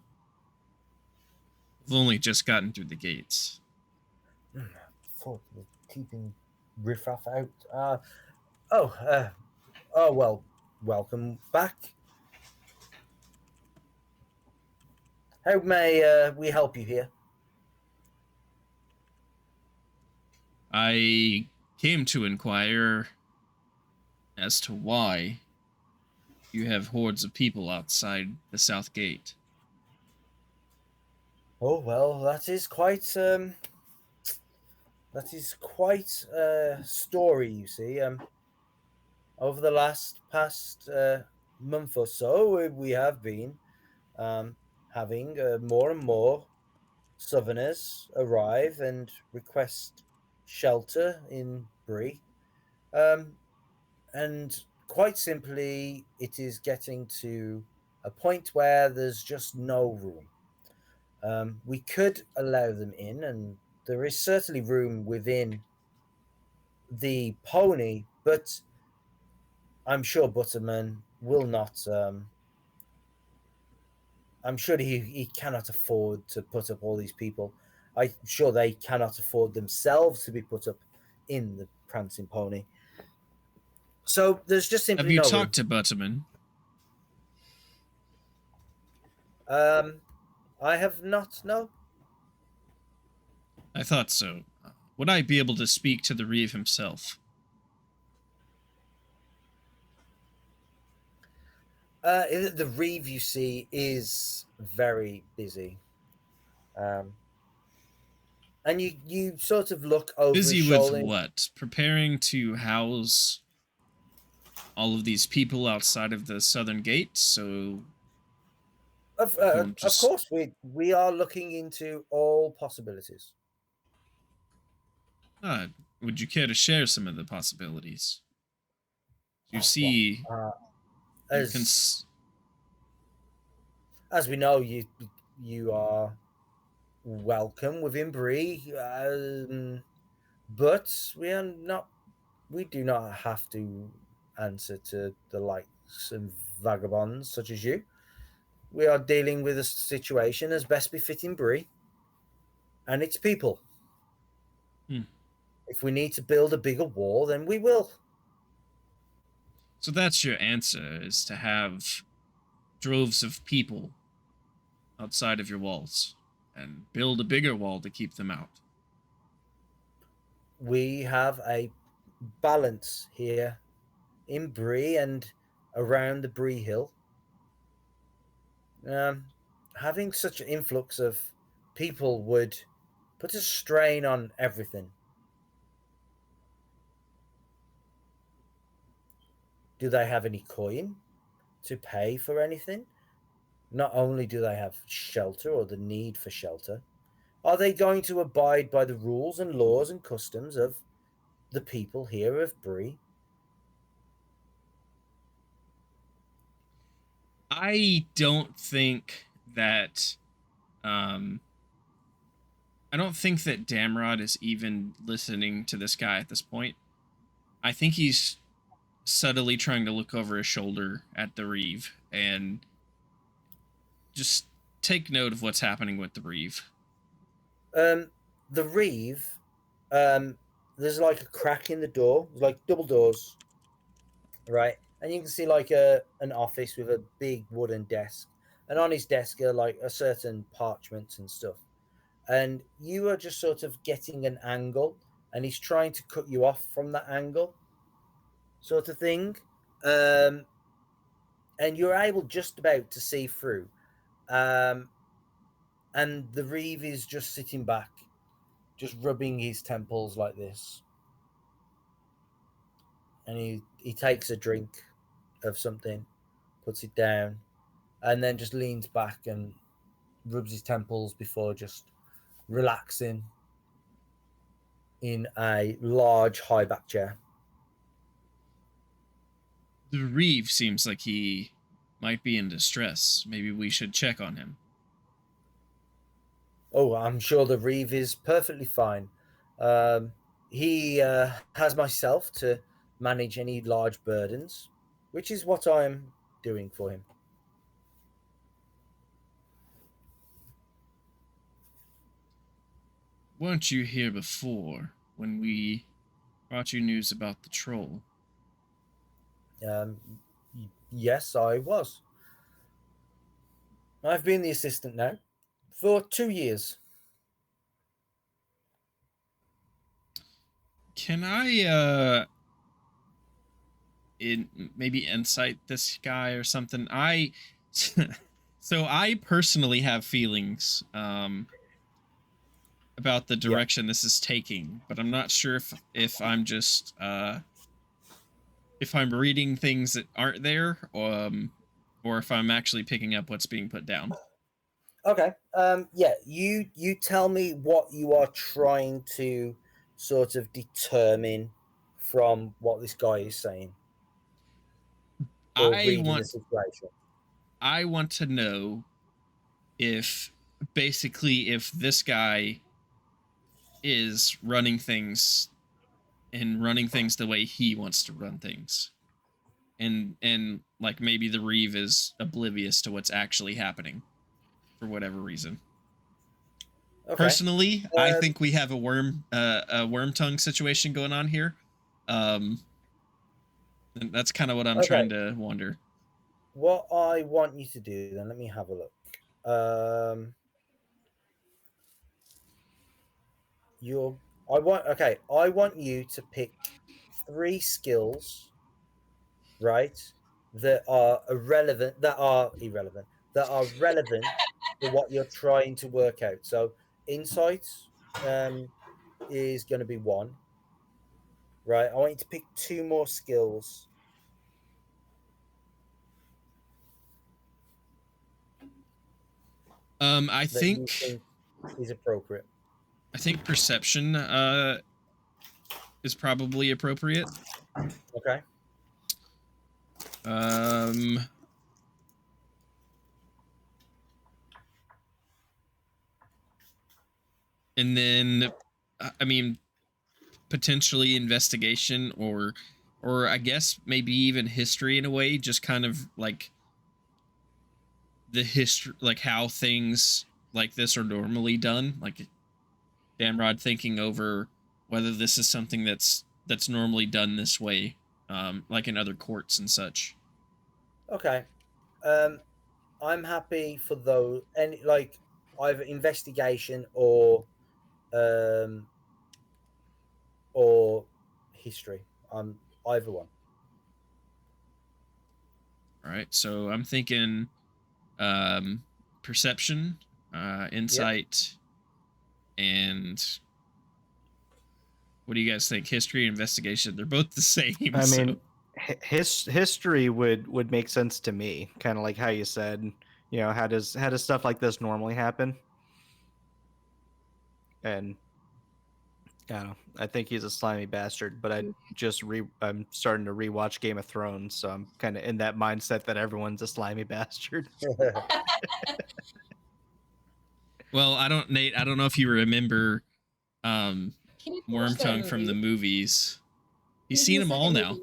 I've only just gotten through the gates. Thought we were keeping riffraff out. Oh, oh well. Welcome back. How may we help you here? I came to inquire as to why you have hordes of people outside the south gate. Oh well, that is quite a story. You see, over the past month or so, we have been having more and more Southerners arrive and request shelter in Bree. Um, and quite simply, it is getting to a point where there's just no room. We could allow them in, and there is certainly room within the pony, but I'm sure Butterman will not. I'm sure he cannot afford to put up all these people. I'm sure they cannot afford themselves to be put up in the prancing pony. So there's just Have simply you no room. talked to Butterman? I have not. No. I thought so. Would I be able to speak to the Reeve himself? The Reeve you see is very busy. And you sort of look over his Busy with shoulder. what? Preparing to house all of these people outside of the southern gate, so Of course, we are looking into all possibilities. would you care to share some of the possibilities? You Well, see, you can. As we know, you are welcome within Bree, but we are not. We do not have to answer to the likes of vagabonds such as you. We are dealing with a situation as best befitting Bree and its people. Hmm. If we need to build a bigger wall, then we will. So that's your answer: is to have droves of people outside of your walls and build a bigger wall to keep them out. We have a balance here in Bree and around the Bree Hill. Having such an influx of people would put a strain on everything. Do they have any coin to pay for anything? Not only do they have shelter or the need for shelter, are they going to abide by the rules and laws and customs of the people here of Bree? I don't think that um I don't think that Damrod is even listening to this guy at this point. I think he's subtly trying to look over his shoulder at the Reeve and just take note of what's happening with the Reeve. The Reeve, um, there's like a crack in the door, there's like double doors, right? And you can see like an office with a big wooden desk, and on his desk are like a certain parchments and stuff. And you are just sort of getting an angle, and he's trying to cut you off from that angle, sort of thing. Um, and you're able just about to see through. Um, and the Reeve is just sitting back, just rubbing his temples like this. And he takes a drink of something, puts it down, and then just leans back and rubs his temples before just relaxing in a large high back chair. The Reeve seems like he might be in distress. Maybe we should check on him. Oh, I'm sure the Reeve is perfectly fine. He has myself to manage any large burdens, which is what I'm doing for him. Weren't you here before when we brought you news about the troll? Um, yes, I was. I've been the assistant now for 2 years. Can I maybe insight this guy or something. So I personally have feelings about the direction this is taking, but I'm not sure if I'm just if I'm reading things that aren't there, or if I'm actually picking up what's being put down. Okay. Yeah. You tell me what you are trying to sort of determine from what this guy is saying, or reading the situation. I want to know if basically if this guy is running things the way he wants to run things, and like maybe the Reeve is oblivious to what's actually happening for whatever reason. Okay. Personally, I think we have a worm tongue situation going on here. And that's kind of what I'm trying to wonder. What I want you to do then, let me have a look. I want you to pick 3 skills, right? That are relevant to what you're trying to work out. So insight is going to be 1, right? I want you to pick 2 more skills. I think is appropriate. I think perception is probably appropriate. Okay. And then I mean potentially investigation, or I guess maybe even history in a way, just kind of like the history, like how things like this are normally done, like Damrod thinking over whether this is something that's normally done this way, like in other courts and such. Okay. I'm happy for those, and like either investigation or history. Either one. All right, so I'm thinking perception, insight, and what do you guys think? History, investigation. They're both the same. I mean, history would make sense to me. Kind of like how you said, you know, how does stuff like this normally happen? And I don't know. I think he's a slimy bastard, but I'm starting to rewatch Game of Thrones, so I'm kind of in that mindset that everyone's a slimy bastard. Well, Nate, I don't know if you remember Wormtongue from the movies. You've seen them all now.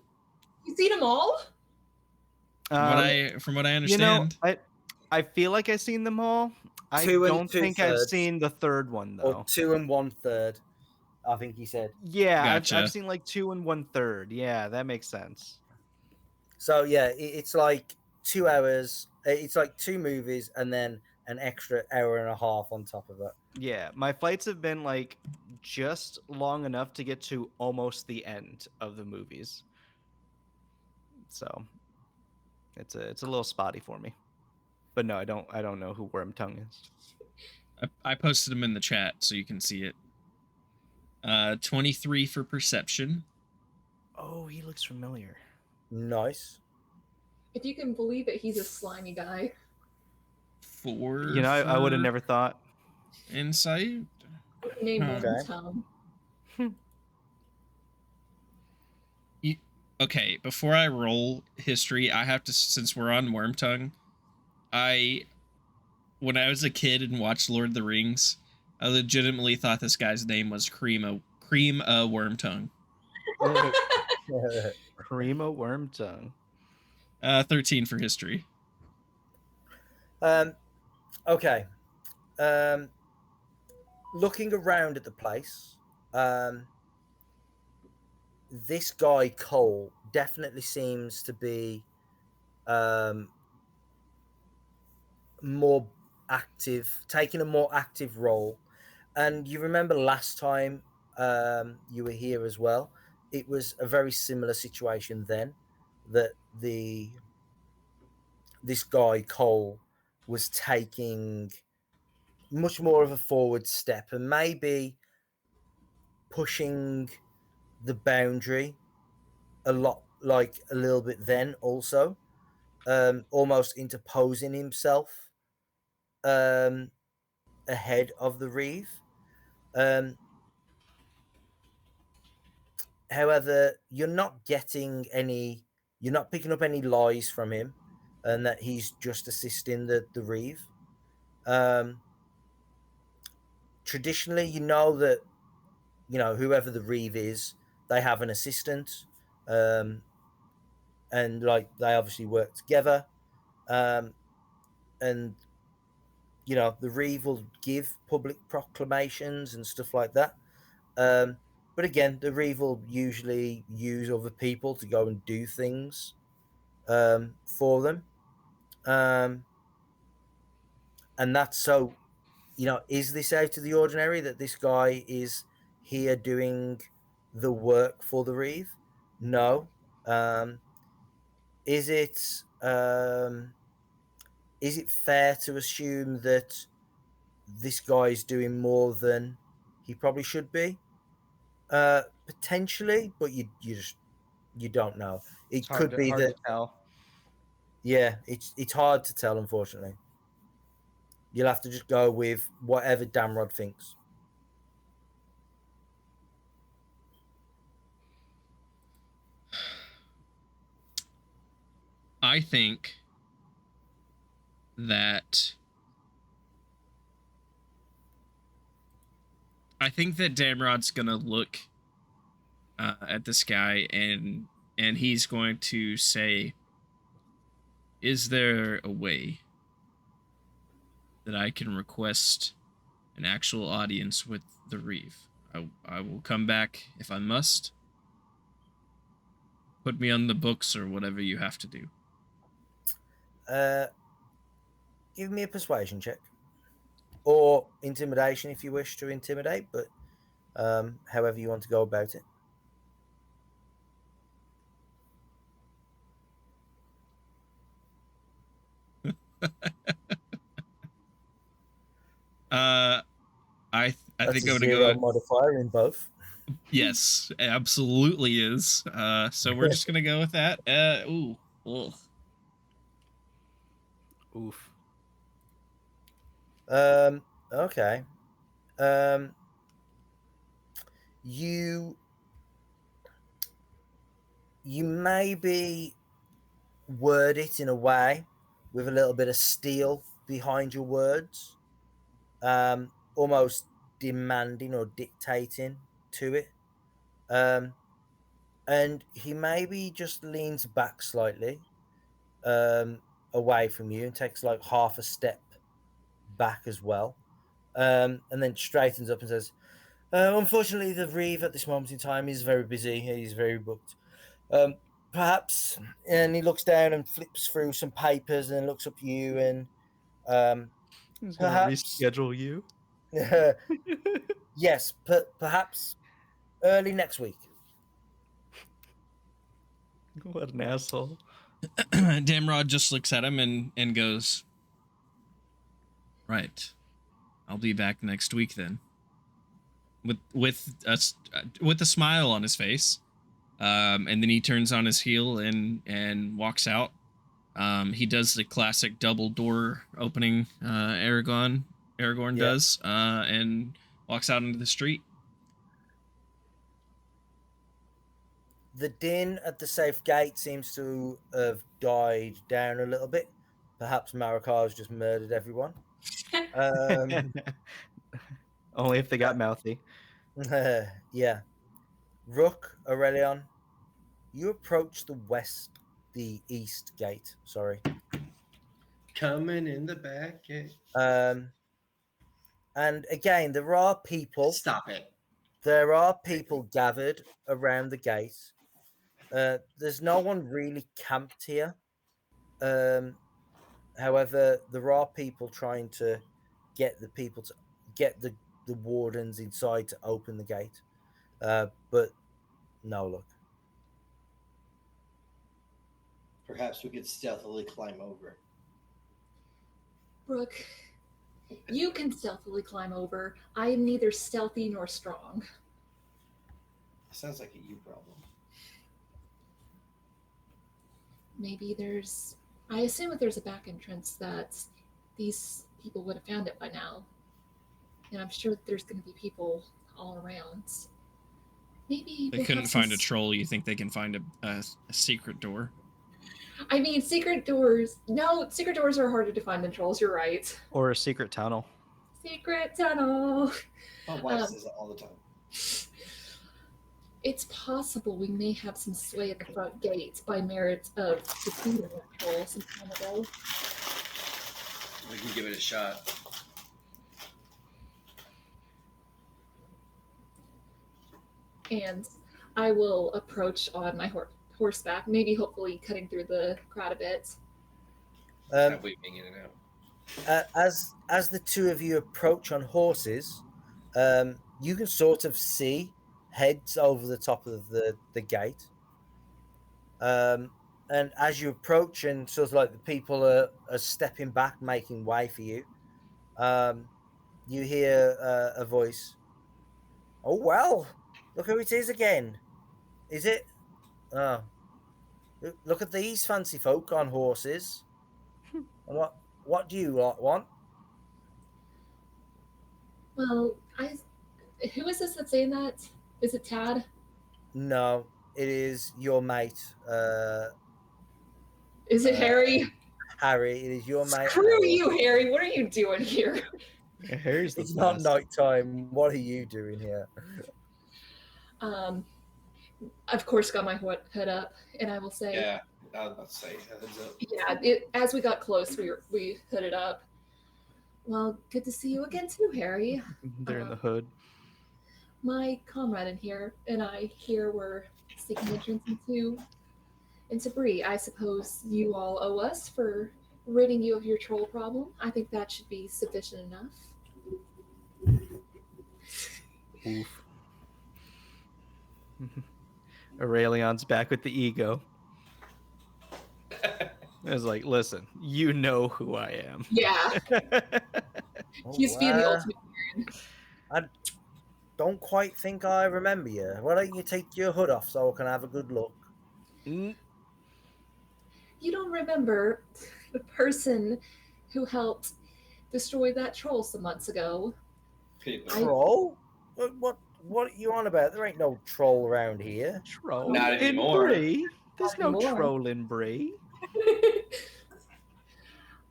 You've seen them all? From what I understand. You know, I feel like I've seen them all. I don't think I've seen the third one though. Or 2 1/3. I think he said. Yeah, gotcha. I've seen like 2 1/3. Yeah, that makes sense. So yeah, it's like 2 hours. It's like 2 movies and then an extra hour and a half on top of it. Yeah, my flights have been like just long enough to get to almost the end of the movies. So it's a little spotty for me. But no, I don't know who Wormtongue is. I posted him in the chat so you can see it. 23 for perception. Oh, he looks familiar. Nice. If you can believe it, he's a slimy guy. 4. You know, I would have never thought. Insight. Name Wormtongue. Okay, before I roll history, I have to, since we're on Wormtongue, when I was a kid and watched Lord of the Rings, I legitimately thought this guy's name was Cream Wormtongue. Cream of Wormtongue. 13 for history. Okay. Looking around at the place, this guy Cole definitely seems to be more active, taking a more active role. And you remember last time you were here as well, it was a very similar situation then. that this guy Cole was taking much more of a forward step and maybe pushing the boundary a little bit then also, almost interposing himself ahead of the Reeve. However, you're not picking up any lies from him, and that he's just assisting the Reeve. Traditionally, you know that whoever the Reeve is, they have an assistant, and like they obviously work together, and the Reeve will give public proclamations and stuff like that. But again, the Reeve will usually use other people to go and do things for them. And that's so, is this out of the ordinary that this guy is here doing the work for the Reeve? No. Is it fair to assume that this guy is doing more than he probably should be? Potentially, but you don't know. It could be hard that. to tell. Yeah, it's hard to tell, unfortunately. You'll have to just go with whatever Damrod thinks. I think that Damrod's gonna look at this guy and he's going to say, "Is there a way that I can request an actual audience with the Reeve? I will come back if I must. Put me on the books or whatever you have to do." Give me a persuasion check, or intimidation if you wish to intimidate, but however you want to go about it. I That's think a I'm gonna zero go. modifier in both. Yes, absolutely is. So we're just gonna go with that. Ooh, ugh. Oof. Okay. You maybe word it in a way with a little bit of steel behind your words, almost demanding or dictating to it. And he maybe just leans back slightly away from you and takes like half a step back as well, and then straightens up and says, "Unfortunately, the Reeve at this moment in time is very busy. He's very booked. Perhaps," and he looks down and flips through some papers and looks up at you and, He's gonna perhaps, reschedule you. yes, perhaps early next week. What an asshole. Damrod just looks at him and goes, "Right, I'll be back next week then." With a smile on his face, and then he turns on his heel and walks out. He does the classic double door opening. Aragorn does, and walks out into the street. The din at the safe gate seems to have died down a little bit. Perhaps Maracar has just murdered everyone. Only if they got mouthy. Yeah. Rook, Orelion, you approach the east gate. Sorry. Coming in the back. And again, there are people. Stop it. There are people gathered around the gate. There's no one really camped here. However, there are people trying to get the wardens inside to open the gate. But no luck. Perhaps we could stealthily climb over. Brooke, you can stealthily climb over. I am neither stealthy nor strong. Sounds like a you problem. Maybe there's... I assume if there's a back entrance that these people would have found it by now. And I'm sure that there's going to be people all around. Maybe They couldn't find a troll. You think they can find a secret door? I mean, secret doors... No, secret doors are harder to find than trolls, you're right. Or a secret tunnel. Secret tunnel! My wife says that all the time. It's possible we may have some sway at the front gate by merit of defeating that troll some time ago. We can give it a shot. And I will approach on my horseback, maybe hopefully cutting through the crowd a bit. Weaving in and out. As the two of you approach on horses, you can sort of see heads over the top of the gate. And as you approach and sort of like the people are stepping back, making way for you, you hear a voice. Oh, well, look who it is again. Is it? Oh, look at these fancy folk on horses. And what do you want? Well, who is this that's saying that? Is it Tad? No, it is your mate. Is it Harry? Harry, it is your mate. Screw Harry. you, Harry. What are you doing here? Yeah, Harry's the It's not best. night time. What are you doing here? Of course, got my hood up, and I will say, Yeah, I was about to say, heads up. yeah. As we got close, we hooded up. Well, good to see you again too, Harry. They're in the hood. My comrade in here and I here were seeking entrance into Bree. I suppose you all owe us for ridding you of your troll problem. I think that should be sufficient enough. Oof. Aurelion's back with the ego. It's like, listen, you know who I am. Yeah, he's being the ultimate Karen. I don't quite think I remember you. Why don't you take your hood off so I can have a good look? You don't remember the person who helped destroy that troll some months ago? People. Troll? What are you on about? There ain't no troll around here. Troll Not in anymore. Bree. There's Not no anymore. troll in Bree.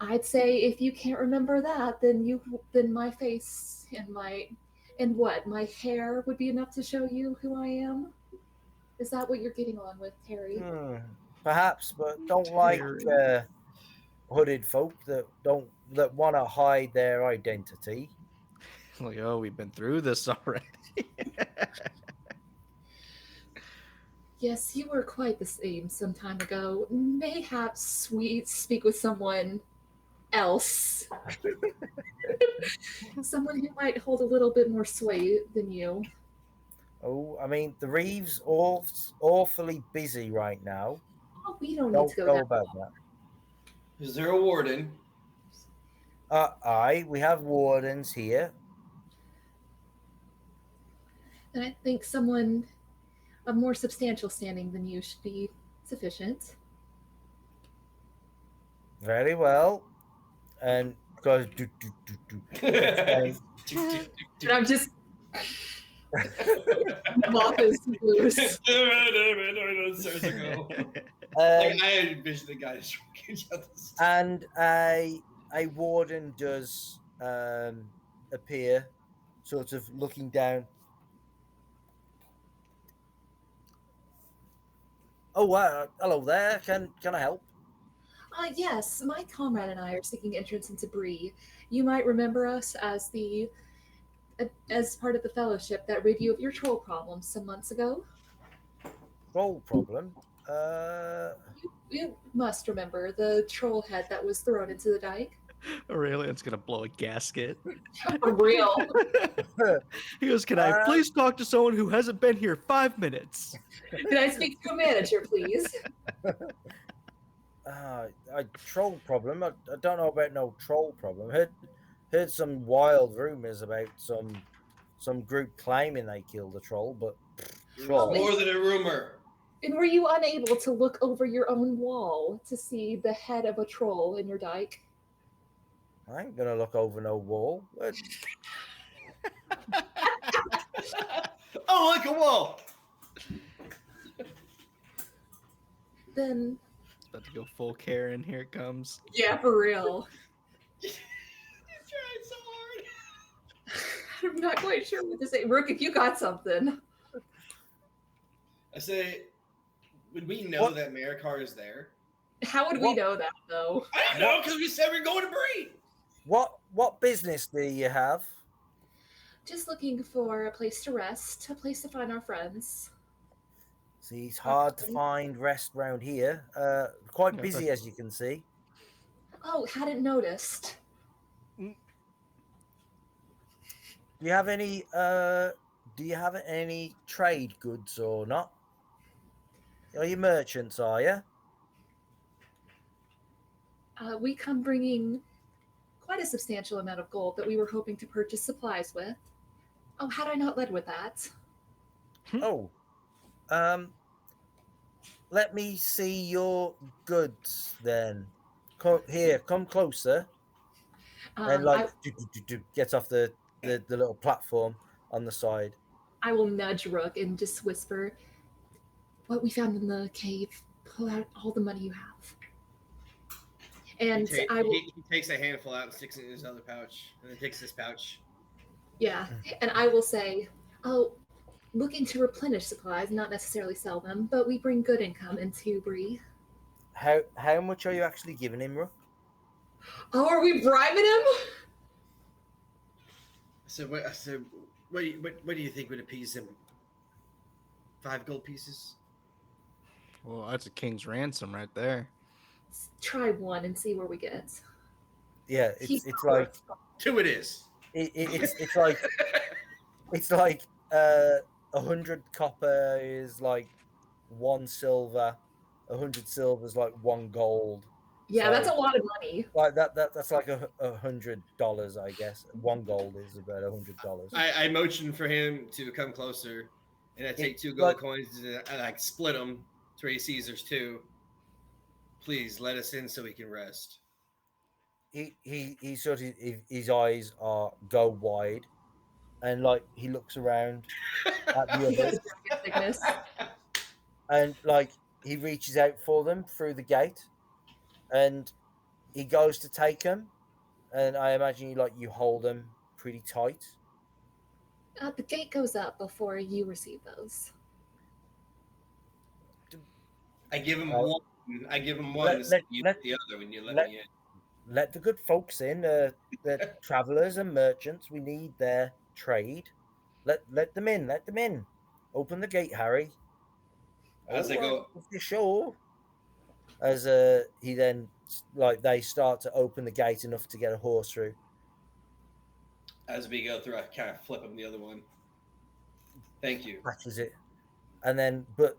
I'd say if you can't remember that, then my face and what, my hair would be enough to show you who I am? Is that what you're getting on with, Harry? Perhaps, but don't like Terry. hooded folk that want to hide their identity. Like, oh, we've been through this already. Yes, you were quite the same some time ago. Mayhaps we speak with someone else. Someone who might hold a little bit more sway than you. Oh, I mean, the Reeves awfully busy right now. Oh, we don't need Don't to go go down. about that. Is there a warden? Aye, we have wardens here. And I think someone of more substantial standing than you should be sufficient. Very well. And goes do. And I'm just moth is loose. I envision the guy just walking down the street. And a warden does appear, sort of looking down. Oh, hello there. Can I help? Yes, my comrade and I are seeking entrance into Bree. You might remember us as as part of the fellowship that rid you of your troll problem some months ago. Troll problem. You must remember the troll head that was thrown into the dike. Aurelion's gonna blow a gasket. For real. He goes, "Can I please talk to someone who hasn't been here 5 minutes?" Can I speak to a manager, please? a troll problem. I don't know about no troll problem. Heard some wild rumors about some group claiming they killed a troll, but It was troll. more than a rumor. And were you unable to look over your own wall to see the head of a troll in your dike? I ain't gonna look over no wall. Oh, like a wall. Then, It's about to go full Karen. Here it comes. yeah, for real. You tried so hard. I'm not quite sure what to say. Rook, if you got something. I say, would we know What? that Maracar is there? How would we What? know that, though? I don't know, because we said we're going to Bree. What business do you have? Just looking for a place to rest, a place to find our friends. See, it's hard to find rest round here. Quite Yeah, busy, as you can see. Oh, hadn't noticed. Do you have any trade goods or not? Are you merchants, are you? We come bringing quite a substantial amount of gold that we were hoping to purchase supplies with. Oh, had I not led with that? Oh. Let me see your goods then. Come closer. And like gets off the little platform on the side. I will nudge Rook and just whisper, what we found in the cave, pull out all the money you have. And He takes a handful out and sticks it in his other pouch, and then takes this pouch. Yeah, and I will say, oh, looking to replenish supplies, not necessarily sell them, but we bring good income into Bree. How much are you actually giving him, Rook? Oh, are we bribing him? So what do you think would appease him? 5 gold pieces? Well, that's a king's ransom right there. Let's try one and see where we get. Yeah, it's like 2 it is. it's like it's like 100 copper is like 1 silver, 100 silver is like 1 gold. Yeah, So, that's a lot of money. like that's like $100, I guess. 1 gold is about $100. I motion for him to come closer, and I take 2 but- gold coins and I like split them to where he sees there's 2. Please let us in so we can rest. He sort of his eyes go wide, and like he looks around at the He has others, a sickness. and like he reaches out for them through the gate, and he goes to take them, and I imagine you hold them pretty tight. The gate goes up before you receive those. I give him Oh. one. I give him one. You let- the other when you let me in. Let the good folks in. The travelers and merchants. We need their trade. Let them in. Let them in. Open the gate, Harry. As I go, If you're sure. As he then they start to open the gate enough to get a horse through. as we go through, I kind of flip him the other one. Thank you. Catches it, and then but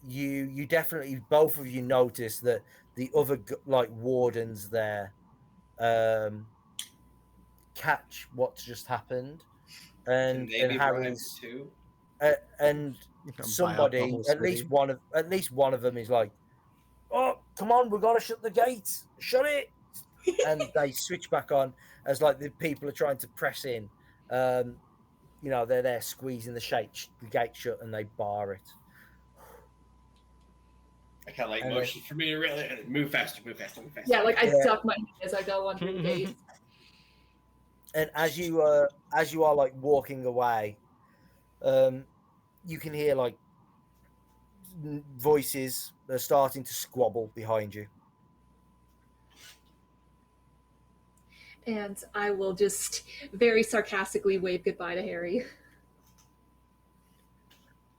you definitely both of you notice that the other wardens there catch what's just happened, Can and they be bribed Harry's too? and You can buy out the somebody whole at least one of them is like, oh come on, we've got to shut the gate, shut it, and they switch back on as like the people are trying to press in. They're there squeezing the gate shut, and they bar it. I kind of like And motion for me to really move faster, move faster, move faster. Yeah, like I Yeah. duck my head as I go under the gate. And as you are like walking away, you can hear like voices that are starting to squabble behind you. And I will just very sarcastically wave goodbye to Harry.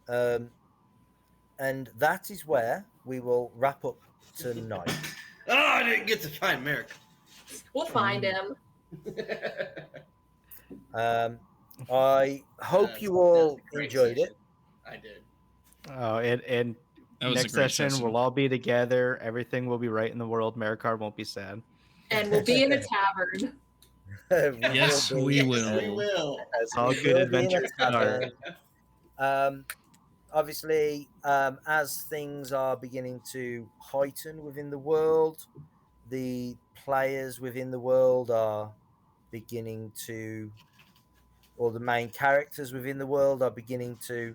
And that is where we will wrap up tonight. Oh, I didn't get to find Merrick. We'll find him. I hope you all That's a great enjoyed it. session. I did. Oh, and That was Next a great session, we'll all be together. Everything will be right in the world. Maracar won't be sad. And we'll be in a tavern. Yes, we will. We will. That's all We good will be in a adventures start. tavern. Obviously, as things are beginning to heighten within the world, the players within the world are beginning to, or the main characters within the world are beginning to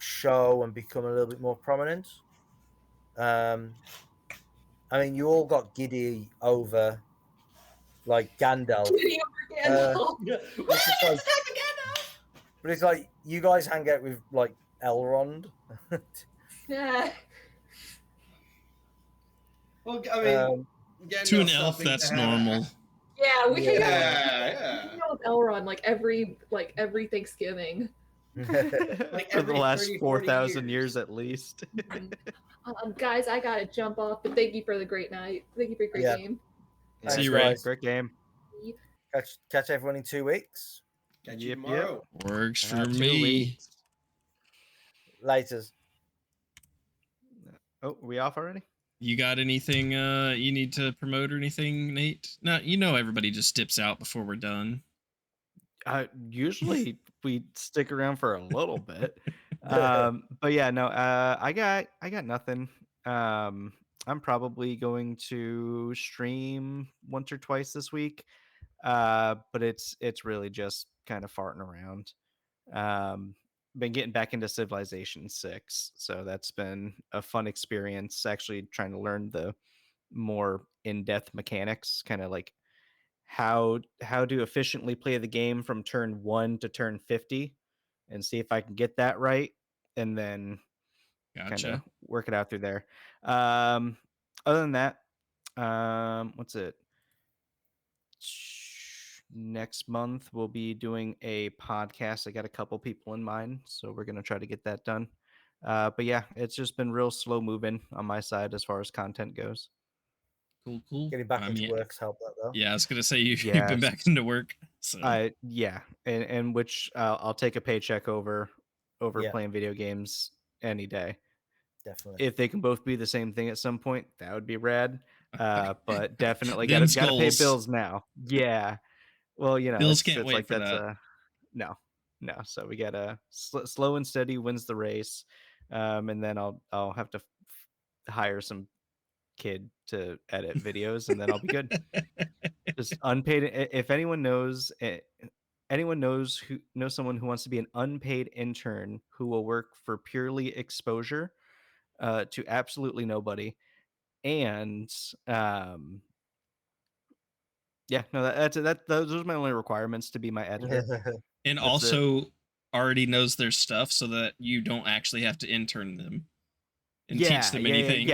show and become a little bit more prominent. I mean, you all got giddy over like Gandalf. But it's like you guys hang out with like Elrond. Yeah. Well, I mean, To an Gandalf's elf, something that's to have normal. Yeah, we hang out Yeah. with Elrond like every Thanksgiving. Like For the every last 30, 40 4,000 years at least. Guys, I gotta jump off, but thank you for the great night. Thank you for a great Yeah. game. Yeah, See you, guys. Ray. Great game. Catch everyone in 2 weeks. Catch you Yep, tomorrow. Works for 2 me. weeks. Laters. Oh, are we off already? You got anything you need to promote or anything, Nate? No, you know everybody just dips out before we're done. Usually we stick around for a little bit. But yeah, no, I got nothing. I'm probably going to stream once or twice this week. But it's really just kind of farting around. Been getting back into Civilization 6, so that's been a fun experience, actually trying to learn the more in-depth mechanics, kind of like how to efficiently play the game from turn 1 to turn 50 and see if I can get that right, and then kind of Gotcha. work it out through there. Other than that, what's it? Next month we'll be doing a podcast. I got a couple people in mind, so we're gonna try to get that done. But yeah, it's just been real slow moving on my side as far as content goes. Cool. Getting back into work's help that though. Yeah, I was gonna say you've Yes. been back into work. So Yeah, and which I'll take a paycheck over Yeah. playing video games any day. Definitely. If they can both be the same thing at some point, that would be rad. But definitely Them gotta pay skulls. bills now. Yeah. Well, you know, Bills it's can't wait like for that's that. no. So we gotta slow and steady wins the race, and then I'll have to hire some kid to edit videos, and then I'll be good. Just unpaid. If anyone knows who knows someone who wants to be an unpaid intern who will work for purely exposure, to absolutely nobody, and yeah, no, those are my only requirements to be my editor. And That's also already knows their stuff so that you don't actually have to intern them and teach them anything.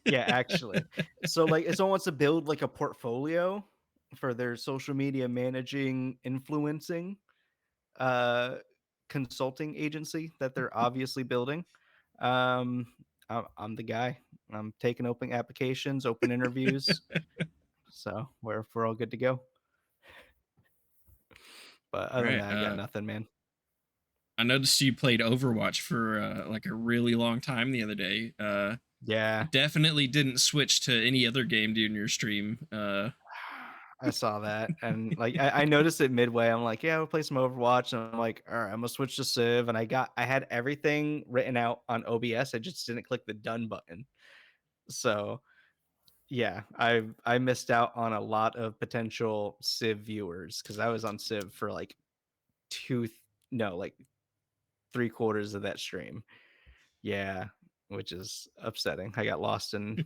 Yeah, actually. So like if someone wants to build like a portfolio for their social media managing, influencing consulting agency that they're obviously building, I'm the guy. I'm taking open applications, open interviews. So we're all good to go. But other than that, I got nothing, man. I noticed you played Overwatch for like a really long time the other day. Yeah, definitely didn't switch to any other game during your stream. I saw that, and like I noticed it midway. I'm like, yeah, we'll play some Overwatch, and I'm like, all right, I'm gonna switch to Civ, and I had everything written out on OBS. I just didn't click the done button. So yeah, I missed out on a lot of potential Civ viewers because I was on Civ for like 3/4 of that stream. Yeah, which is upsetting. I got lost in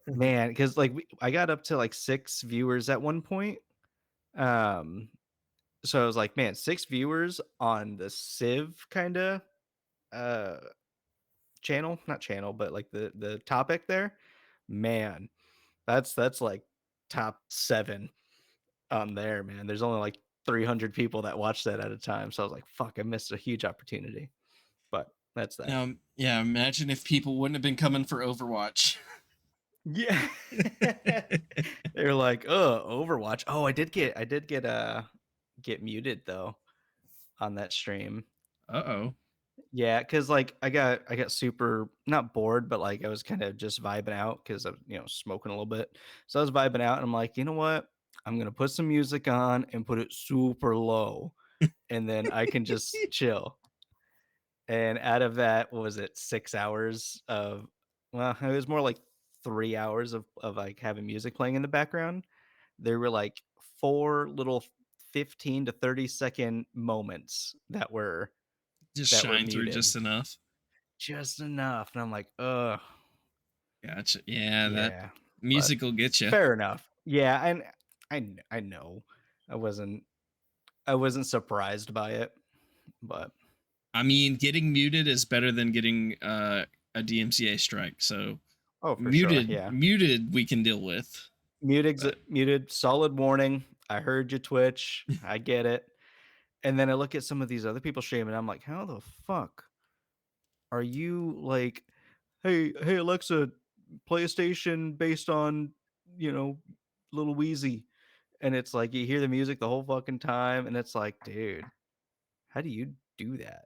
man, because like I got up to like 6 viewers at one point. So I was like, man, 6 viewers on the Civ kind of channel, not channel, but like the topic there, man, that's like top 7 on there, man. There's only like 300 people that watch that at a time, so I was like, fuck, I missed a huge opportunity. But that's that. Now, yeah, imagine if people wouldn't have been coming for Overwatch. Yeah. They were like, oh, Overwatch. Oh, I did get muted though on that stream. Uh-oh. Yeah, because like I got super not bored, but like I was kind of just vibing out because of smoking a little bit. So I was vibing out, and I'm like, you know what? I'm gonna put some music on and put it super low, and then I can just chill. And out of that, what was it, 6 hours of well, it was more like 3 hours of like having music playing in the background. There were like four little 15 to 30-second moments Just that were shine through muted. just enough. Just enough. And I'm like, ugh, Gotcha. Yeah, that yeah. But music will get you. fair enough. Yeah, and I know. I wasn't I wasn't surprised by it, but I mean, getting muted is better than getting a DMCA strike. So oh, for sure. muted, Yeah. muted, we can deal with. But Muted, solid warning. I heard you twitch. I get it. And then I look at some of these other people streaming, I'm like, how the fuck are you like, hey Alexa, PlayStation based on, you know, Little Wheezy. And it's like you hear the music the whole fucking time, and it's like, dude, how do you do that?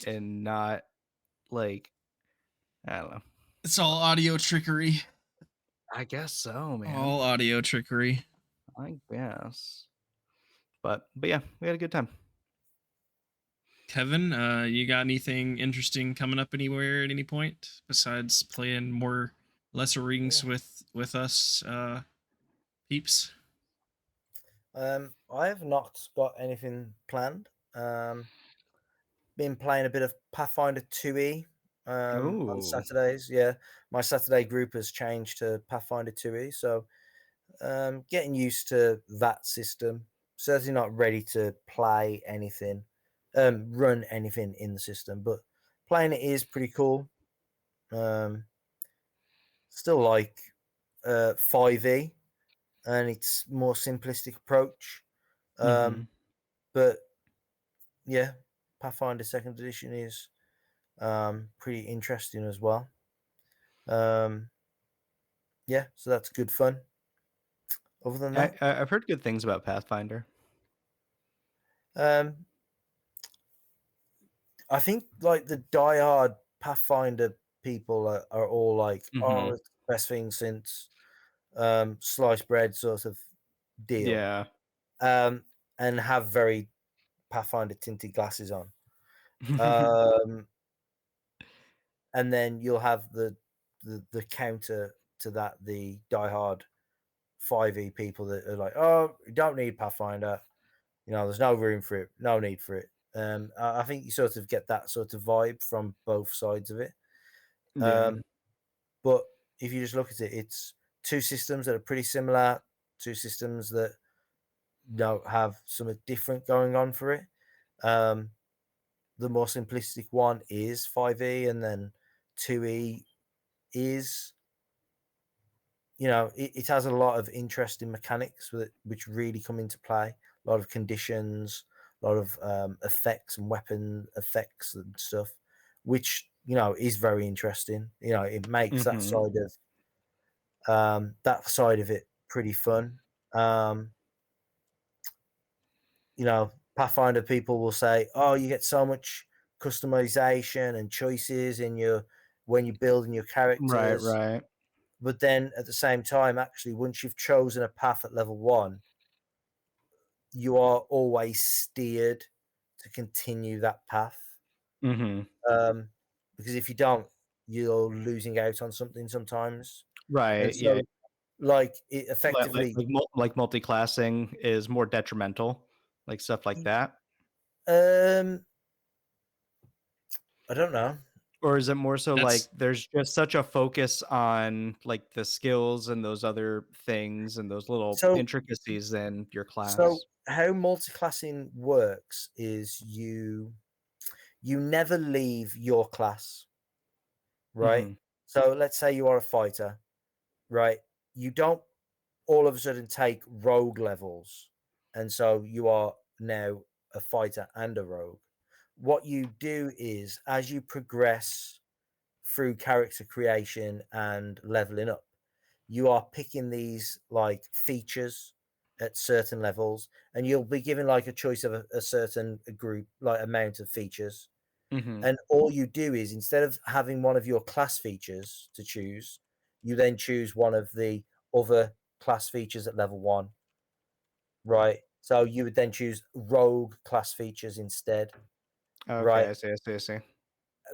And not like I don't know. it's all audio trickery. I guess so, man. All audio trickery. I guess. But yeah, we had a good time. Kevin, you got anything interesting coming up anywhere at any point besides playing more lesser rings with us peeps? I have not got anything planned. Been playing a bit of Pathfinder 2e on Ooh. Saturdays. Yeah, my Saturday group has changed to Pathfinder 2e, so getting used to that system. Certainly not ready to play anything, run anything in the system, but playing it is pretty cool. Still like 5e, and it's more simplistic approach. Mm-hmm. But yeah, Pathfinder Second Edition is pretty interesting as well. Yeah, so that's good fun. Other than that, I've heard good things about Pathfinder. um, I think like the diehard Pathfinder people are all like, Mm-hmm. oh, it's the best thing since sliced bread sort of deal, Yeah. and have very Pathfinder tinted glasses on. Um, and then you'll have the counter to that, the diehard 5e people that are like, oh, you don't need Pathfinder, there's no room for it, no need for it. I think you sort of get that sort of vibe from both sides of it. Yeah. But if you just look at it, it's two systems that are pretty similar, two systems that have something different going on for it. The more simplistic one is 5e, and then 2e is, it has a lot of interesting mechanics with it, which really come into play. A lot of conditions, a lot of effects and weapon effects and stuff, which is very interesting. It makes Mm-hmm. that side of it pretty fun. Pathfinder people will say, "Oh, you get so much customization and choices when you're building your Right, characters." right. But then at the same time, actually, once you've chosen a path at level 1, you are always steered to continue that path. Mm-hmm. Because if you don't, you're losing out on something sometimes. And Right. Yeah. so, like, it Like effectively, like multi-classing is more detrimental, like stuff like that. um, I don't know. Or is it more so like That's there's just such a focus on like the skills and those other things and those little So, intricacies in your so class? how multi-classing works is you never leave your class, right? Mm-hmm. So let's say you are a fighter, right? You don't all of a sudden take rogue levels, and so you are now a fighter and a rogue. What you do is, as you progress through character creation and leveling up, you are picking these like features at certain levels, and you'll be given like a choice of a certain group, like amount of features. Mhm. And all you do is, instead of having one of your class features to choose, you then choose one of the other class features at level 1, right? So you would then choose rogue class features instead, Okay, right? I see, I see, I see.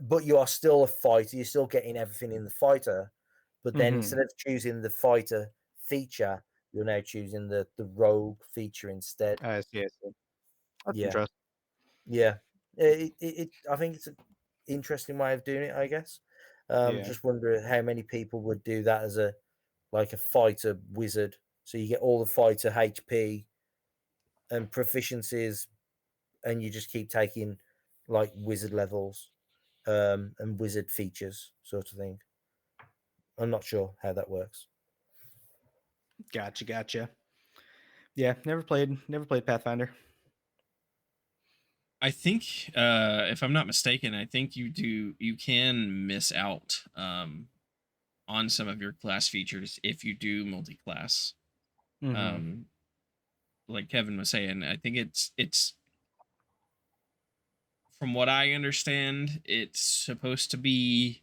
But you are still a fighter. You're still getting everything in the fighter. But then Mhm. instead of choosing the fighter feature, you're now choosing the rogue feature instead. I see, I see. That's Yeah, interesting. yeah. I think it's an interesting way of doing it. I guess. Yeah. Just wonder how many people would do that as a fighter wizard. So you get all the fighter HP and proficiencies, and you just keep taking like wizard levels and wizard features, sort of thing. I'm not sure how that works. Gotcha, gotcha. Yeah, never played Pathfinder. I think, if I'm not mistaken, I think you can miss out on some of your class features if you do multi-class. Mhm. Um, like Kevin was saying, I think it's from what I understand, it's supposed to be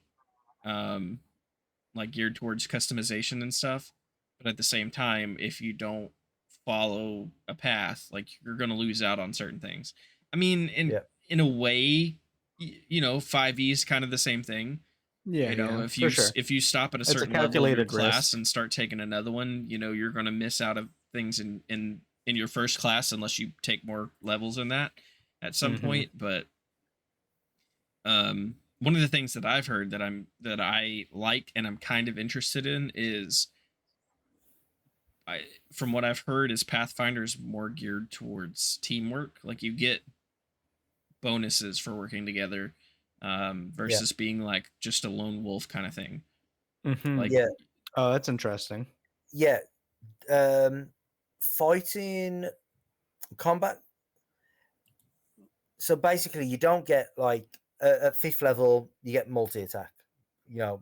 um like geared towards customization and stuff. But at the same time, if you don't follow a path, like you're gonna lose out on certain things. I mean, Yeah, in a way, 5e is kind of the same thing. Yeah, yeah, If for sure. if you stop at a It's a certain level of your calculated class risk. and start taking another one, you're gonna miss out of things in your first class unless you take more levels in that at some Mhm. point. But one of the things that I've heard that I like and I'm kind of interested in is, I from what I've heard, is Pathfinder's more geared towards teamwork. Like you get bonuses for working together, yeah, versus being like just a lone wolf kind of thing. Like, Mhm. yeah, Oh, that's interesting. yeah. Um, Fighting combat. So basically, you don't get like at 5th level, you get multi attack.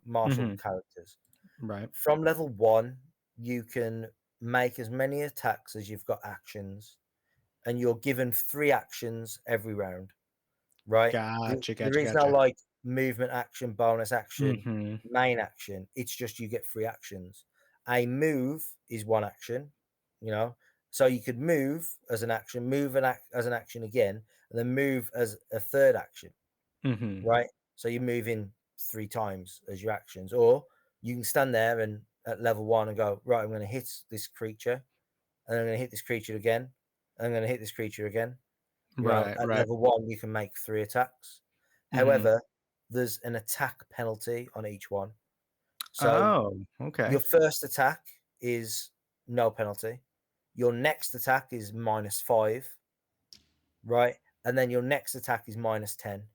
Martial Mhm. characters. Right. From level 1, you can make as many attacks as you've got actions, and you're given 3 actions every round. Right? Gotcha, There gotcha, is no gotcha. like movement action, bonus action, Mhm. main action. It's just you get 3 actions. A move is 1 action, you know. So you could move as an action, move as an action again, and then move as a third action, Mhm. right? So you're moving 3 times as your actions, or you can stand there and at level 1 and go, right, I'm going to hit this creature, and I'm going to hit this creature again, and I'm going to hit this creature again. Right, At right. level 1, you can make 3 attacks. Mhm. However, there's an attack penalty on each one. So Oh, okay. your first attack is no penalty. Your next attack is -5, right? And then your next attack is -10.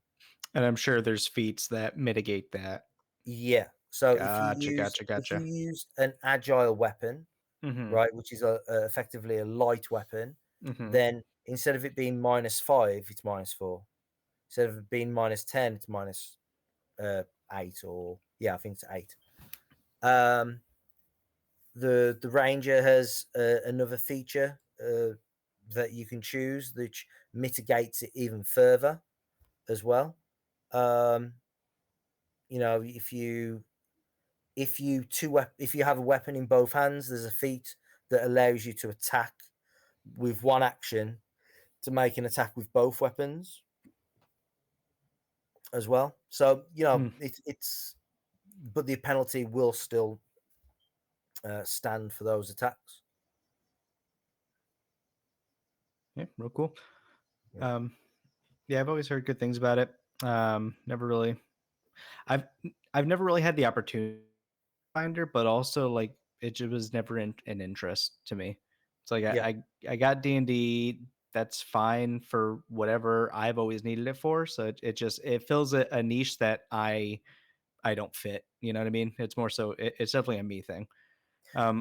And I'm sure there's feats that mitigate that. Yeah. So Gotcha, gotcha, if you gotcha. use an agile weapon, Mhm. right, which is effectively a light weapon, Mhm. then instead of it being -5, it's -4. Instead of it being -10, it's -8, or yeah, I think it's 8. Um, the ranger has another feature that you can choose, which mitigates it even further as well. Um, if you have a weapon in both hands, there's a feat that allows you to attack with 1 action to make an attack with both weapons as well. So Mm. it's but the penalty will still stand for those attacks. Yeah, real cool. Yeah, Um, yeah, I've always heard good things about it. Never really I've I've never really had the opportunity to find her, but also like it just was never an interest to me. It's like yeah, I got D&D. That's fine for whatever I've always needed it for. So it fills a niche that I don't fit. You know what I mean? It's more so it's definitely a me thing.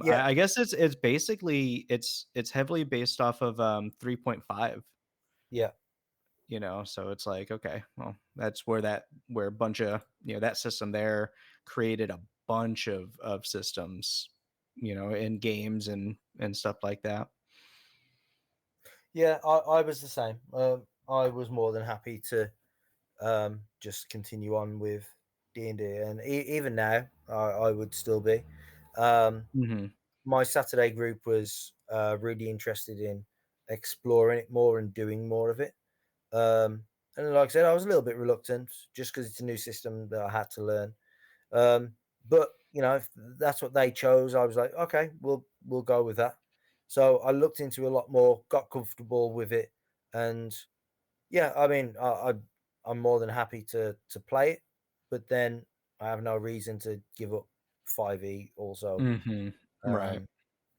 yeah, I guess it's basically it's heavily based off of 3.5. yeah. So it's like, okay, well, that's where a bunch of that system there created a bunch of systems, in games and stuff like that. Yeah, I was the same. I was more than happy to just continue on with D&D, and even now I would still be. My Saturday group was really interested in exploring it more and doing more of it. And like I said, I was a little bit reluctant just because it's a new system that I had to learn. But if that's what they chose, I was like, okay, we'll go with that. So I looked into a lot more, got comfortable with it, and yeah, I mean, I'm more than happy to play it, but then I have no reason to give up 5e also. Right.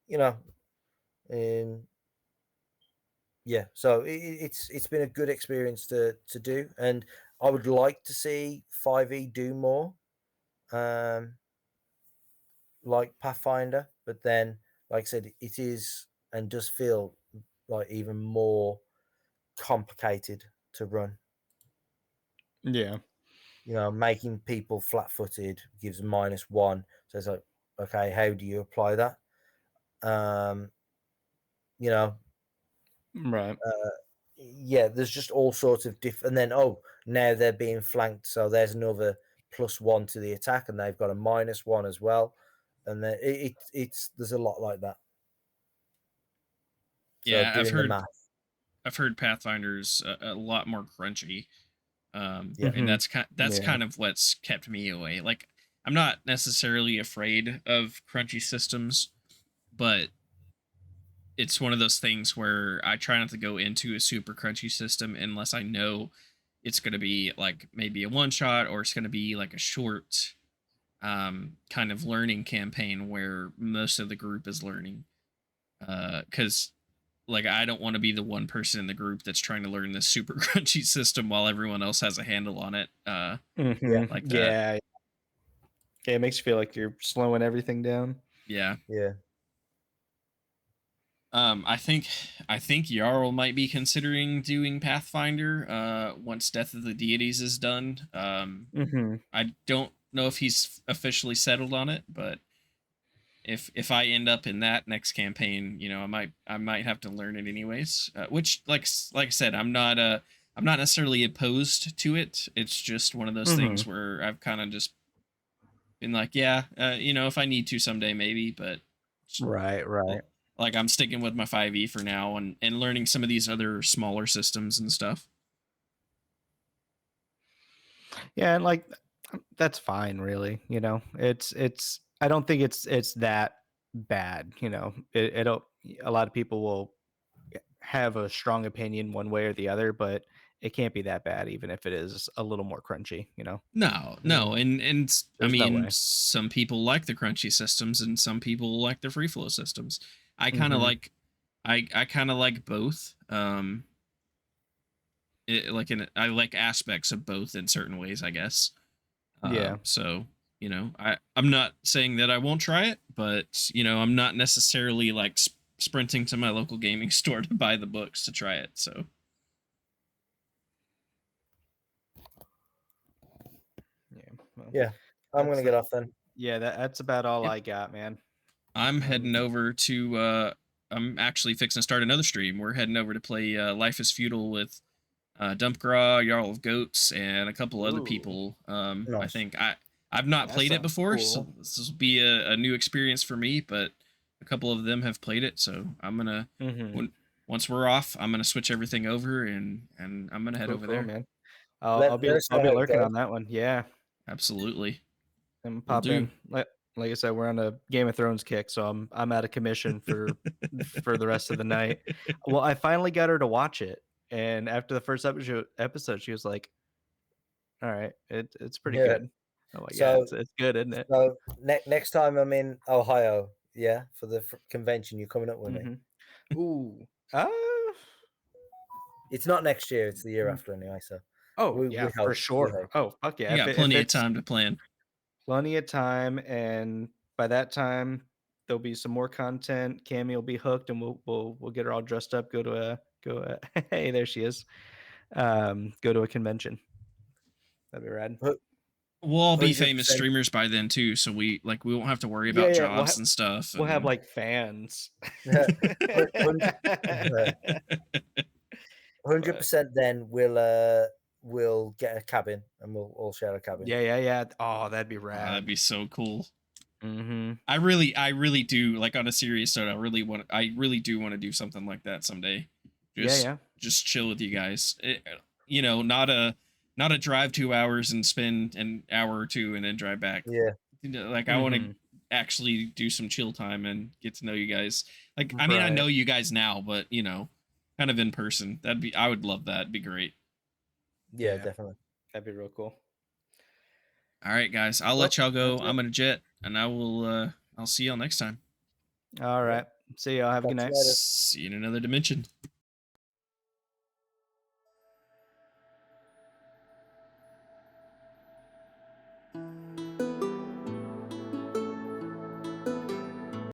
You know, yeah, so it's been a good experience to do, and I would like to see 5e do more, like Pathfinder, but then, like I said, it is and does feel like even more complicated to run. Yeah. Making people flat-footed gives -1, so it's like, okay, how do you apply that? Right. Yeah, there's just all sorts of different. And then now they're being flanked, so there's another +1 to the attack, and they've got a -1 as well. And then it's there's a lot like that. So Yeah, doing the math. I've heard Pathfinder's a lot more crunchy. Yeah. And that's Yeah. kind of what's kept me away. Like, I'm not necessarily afraid of crunchy systems, but it's one of those things where I try not to go into a super crunchy system unless I know it's going to be like maybe a one shot, or it's going to be like a short kind of learning campaign where most of the group is learning. Because like, I don't want to be the one person in the group that's trying to learn this super crunchy system while everyone else has a handle on it. Like that. Yeah. Yeah, it makes you feel like you're slowing everything down. Yeah. Yeah. I think Jarl might be considering doing Pathfinder once Death of the Deities is done. I don't know if he's officially settled on it, but if I end up in that next campaign, I might have to learn it anyways. Which, like I said, I'm not necessarily opposed to it. It's just one of those things where I've kind of just been like, yeah, if I need to someday, maybe, but right. Like, I'm sticking with my 5e for now, and learning some of these other smaller systems and stuff. Yeah, and like that's fine, really. It's I don't think it's that bad. It'll a lot of people will have a strong opinion one way or the other, but it can't be that bad, even if it is a little more crunchy. No, and I There's no mean, way. some people like the crunchy systems, and some people like the free flow systems. I kind of like, I kind of like both. I like aspects of both in certain ways, I guess. Yeah. So I'm not saying that I won't try it, but I'm not necessarily like sprinting to my local gaming store to buy the books to try it. So. Yeah. I'm gonna get off then. Yeah, that's about all I got, man. I'm heading over to I'm actually fixing to start another stream. We're heading over to play Life is Feudal with Dumpgraw, Jarl of Goats, and a couple other people. Nice. I think I've not played it before, cool. so this will be a new experience for me, but a couple of them have played it, so I'm gonna once we're off, I'm gonna switch everything over and I'm gonna head over there, man. I'll be lurking on that one. Yeah, absolutely. And pop in. Like I said, we're on a Game of Thrones kick, so I'm out of commission for the rest of the night. Well, I finally got her to watch it, and after the first episode, she was like, "All right, it's pretty good." Oh my god, it's good, isn't it? So next time I'm in Ohio, for the convention, you're coming up with me. Ooh, it's not next year; it's the year after anyway. So, for sure. Oh, fuck yeah! You got plenty of time to plan. Plenty of time, and by that time, there'll be some more content. Cammy will be hooked, and we'll get her all dressed up. Go to hey, there she is. Go to a convention. That'd be rad. We'll all be famous streamers by then too, so we won't have to worry about jobs and stuff. We'll have like fans. 100%. Then we'll we'll get a cabin and we'll all share a cabin. Yeah. Oh, that'd be Oh, rad. that'd be so cool. Mm-hmm. I really do, like, on a serious note, I really do want to do something like that someday. Just chill with you guys. You know, not a drive 2 hours and spend an hour or two and then drive back. Yeah. You know, like, I want to actually do some chill time and get to know you guys. Like, I mean, I Right. know you guys now, but, you know, kind of in person. I would love that. It'd be great. Yeah, Yeah. definitely. That'd be real cool. All right, guys. I'll let y'all go. I'm gonna jet, and I'll see y'all next time. All right. See y'all. Have a good Catch you night. later. See you in another dimension.